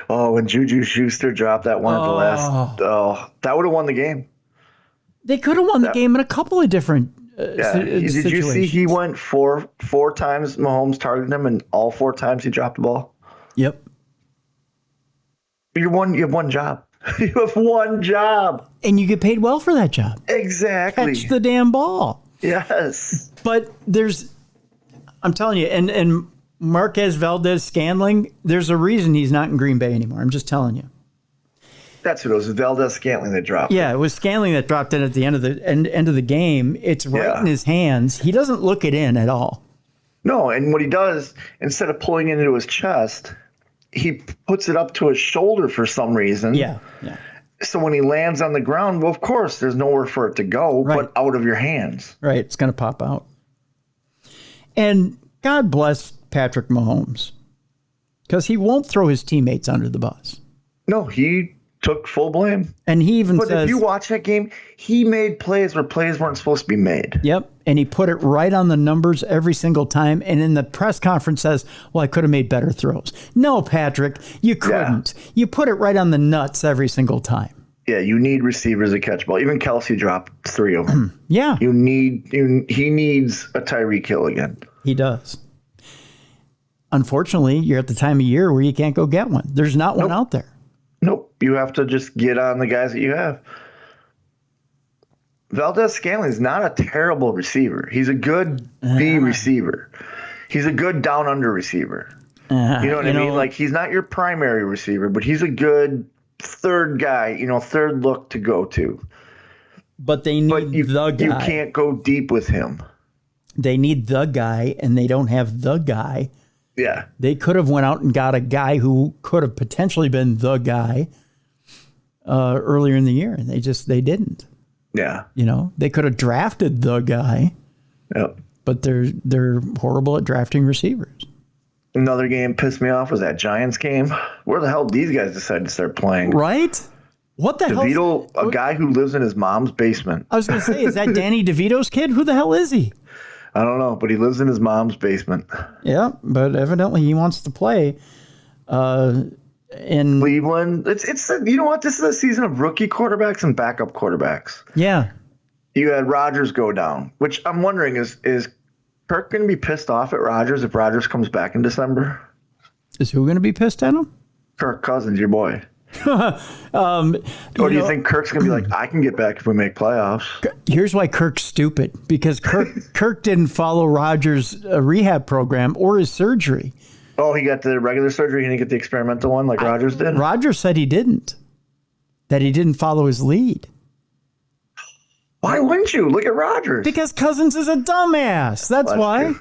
B: Oh, when Juju Schuster dropped that one at the last. Oh, that would have won the game.
A: They could have won the game in a couple of different
B: situations. Did you see he went four times Mahomes targeted him, and all 4 times he dropped the ball?
A: Yep.
B: You have one job. You have one job.
A: And you get paid well for that job.
B: Exactly.
A: Catch the damn ball.
B: Yes.
A: But I'm telling you, and Marquez Valdez Scantling, there's a reason he's not in Green Bay anymore. I'm just telling you.
B: That's what it was. Valdez-Scantling that dropped.
A: Yeah, it was Scantling that dropped in at the end of the game. It's right in his hands. He doesn't look it in at all.
B: No, and what he does, instead of pulling it into his chest, he puts it up to his shoulder for some reason.
A: Yeah.
B: So when he lands on the ground, well, of course, there's nowhere for it to go but out of your hands.
A: Right, it's going to pop out. And God bless Patrick Mahomes, because he won't throw his teammates under the bus.
B: No, he took full blame.
A: And he even says...
B: But if you watch that game, he made plays where plays weren't supposed to be made.
A: Yep, and he put it right on the numbers every single time. And in the press conference says, well, I could have made better throws. No, Patrick, you couldn't. Yeah. You put it right on the nuts every single time.
B: Yeah, you need receivers to catch ball. Even Kelsey dropped 3 of them.
A: Yeah.
B: He needs a Tyreek Hill again.
A: He does. Unfortunately, you're at the time of year where you can't go get one. There's not one out there.
B: Nope. You have to just get on the guys that you have. Valdez-Scantling is not a terrible receiver. He's a good B receiver. He's a good down under receiver. You know what I mean? Like, he's not your primary receiver, but he's a good third guy, third look to go to.
A: But they need the guy.
B: You can't go deep with him.
A: They need the guy, and they don't have the guy.
B: Yeah.
A: They could have went out and got a guy who could have potentially been the guy earlier in the year, and they didn't.
B: Yeah.
A: They could have drafted the guy.
B: Yep.
A: But they're horrible at drafting receivers.
B: Another game pissed me off was that Giants game. Where the hell did these guys decide to start playing?
A: Right? What the hell?
B: DeVito, a guy who lives in his mom's basement.
A: I was going to say, is that Danny DeVito's kid? Who the hell is he?
B: I don't know, but he lives in his mom's basement.
A: Yeah, but evidently he wants to play. In
B: Cleveland, it's you know what? This is a season of rookie quarterbacks and backup quarterbacks.
A: Yeah.
B: You had Rodgers go down, which I'm wondering is Kirk going to be pissed off at Rodgers if Rodgers comes back in December?
A: Is who going to be pissed at him?
B: Kirk Cousins, your boy. Or do you think Kirk's going to be like, I can get back if we make playoffs?
A: Here's why Kirk's stupid. Because Kirk didn't follow Rodgers' rehab program or his surgery.
B: Oh, he got the regular surgery. He didn't get the experimental one like Rodgers did?
A: Rodgers said he didn't. That he didn't follow his lead.
B: Why wouldn't you? Look at Rodgers.
A: Because Cousins is a dumbass. That's why.
B: True.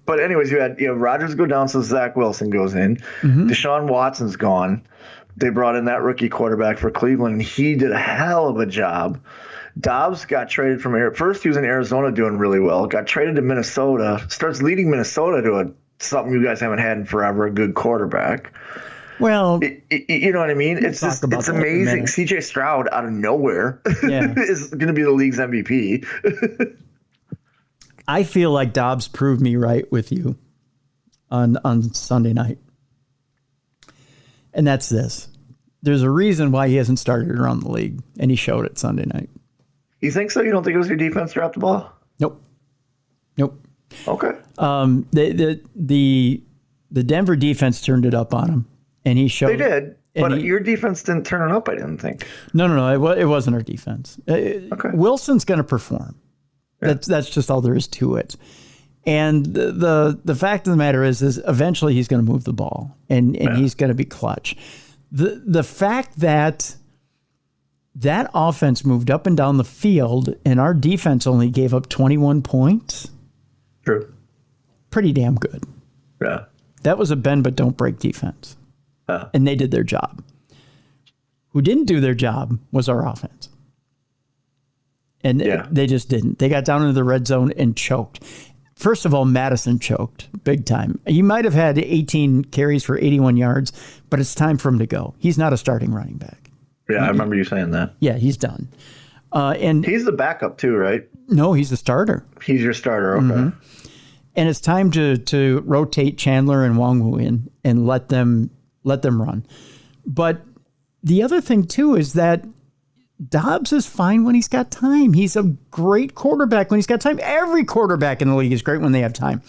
B: But anyways, you had Rodgers go down, so Zach Wilson goes in. Mm-hmm. Deshaun Watson's gone. They brought in that rookie quarterback for Cleveland, and he did a hell of a job. Dobbs got traded from first he was in Arizona doing really well, got traded to Minnesota, starts leading Minnesota to something you guys haven't had in forever, a good quarterback.
A: Well,
B: you know what I mean? It's amazing. CJ Stroud out of nowhere is going to be the league's MVP.
A: I feel like Dobbs proved me right with you on Sunday night. And that's this. There's a reason why he hasn't started around the league, and he showed it Sunday night.
B: You think so? You don't think it was your defense dropped the ball?
A: Nope.
B: Okay.
A: The Denver defense turned it up on him, and he showed.
B: They did, but your defense didn't turn it up, I didn't think.
A: No. It wasn't our defense. Okay. Wilson's going to perform. Yeah. That's just all there is to it. And the fact of the matter is eventually he's going to move the ball, and he's going to be clutch. The fact that offense moved up and down the field and our defense only gave up 21 points.
B: True.
A: Pretty damn good.
B: Yeah.
A: That was a bend but don't break defense. And they did their job. Who didn't do their job was our offense. And they just didn't. They got down into the red zone and choked. First of all, Madison choked big time. He might have had 18 carries for 81 yards, but it's time for him to go. He's not a starting running back.
B: Yeah, I remember you saying that.
A: Yeah, he's done. And
B: he's the backup too, right?
A: No, he's the starter.
B: He's your starter, okay. Mm-hmm.
A: And it's time to rotate Chandler and Wongwu in and let them run. But the other thing too is that Dobbs is fine when he's got time. He's a great quarterback when he's got time. Every quarterback in the league is great when they have time.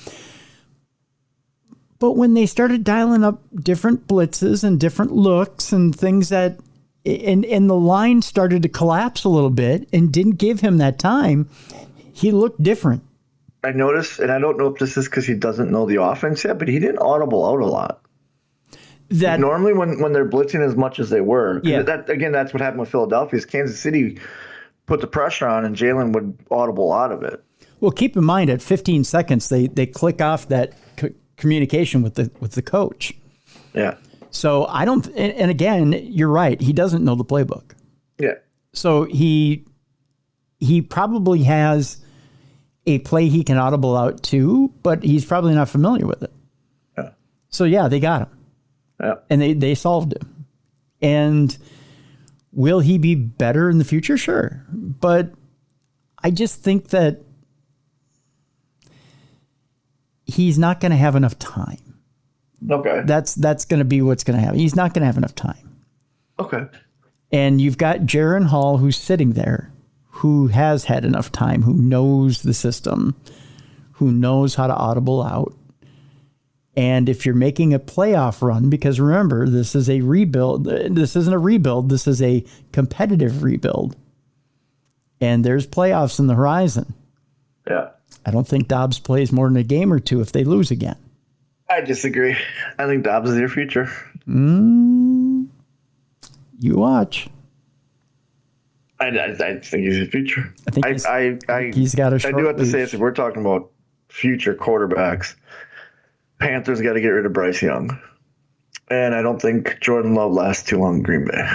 A: But when they started dialing up different blitzes and different looks and things that, and the line started to collapse a little bit and didn't give him that time, he looked different.
B: I noticed, and I don't know if this is because he doesn't know the offense yet, but he didn't audible out a lot.
A: That
B: normally when they're blitzing as much as they were,
A: Yeah.
B: that's what happened with Philadelphia. Is Kansas City put the pressure on and Jalen would audible out of it.
A: Well, keep in mind at 15 seconds they click off that communication with the coach.
B: Yeah.
A: So I don't. And again, you're right. He doesn't know the playbook.
B: Yeah.
A: So he probably has a play he can audible out to, but he's probably not familiar with it.
B: Yeah.
A: So yeah, they got him.
B: Yeah.
A: And they solved him. And will he be better in the future? Sure. But I just think that he's not going to have enough time.
B: Okay.
A: That's going to be what's going to happen. He's not going to have enough time.
B: Okay.
A: And you've got Jaron Hall who's sitting there, who has had enough time, who knows the system, who knows how to audible out. And if you're making a playoff run, because remember, this is a rebuild. This isn't a rebuild. This is a competitive rebuild. And there's playoffs in the horizon.
B: Yeah.
A: I don't think Dobbs plays more than a game or two if they lose again.
B: I disagree. I think Dobbs is their future.
A: You watch.
B: I think he's the future.
A: I think he's got a short
B: I do have to say
A: leash.
B: this. If we're talking about future quarterbacks, Panthers got to get rid of Bryce Young. And I don't think Jordan Love lasts too long in Green Bay.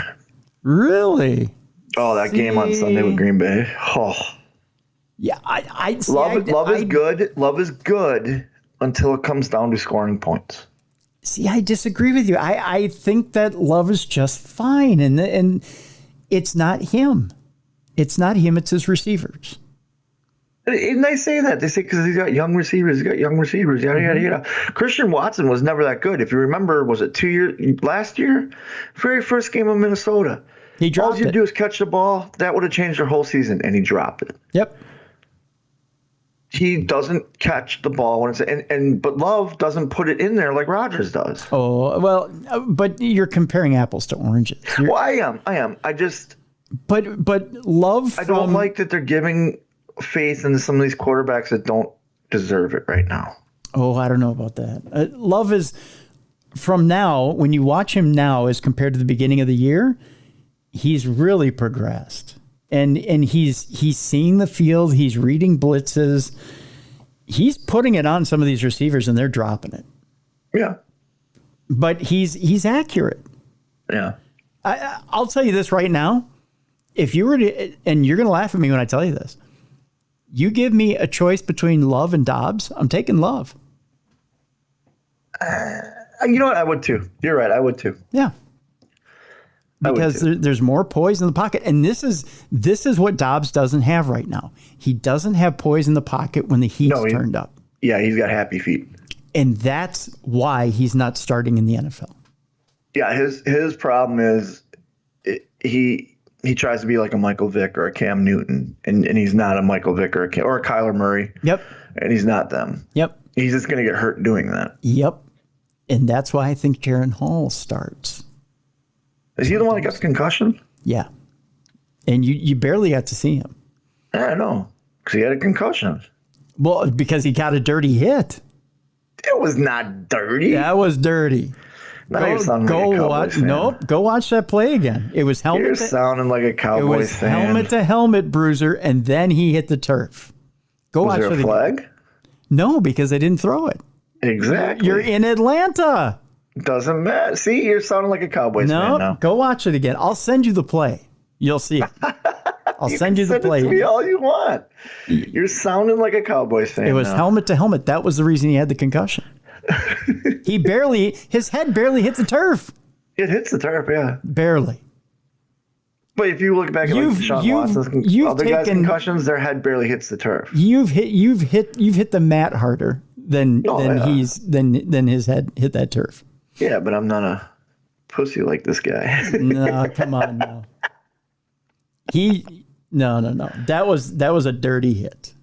A: Really?
B: Oh, that game on Sunday with Green Bay. Oh.
A: Yeah,
B: Love is good. Love is good until it comes down to scoring points.
A: See, I disagree with you. I think that Love is just fine, and it's not him. It's not him. It's his receivers.
B: And they say that. They say because he's got young receivers. He's got young receivers. Yada, yada, yada. Christian Watson was never that good. If you remember, was it 2 years? Last year? Very first game of Minnesota.
A: He dropped
B: All you do is catch the ball. That would have changed their whole season, and he dropped it.
A: Yep.
B: He doesn't catch the ball when it's but Love doesn't put it in there like Rodgers does.
A: Oh, well, but you're comparing apples to oranges.
B: Well, I am. I just
A: But Love
B: I don't like that they're giving faith in some of these quarterbacks that don't deserve it right now.
A: Oh, I don't know about that. Love is from now, when you watch him now as compared to the beginning of the year, he's really progressed. And he's seeing the field, he's reading blitzes. He's putting it on some of these receivers and they're dropping it.
B: Yeah.
A: But he's accurate.
B: Yeah.
A: I'll tell you this right now. If you were to, and you're going to laugh at me when I tell you this, you give me a choice between Love and Dobbs, I'm taking Love.
B: You know what? I would too. You're right. I would too.
A: Yeah. Because there's more poise in the pocket. And this is what Dobbs doesn't have right now. He doesn't have poise in the pocket when the heat's turned up.
B: Yeah, he's got happy feet.
A: And that's why he's not starting in the NFL.
B: Yeah, his problem is he tries to be like a Michael Vick or a Cam Newton, and he's not a Michael Vick or a Kyler Murray.
A: Yep.
B: And he's not them.
A: Yep.
B: He's just going to get hurt doing that.
A: Yep. And that's why I think Jaron Hall starts.
B: Is he the one that got the concussion?
A: Yeah. And you barely got to see him.
B: I know, because he had a concussion.
A: Well, because he got a dirty hit.
B: It was not dirty.
A: That was dirty.
B: Now you're sounding like a Cowboys fan.
A: Nope. Go watch that play again. It was helmet.
B: You're sounding like a Cowboys fan.
A: Helmet to helmet, Bruiser, and then he hit the turf. Go watch it again.
B: Was there a flag?
A: No, because they didn't throw it.
B: Exactly.
A: You're in Atlanta.
B: Doesn't matter. See, you're sounding like a Cowboys fan now.
A: Go watch it again. I'll send you the play. You'll see it. I'll send you the play.
B: Send it to me all you want. You're sounding like a Cowboys fan.
A: It was helmet to helmet. That was the reason he had the concussion. His head barely hit the turf.
B: It hits the turf, yeah.
A: Barely.
B: But if you look back at like Deshaun Watson's other guys' concussions, their head barely hits the turf.
A: You've hit the mat harder than his head hit that turf.
B: Yeah, but I'm not a pussy like this guy.
A: No, come on now. No. That was a dirty hit.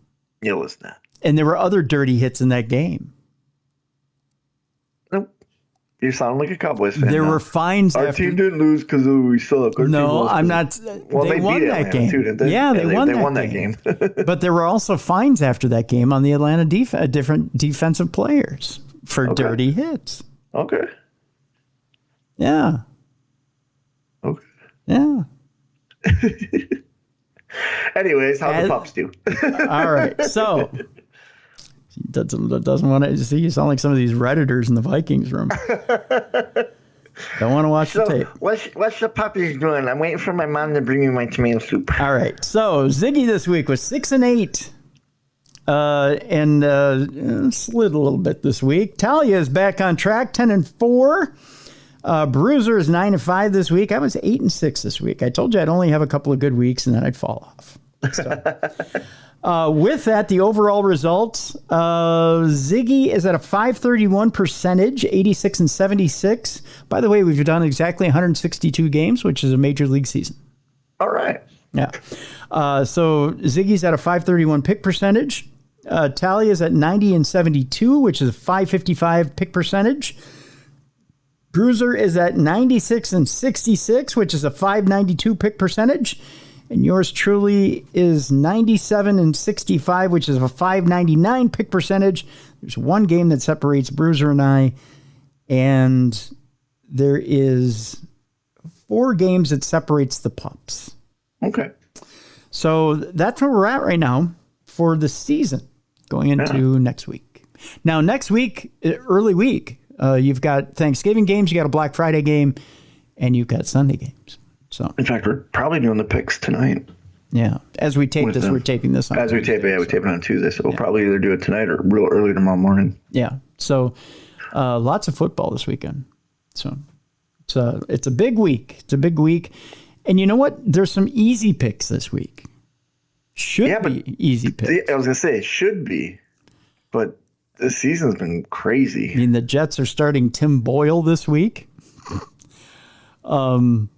B: It was not.
A: And there were other dirty hits in that game.
B: Nope. You sound like a Cowboys fan.
A: There were fines.
B: Our team didn't lose because we suck.
A: No, I'm not.
B: Well, they
A: won
B: beat
A: that
B: Atlanta
A: game.
B: too, didn't they?
A: Yeah, they won that
B: game.
A: But there were also fines after that game on the Atlanta different defensive players for dirty hits.
B: Okay.
A: Yeah.
B: Okay.
A: Yeah.
B: Anyways, how the pups do?
A: All right. So doesn't want to see you sound like some of these Redditors in the Vikings room. Don't want to watch the tape.
B: What's the puppies doing? I'm waiting for my mom to bring me my tomato soup.
A: All right. So Ziggy this week was 6-8. And slid a little bit this week. Talia is back on track, 10-4. Bruiser is 9-5 this week. I was 8-6 this week. I told you I'd only have a couple of good weeks and then I'd fall off. So, with that, the overall results, Ziggy is at a 531 percentage, 86-76. By the way, we've done exactly 162 games, which is a major league season.
B: All right.
A: Yeah. So Ziggy's at a 531 pick percentage. Talia's at 90-72, which is a 555 pick percentage. Bruiser is at 96-66, which is a 592 pick percentage. And yours truly is 97-65, which is a 599 pick percentage. There's one game that separates Bruiser and I, and there is 4 games that separates the pups.
B: Okay.
A: So that's where we're at right now for the season going into next week. Now, next week, early week, you've got Thanksgiving games, you got a Black Friday game, and you've got Sunday games. So,
B: in fact, we're probably doing the picks tonight.
A: Yeah. As we tape this, we're taping this on
B: As we tape it, we tape it on Tuesday. So we'll probably either do it tonight or real early tomorrow morning.
A: Yeah. So lots of football this weekend. So it's a big week. It's a big week. And you know what? There's some easy picks this week. Should be easy picks.
B: I was going to say it should be, but this season's been crazy.
A: I mean, the Jets are starting Tim Boyle this week. The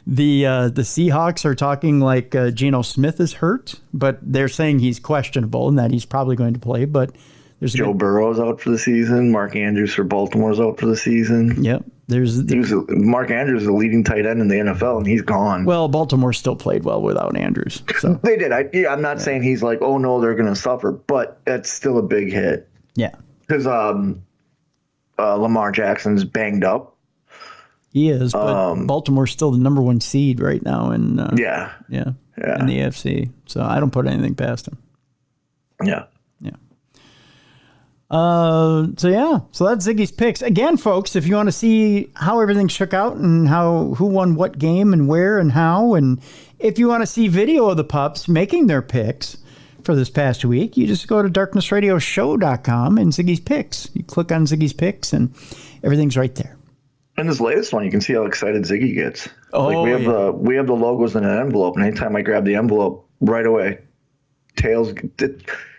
A: Seahawks are talking like Geno Smith is hurt, but they're saying he's questionable and that he's probably going to play. But there's
B: Joe Burrow's out for the season. Mark Andrews for Baltimore's out for the season.
A: Yep.
B: Mark Andrews is the leading tight end in the NFL, and he's gone.
A: Well, Baltimore still played well without Andrews. So
B: they did. I'm not saying he's like, oh no, they're going to suffer, but that's still a big hit.
A: Yeah.
B: Because Lamar Jackson's banged up.
A: He is, but Baltimore's still the number 1 seed right now in in the AFC. So I don't put anything past him.
B: Yeah.
A: Yeah. So that's Ziggy's picks. Again, folks, if you want to see how everything shook out and who won what game and where and how, and if you want to see video of the pups making their picks for this past week, you just go to darknessradioshow.com and Ziggy's picks. You click on Ziggy's picks and everything's right there.
B: In this latest one, you can see how excited Ziggy gets.
A: Oh,
B: we have the logos in an envelope, and anytime I grab the envelope, right away,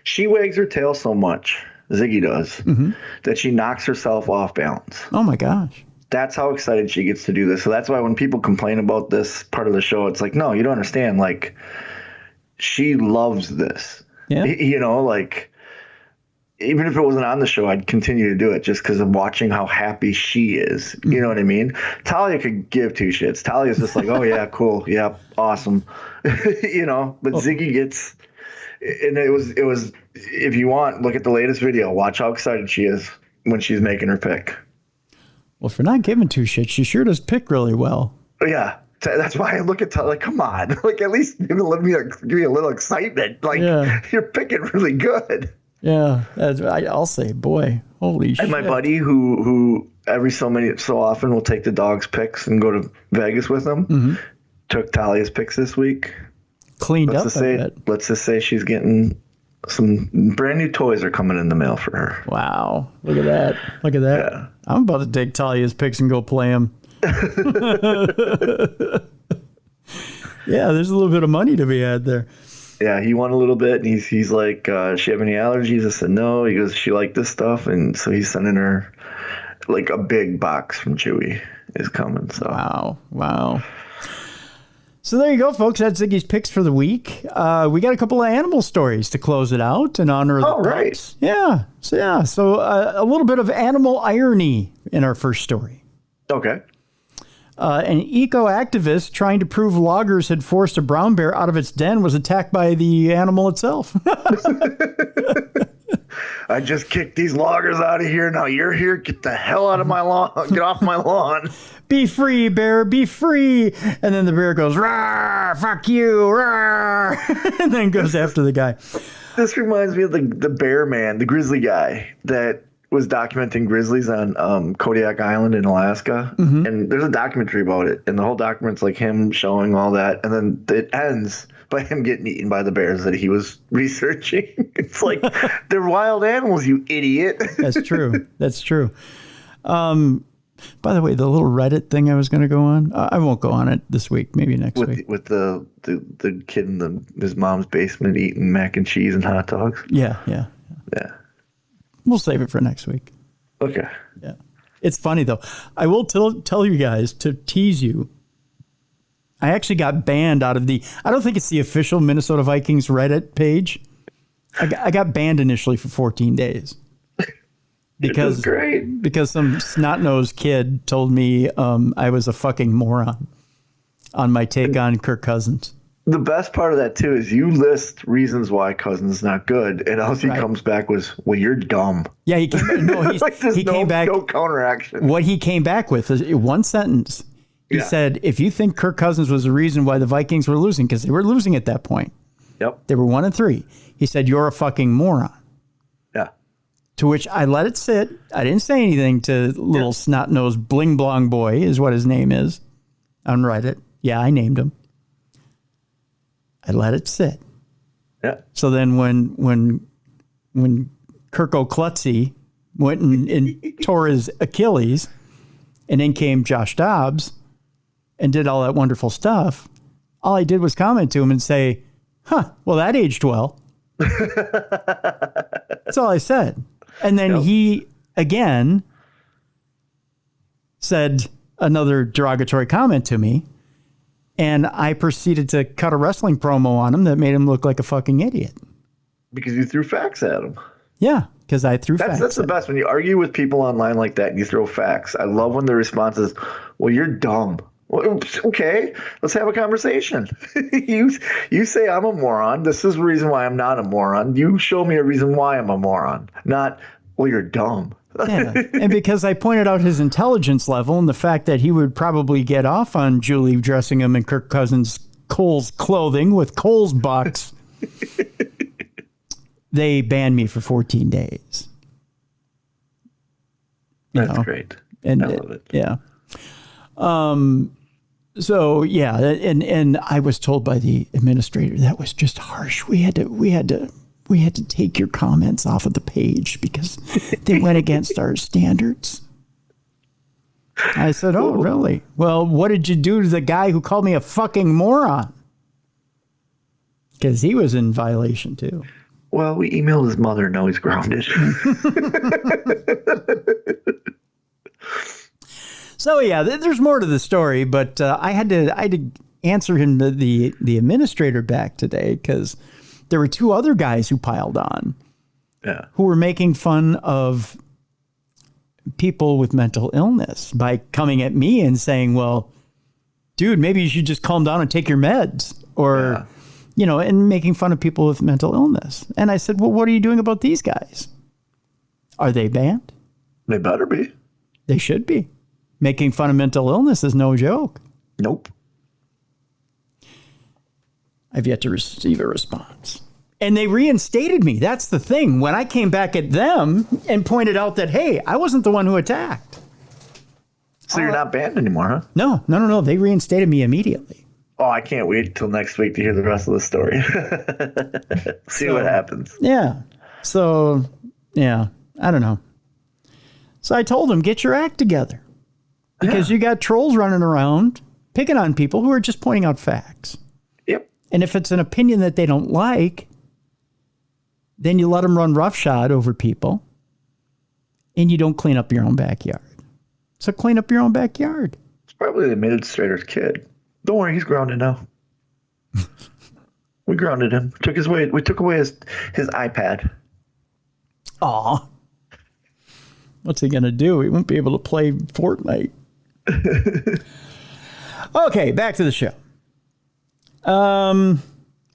B: she wags her tail so much, Ziggy does, that she knocks herself off balance.
A: Oh my gosh.
B: That's how excited she gets to do this. So that's why when people complain about this part of the show, it's like, no, you don't understand. Like, she loves this.
A: Yeah.
B: You know, like, even if it wasn't on the show, I'd continue to do it just because of watching how happy she is. You know what I mean? Talia could give 2 shits. Talia's just like, oh, yeah, cool. Yeah, awesome. You know, but Ziggy gets, and it was, if you want, look at the latest video. Watch how excited she is when she's making her pick.
A: Well, for not giving 2 shits, she sure does pick really well.
B: Yeah. That's why I look at Talia like, come on. Like, at least give me a little excitement. Like, you're picking really good.
A: Yeah, I'll say, boy, holy shit.
B: And my buddy who every so often will take the dog's picks and go to Vegas with them, took Talia's picks this week.
A: Cleaned up a bit.
B: Let's just say she's getting some brand new toys are coming in the mail for her.
A: Wow, look at that. Look at that. Yeah. I'm about to take Talia's picks and go play them. Yeah, there's a little bit of money to be had there.
B: Yeah, he won a little bit, and he's like, she have any allergies? I said, no. He goes, she liked this stuff, and so he's sending her, like, a big box from Chewy is coming. So
A: Wow. So there you go, folks. That's Ziggy's picks for the week. We got a couple of animal stories to close it out in honor of the
B: right.
A: Yeah. So a little bit of animal irony in our first story.
B: Okay.
A: An eco-activist trying to prove loggers had forced a brown bear out of its den was attacked by the animal itself.
B: I just kicked these loggers out of here. Now you're here. Get the hell out of my lawn. Get off my lawn.
A: Be free, bear. Be free. And then the bear goes, "Rawr, fuck you, rawr," and then goes after the guy.
B: This reminds me of the bear man, the grizzly guy that was documenting grizzlies on Kodiak Island in Alaska. Mm-hmm. And there's a documentary about it. And the whole document's like him showing all that. And then it ends by him getting eaten by the bears that he was researching. It's like, they're wild animals, you idiot.
A: That's true. That's true. By the way, the little Reddit thing I was going to go on, I won't go on it this week, maybe next week.
B: With the kid in his mom's basement eating mac and cheese and hot dogs?
A: Yeah. We'll save it for next week.
B: Okay.
A: Yeah. It's funny, though. I will tell you guys, to tease you, I actually got banned out of I don't think it's the official Minnesota Vikings Reddit page. I got banned initially for 14 days. Because some snot-nosed kid told me I was a fucking moron on my take on Kirk Cousins.
B: The best part of that, too, is you list reasons why Cousins is not good, and all he comes back was, well, you're dumb.
A: Yeah, he came back.
B: No counteraction.
A: What he came back with is one sentence. He said, if you think Kirk Cousins was the reason why the Vikings were losing, because they were losing at that point.
B: Yep.
A: They were 1-3. He said, you're a fucking moron.
B: Yeah.
A: To which I let it sit. I didn't say anything to little snot-nosed bling blong boy is what his name is on Reddit. Yeah, I named him. I let it sit.
B: Yeah.
A: So then when Kirko Klutzy went and tore his Achilles, and in came Josh Dobbs and did all that wonderful stuff, all I did was comment to him and say, well, that aged well. That's all I said. And then he, again, said another derogatory comment to me. And I proceeded to cut a wrestling promo on him that made him look like a fucking idiot.
B: Because you threw facts at him.
A: Yeah, because I threw facts.
B: That's the best. When you argue with people online like that and you throw facts. I love when the response is, well, you're dumb. Well, okay, let's have a conversation. You say I'm a moron. This is the reason why I'm not a moron. You show me a reason why I'm a moron. Not, well, you're dumb.
A: Yeah, and because I pointed out his intelligence level and the fact that he would probably get off on Julie dressing him in Kirk Cousins' Kohl's clothing with Kohl's bucks, they banned me for 14 days.
B: That's great.
A: And
B: I love it.
A: Yeah. So yeah, and I was told by the administrator that was just harsh. We had to take your comments off of the page because they went against our standards. I said, oh, really? Well, what did you do to the guy who called me a fucking moron? Because he was in violation too.
B: Well, we emailed his mother. Now he's grounded.
A: So yeah, there's more to the story, but I had to answer him the administrator back today because there were two other guys who piled on, who were making fun of people with mental illness by coming at me and saying, "Well, dude, maybe you should just calm down and take your meds," or and making fun of people with mental illness. And I said, "Well, what are you doing about these guys? Are they banned?
B: They better be.
A: They should be. Making fun of mental illness is no joke."
B: Nope.
A: I've yet to receive a response. And they reinstated me. That's the thing. When I came back at them and pointed out that, hey, I wasn't the one who attacked.
B: So you're not banned anymore, huh?
A: No. They reinstated me immediately.
B: Oh, I can't wait till next week to hear the rest of the story. See what happens.
A: Yeah. So, yeah, I don't know. So I told them, get your act together. Because you got trolls running around picking on people who are just pointing out facts.
B: Yep.
A: And if it's an opinion that they don't like, then you let them run roughshod over people and you don't clean up your own backyard. So clean up your own backyard.
B: It's probably the administrator's kid. Don't worry, he's grounded now. We grounded him. We took away his iPad.
A: Aw. What's he going to do? He won't be able to play Fortnite. Okay, back to the show.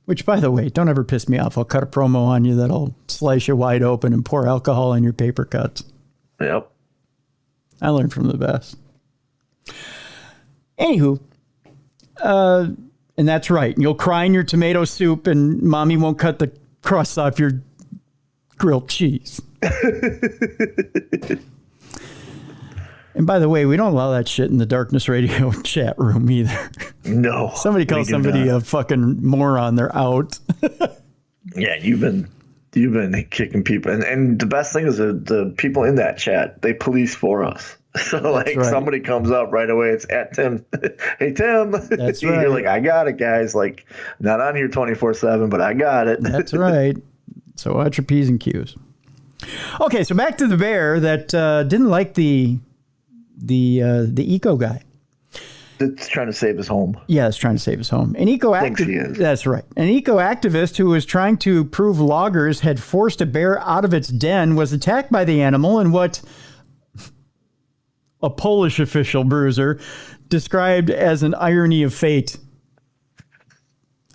A: Which, by the way, don't ever piss me off. I'll cut a promo on you that'll slice you wide open and pour alcohol in your paper cuts.
B: Yep.
A: I learned from the best. Anywho, and that's right. You'll cry in your tomato soup and mommy won't cut the crust off your grilled cheese. And by the way, we don't allow that shit in the Darkness Radio chat room either.
B: No.
A: Somebody calls somebody a fucking moron, they're out.
B: Yeah, you've been kicking people. And the best thing is the people in that chat, they police for us. So, like, somebody comes up right away, it's at Tim. Hey, Tim.
A: That's right.
B: You're like, I got it, guys. Like, not on here 24/7, but I got it.
A: That's right. So watch your P's and Q's. Okay, so back to the bear that didn't like the eco guy.
B: It's trying to save his home.
A: Yeah, it's trying to save his home. An
B: eco-activist.
A: That's right. An eco-activist who was trying to prove loggers had forced a bear out of its den was attacked by the animal in what a Polish official, Bruiser, described as an irony of fate.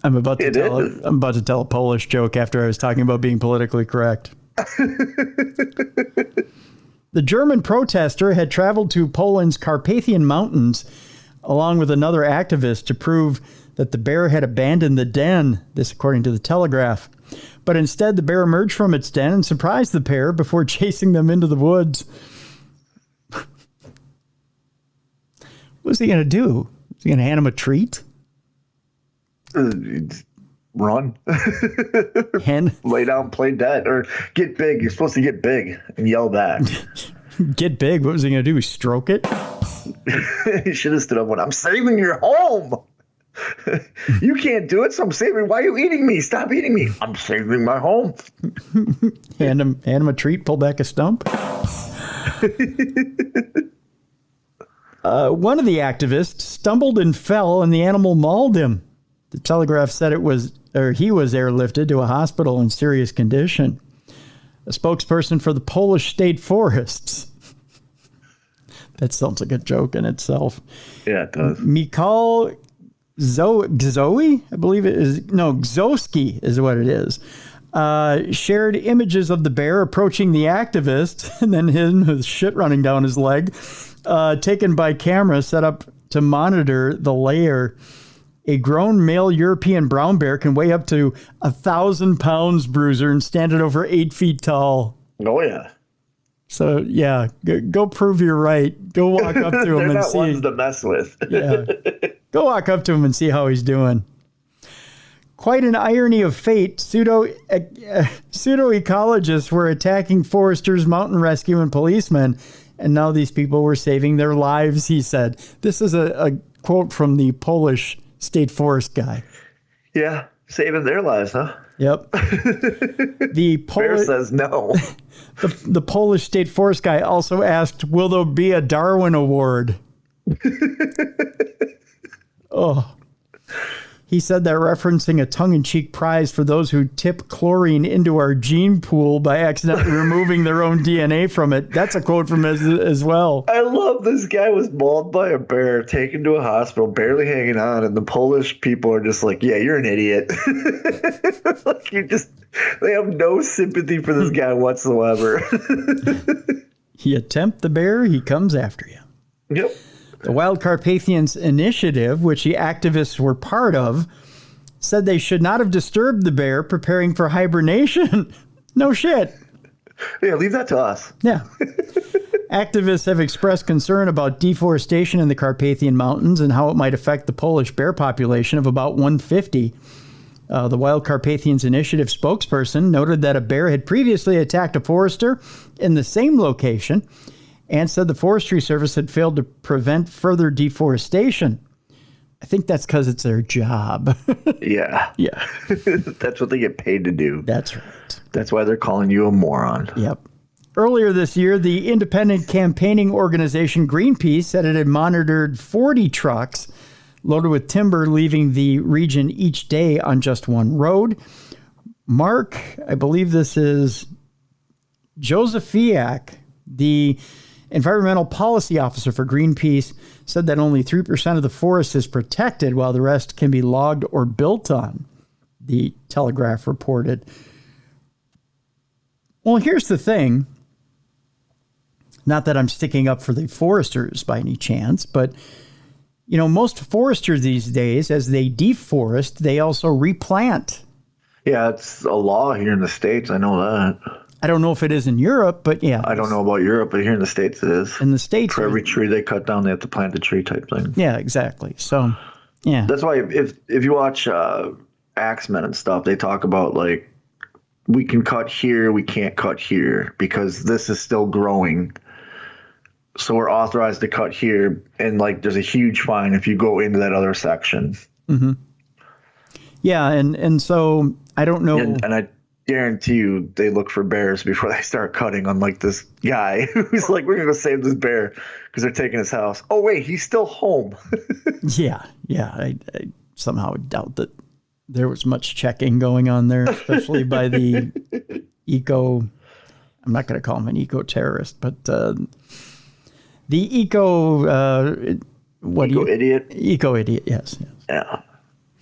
A: I'm about to tell a Polish joke after I was talking about being politically correct. The German protester had traveled to Poland's Carpathian Mountains along with another activist to prove that the bear had abandoned the den, this according to the Telegraph. But instead, the bear emerged from its den and surprised the pair before chasing them into the woods. What's he going to do? Is he going to hand him a treat?
B: Run. Lay down, play dead, or get big. You're supposed to get big and yell back.
A: Get big? What was he going to do? Stroke it?
B: He should have stood up when I'm saving your home. You can't do it, so I'm saving. Why are you eating me? Stop eating me. I'm saving my home.
A: hand him a treat, pull back a stump. One of the activists stumbled and fell, and the animal mauled him. The Telegraph said he was airlifted to a hospital in serious condition. A spokesperson for the Polish state forests. That sounds like a joke in itself.
B: Yeah, it does.
A: Mikhail Gzowi, I believe it is. No, Gzoski is what it is. Shared images of the bear approaching the activist and then him with shit running down his leg, taken by camera set up to monitor the lair. A grown male European brown bear can weigh up to 1,000 pounds, Bruiser, and stand at over 8 feet tall.
B: Oh, yeah.
A: So, yeah, go prove you're right. Go walk up to him and see.
B: They're not ones to mess with.
A: Yeah. Go walk up to him and see how he's doing. Quite an irony of fate. Pseudo-ecologists were attacking foresters, mountain rescue, and policemen, and now these people were saving their lives, he said. This is a quote from the Polish state forest guy.
B: Yeah, saving their lives, huh?
A: Yep.
B: Bear says no.
A: The Polish state forest guy also asked, will there be a Darwin Award? Oh. He said that referencing a tongue-in-cheek prize for those who tip chlorine into our gene pool by accidentally removing their own DNA from it. That's a quote from as well.
B: I love this guy was mauled by a bear, taken to a hospital, barely hanging on, and the Polish people are just like, yeah, you're an idiot. Like they have no sympathy for this guy whatsoever.
A: You tempt the bear, he comes after you.
B: Yep.
A: The Wild Carpathians Initiative, which the activists were part of, said they should not have disturbed the bear preparing for hibernation. No shit.
B: Yeah, leave that to us.
A: Yeah. Activists have expressed concern about deforestation in the Carpathian Mountains and how it might affect the Polish bear population of about 150. The Wild Carpathians Initiative spokesperson noted that a bear had previously attacked a forester in the same location and said the Forestry Service had failed to prevent further deforestation. I think that's because it's their job.
B: Yeah.
A: Yeah.
B: That's what they get paid to do.
A: That's right.
B: That's why they're calling you a moron.
A: Yep. Earlier this year, the independent campaigning organization Greenpeace said it had monitored 40 trucks loaded with timber leaving the region each day on just one road. Mark, I believe this is Josefiak, the environmental policy officer for Greenpeace, said that only 3% of the forest is protected while the rest can be logged or built on. the Telegraph reported. Well, here's the thing. Not that I'm sticking up for the foresters by any chance, but, most foresters these days, as they deforest, they also replant.
B: Yeah, it's a law here in the States. I know that.
A: I don't know if it is in Europe, but yeah.
B: I don't know about Europe, but here in the States it is.
A: In the States.
B: For every tree they cut down, they have to plant a tree type thing.
A: Yeah, exactly. So, yeah.
B: That's why if you watch Axemen and stuff, they talk about, like, we can cut here, we can't cut here because this is still growing. So we're authorized to cut here, and, like, there's a huge fine if you go into that other section.
A: Mm-hmm. Yeah, and so I don't know.
B: And I guarantee you they look for bears before they start cutting, unlike this guy who's like, we're going to go save this bear because they're taking his house. Oh, wait, he's still home.
A: Yeah. I somehow doubt that there was much checking going on there, especially by the I'm not going to call him an eco-terrorist, but the eco-idiot. Eco-idiot, yes.
B: Yeah.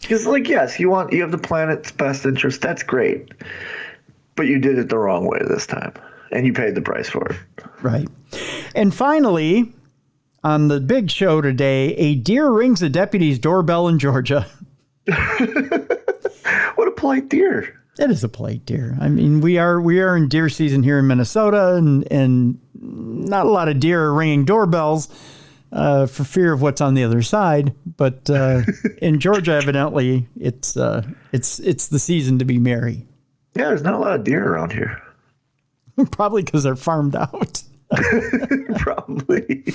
B: Because, like, yes, you have the planet's best interest. That's great. But you did it the wrong way this time. And you paid the price for it.
A: Right. And finally, on the big show today, a deer rings a deputy's doorbell in Georgia.
B: What a polite deer.
A: It is a polite deer. I mean, we are in deer season here in Minnesota, and not a lot of deer are ringing doorbells for fear of what's on the other side. But in Georgia, evidently, it's the season to be merry.
B: Yeah, there's not a lot of deer around here.
A: Probably because they're farmed out.
B: Probably.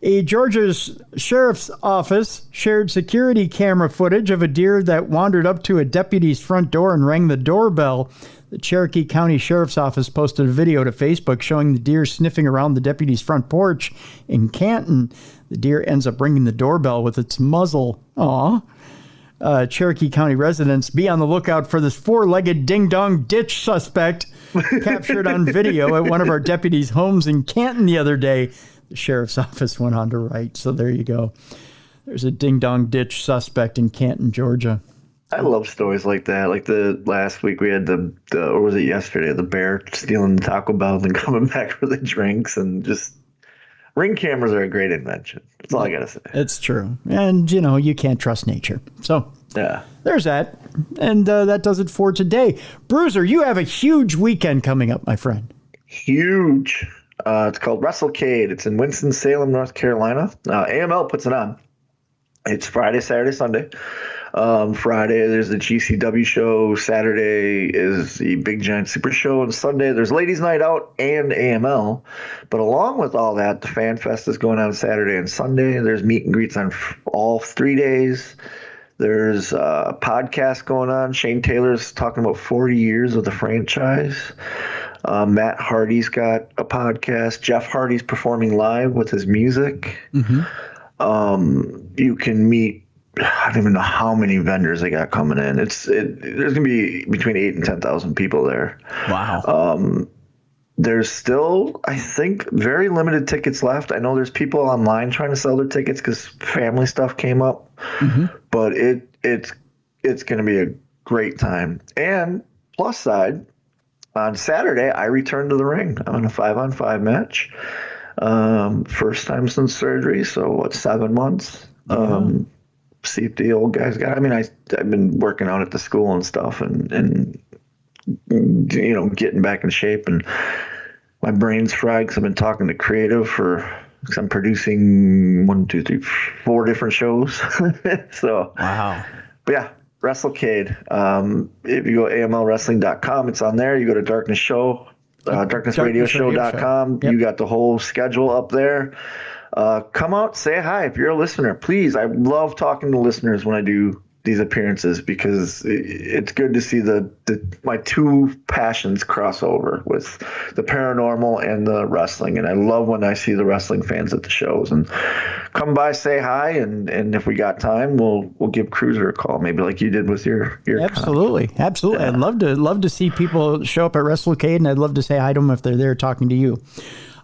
A: A Georgia's sheriff's office shared security camera footage of a deer that wandered up to a deputy's front door and rang the doorbell. The Cherokee County Sheriff's Office posted a video to Facebook showing the deer sniffing around the deputy's front porch in Canton. The deer ends up ringing the doorbell with its muzzle. Aw. Cherokee County residents, be on the lookout for this four-legged ding-dong ditch suspect captured on video at one of our deputies' homes in Canton the other day. The sheriff's office went on to write. So there you go. There's a ding-dong ditch suspect in Canton, Georgia.
B: I love stories like that. Like the last week we had or was it yesterday? The bear stealing the Taco Bell and coming back for the drinks, and just ring cameras are a great invention. That's all I gotta say.
A: It's true, and you can't trust nature. So
B: yeah,
A: there's that, and that does it for today. Bruiser, you have a huge weekend coming up, my friend.
B: Huge. It's called WrestleCade. It's in Winston-Salem, North Carolina. AML puts it on. It's Friday, Saturday, Sunday. Friday, there's the GCW show. Saturday is the Big Giant Super Show. And Sunday, there's Ladies Night Out and AML. But along with all that, the Fan Fest is going on Saturday and Sunday. There's meet and greets on all 3 days. There's a podcast going on. Shane Taylor's talking about 40 years of the franchise. Matt Hardy's got a podcast. Jeff Hardy's performing live with his music. Mm-hmm. You can meet, I don't even know how many vendors they got coming in. There's going to be between 8,000 and 10,000 people there.
A: Wow.
B: There's still, I think, very limited tickets left. I know there's people online trying to sell their tickets because family stuff came up. Mm-hmm. But it's going to be a great time. And plus side, on Saturday, I return to the ring. I'm in a 5-on-5 match. First time since surgery, so 7 months. See if the old guys got. I mean, I've been working out at the school and stuff, and getting back in shape. And my brain's fried because I've been talking to creative because I'm producing 4 different shows. So
A: wow.
B: But yeah. WrestleCade. If you go AMLwrestling.com, it's on there. You go to Darkness Show, darknessradioshow.com. Yep. You got the whole schedule up there. Come out, say hi. If you're a listener, please. I love talking to listeners when I do these appearances because it's good to see my two passions cross over with the paranormal and the wrestling. And I love when I see the wrestling fans at the shows. And come by, say hi, and if we got time, we'll give Cruiser a call, maybe like you did with your
A: Absolutely.
B: con.
A: Absolutely. Yeah. I'd love to see people show up at WrestleCade, and I'd love to say hi to them if they're there talking to you.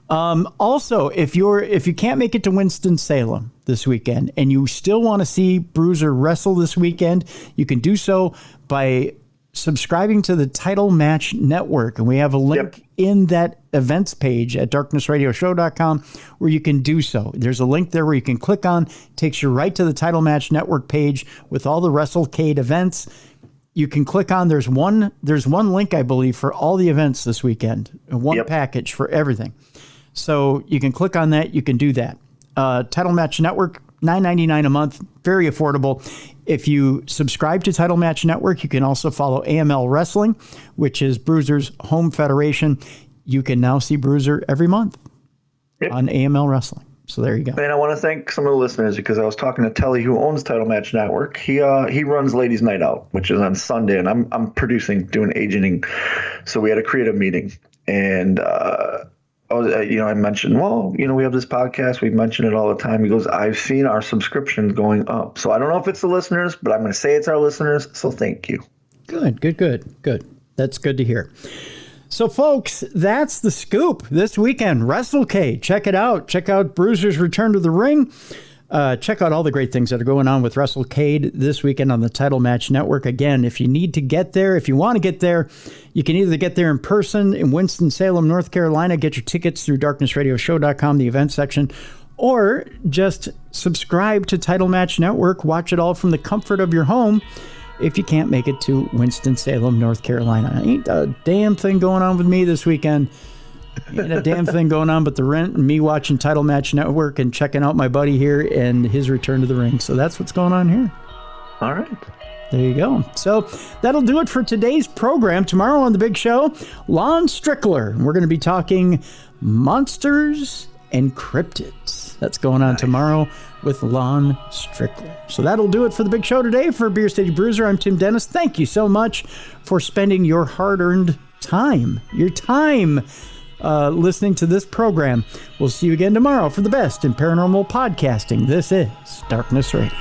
A: Also, if you can't make it to Winston-Salem this weekend and you still want to see Bruiser wrestle this weekend, you can do so by subscribing to the Title Match Network. And we have a link in that events page at darknessradioshow.com where you can do so. There's a link there where you can click on, takes you right to the Title Match Network page with all the WrestleCade events. You can click on, there's one link, I believe, for all the events this weekend, one package for everything. So you can click on that. You can do that. Title Match Network, $9.99 a month, very affordable. If you subscribe to Title Match Network, you can also follow AML Wrestling, which is Bruiser's home federation. You can now see Bruiser every month on AML Wrestling. So there you go.
B: And I want to thank some of the listeners because I was talking to Telly, who owns Title Match Network. He runs Ladies Night Out, which is on Sunday, and I'm producing, doing agenting. So we had a creative meeting, and I mentioned, we have this podcast. We mention it all the time. He goes, I've seen our subscriptions going up. So I don't know if it's the listeners, but I'm going to say it's our listeners. So thank you.
A: Good. That's good to hear. So, folks, that's the scoop this weekend. WrestleCade. Check it out. Check out Bruiser's return to the ring. Check out all the great things that are going on with WrestleCade this weekend on the Title Match Network. Again, if you need to get there, if you want to get there, you can either get there in person in Winston-Salem, North Carolina, get your tickets through darknessradioshow.com, the event section, or just subscribe to Title Match Network. Watch it all from the comfort of your home if you can't make it to Winston-Salem, North Carolina. Ain't a damn thing going on with me this weekend. Ain't a damn thing going on but the rent and me watching Title Match Network and checking out my buddy here and his return to the ring. So that's what's going on here.
B: All right.
A: There you go. So that'll do it for today's program. Tomorrow on the big show, Lon Strickler. We're going to be talking monsters and cryptids. That's going on tomorrow with Lon Strickler. So that'll do it for the big show today. For Beer Steady Bruiser, I'm Tim Dennis. Thank you so much for spending your hard-earned time, listening to this program. We'll see you again tomorrow for the best in paranormal podcasting. This is Darkness Radio.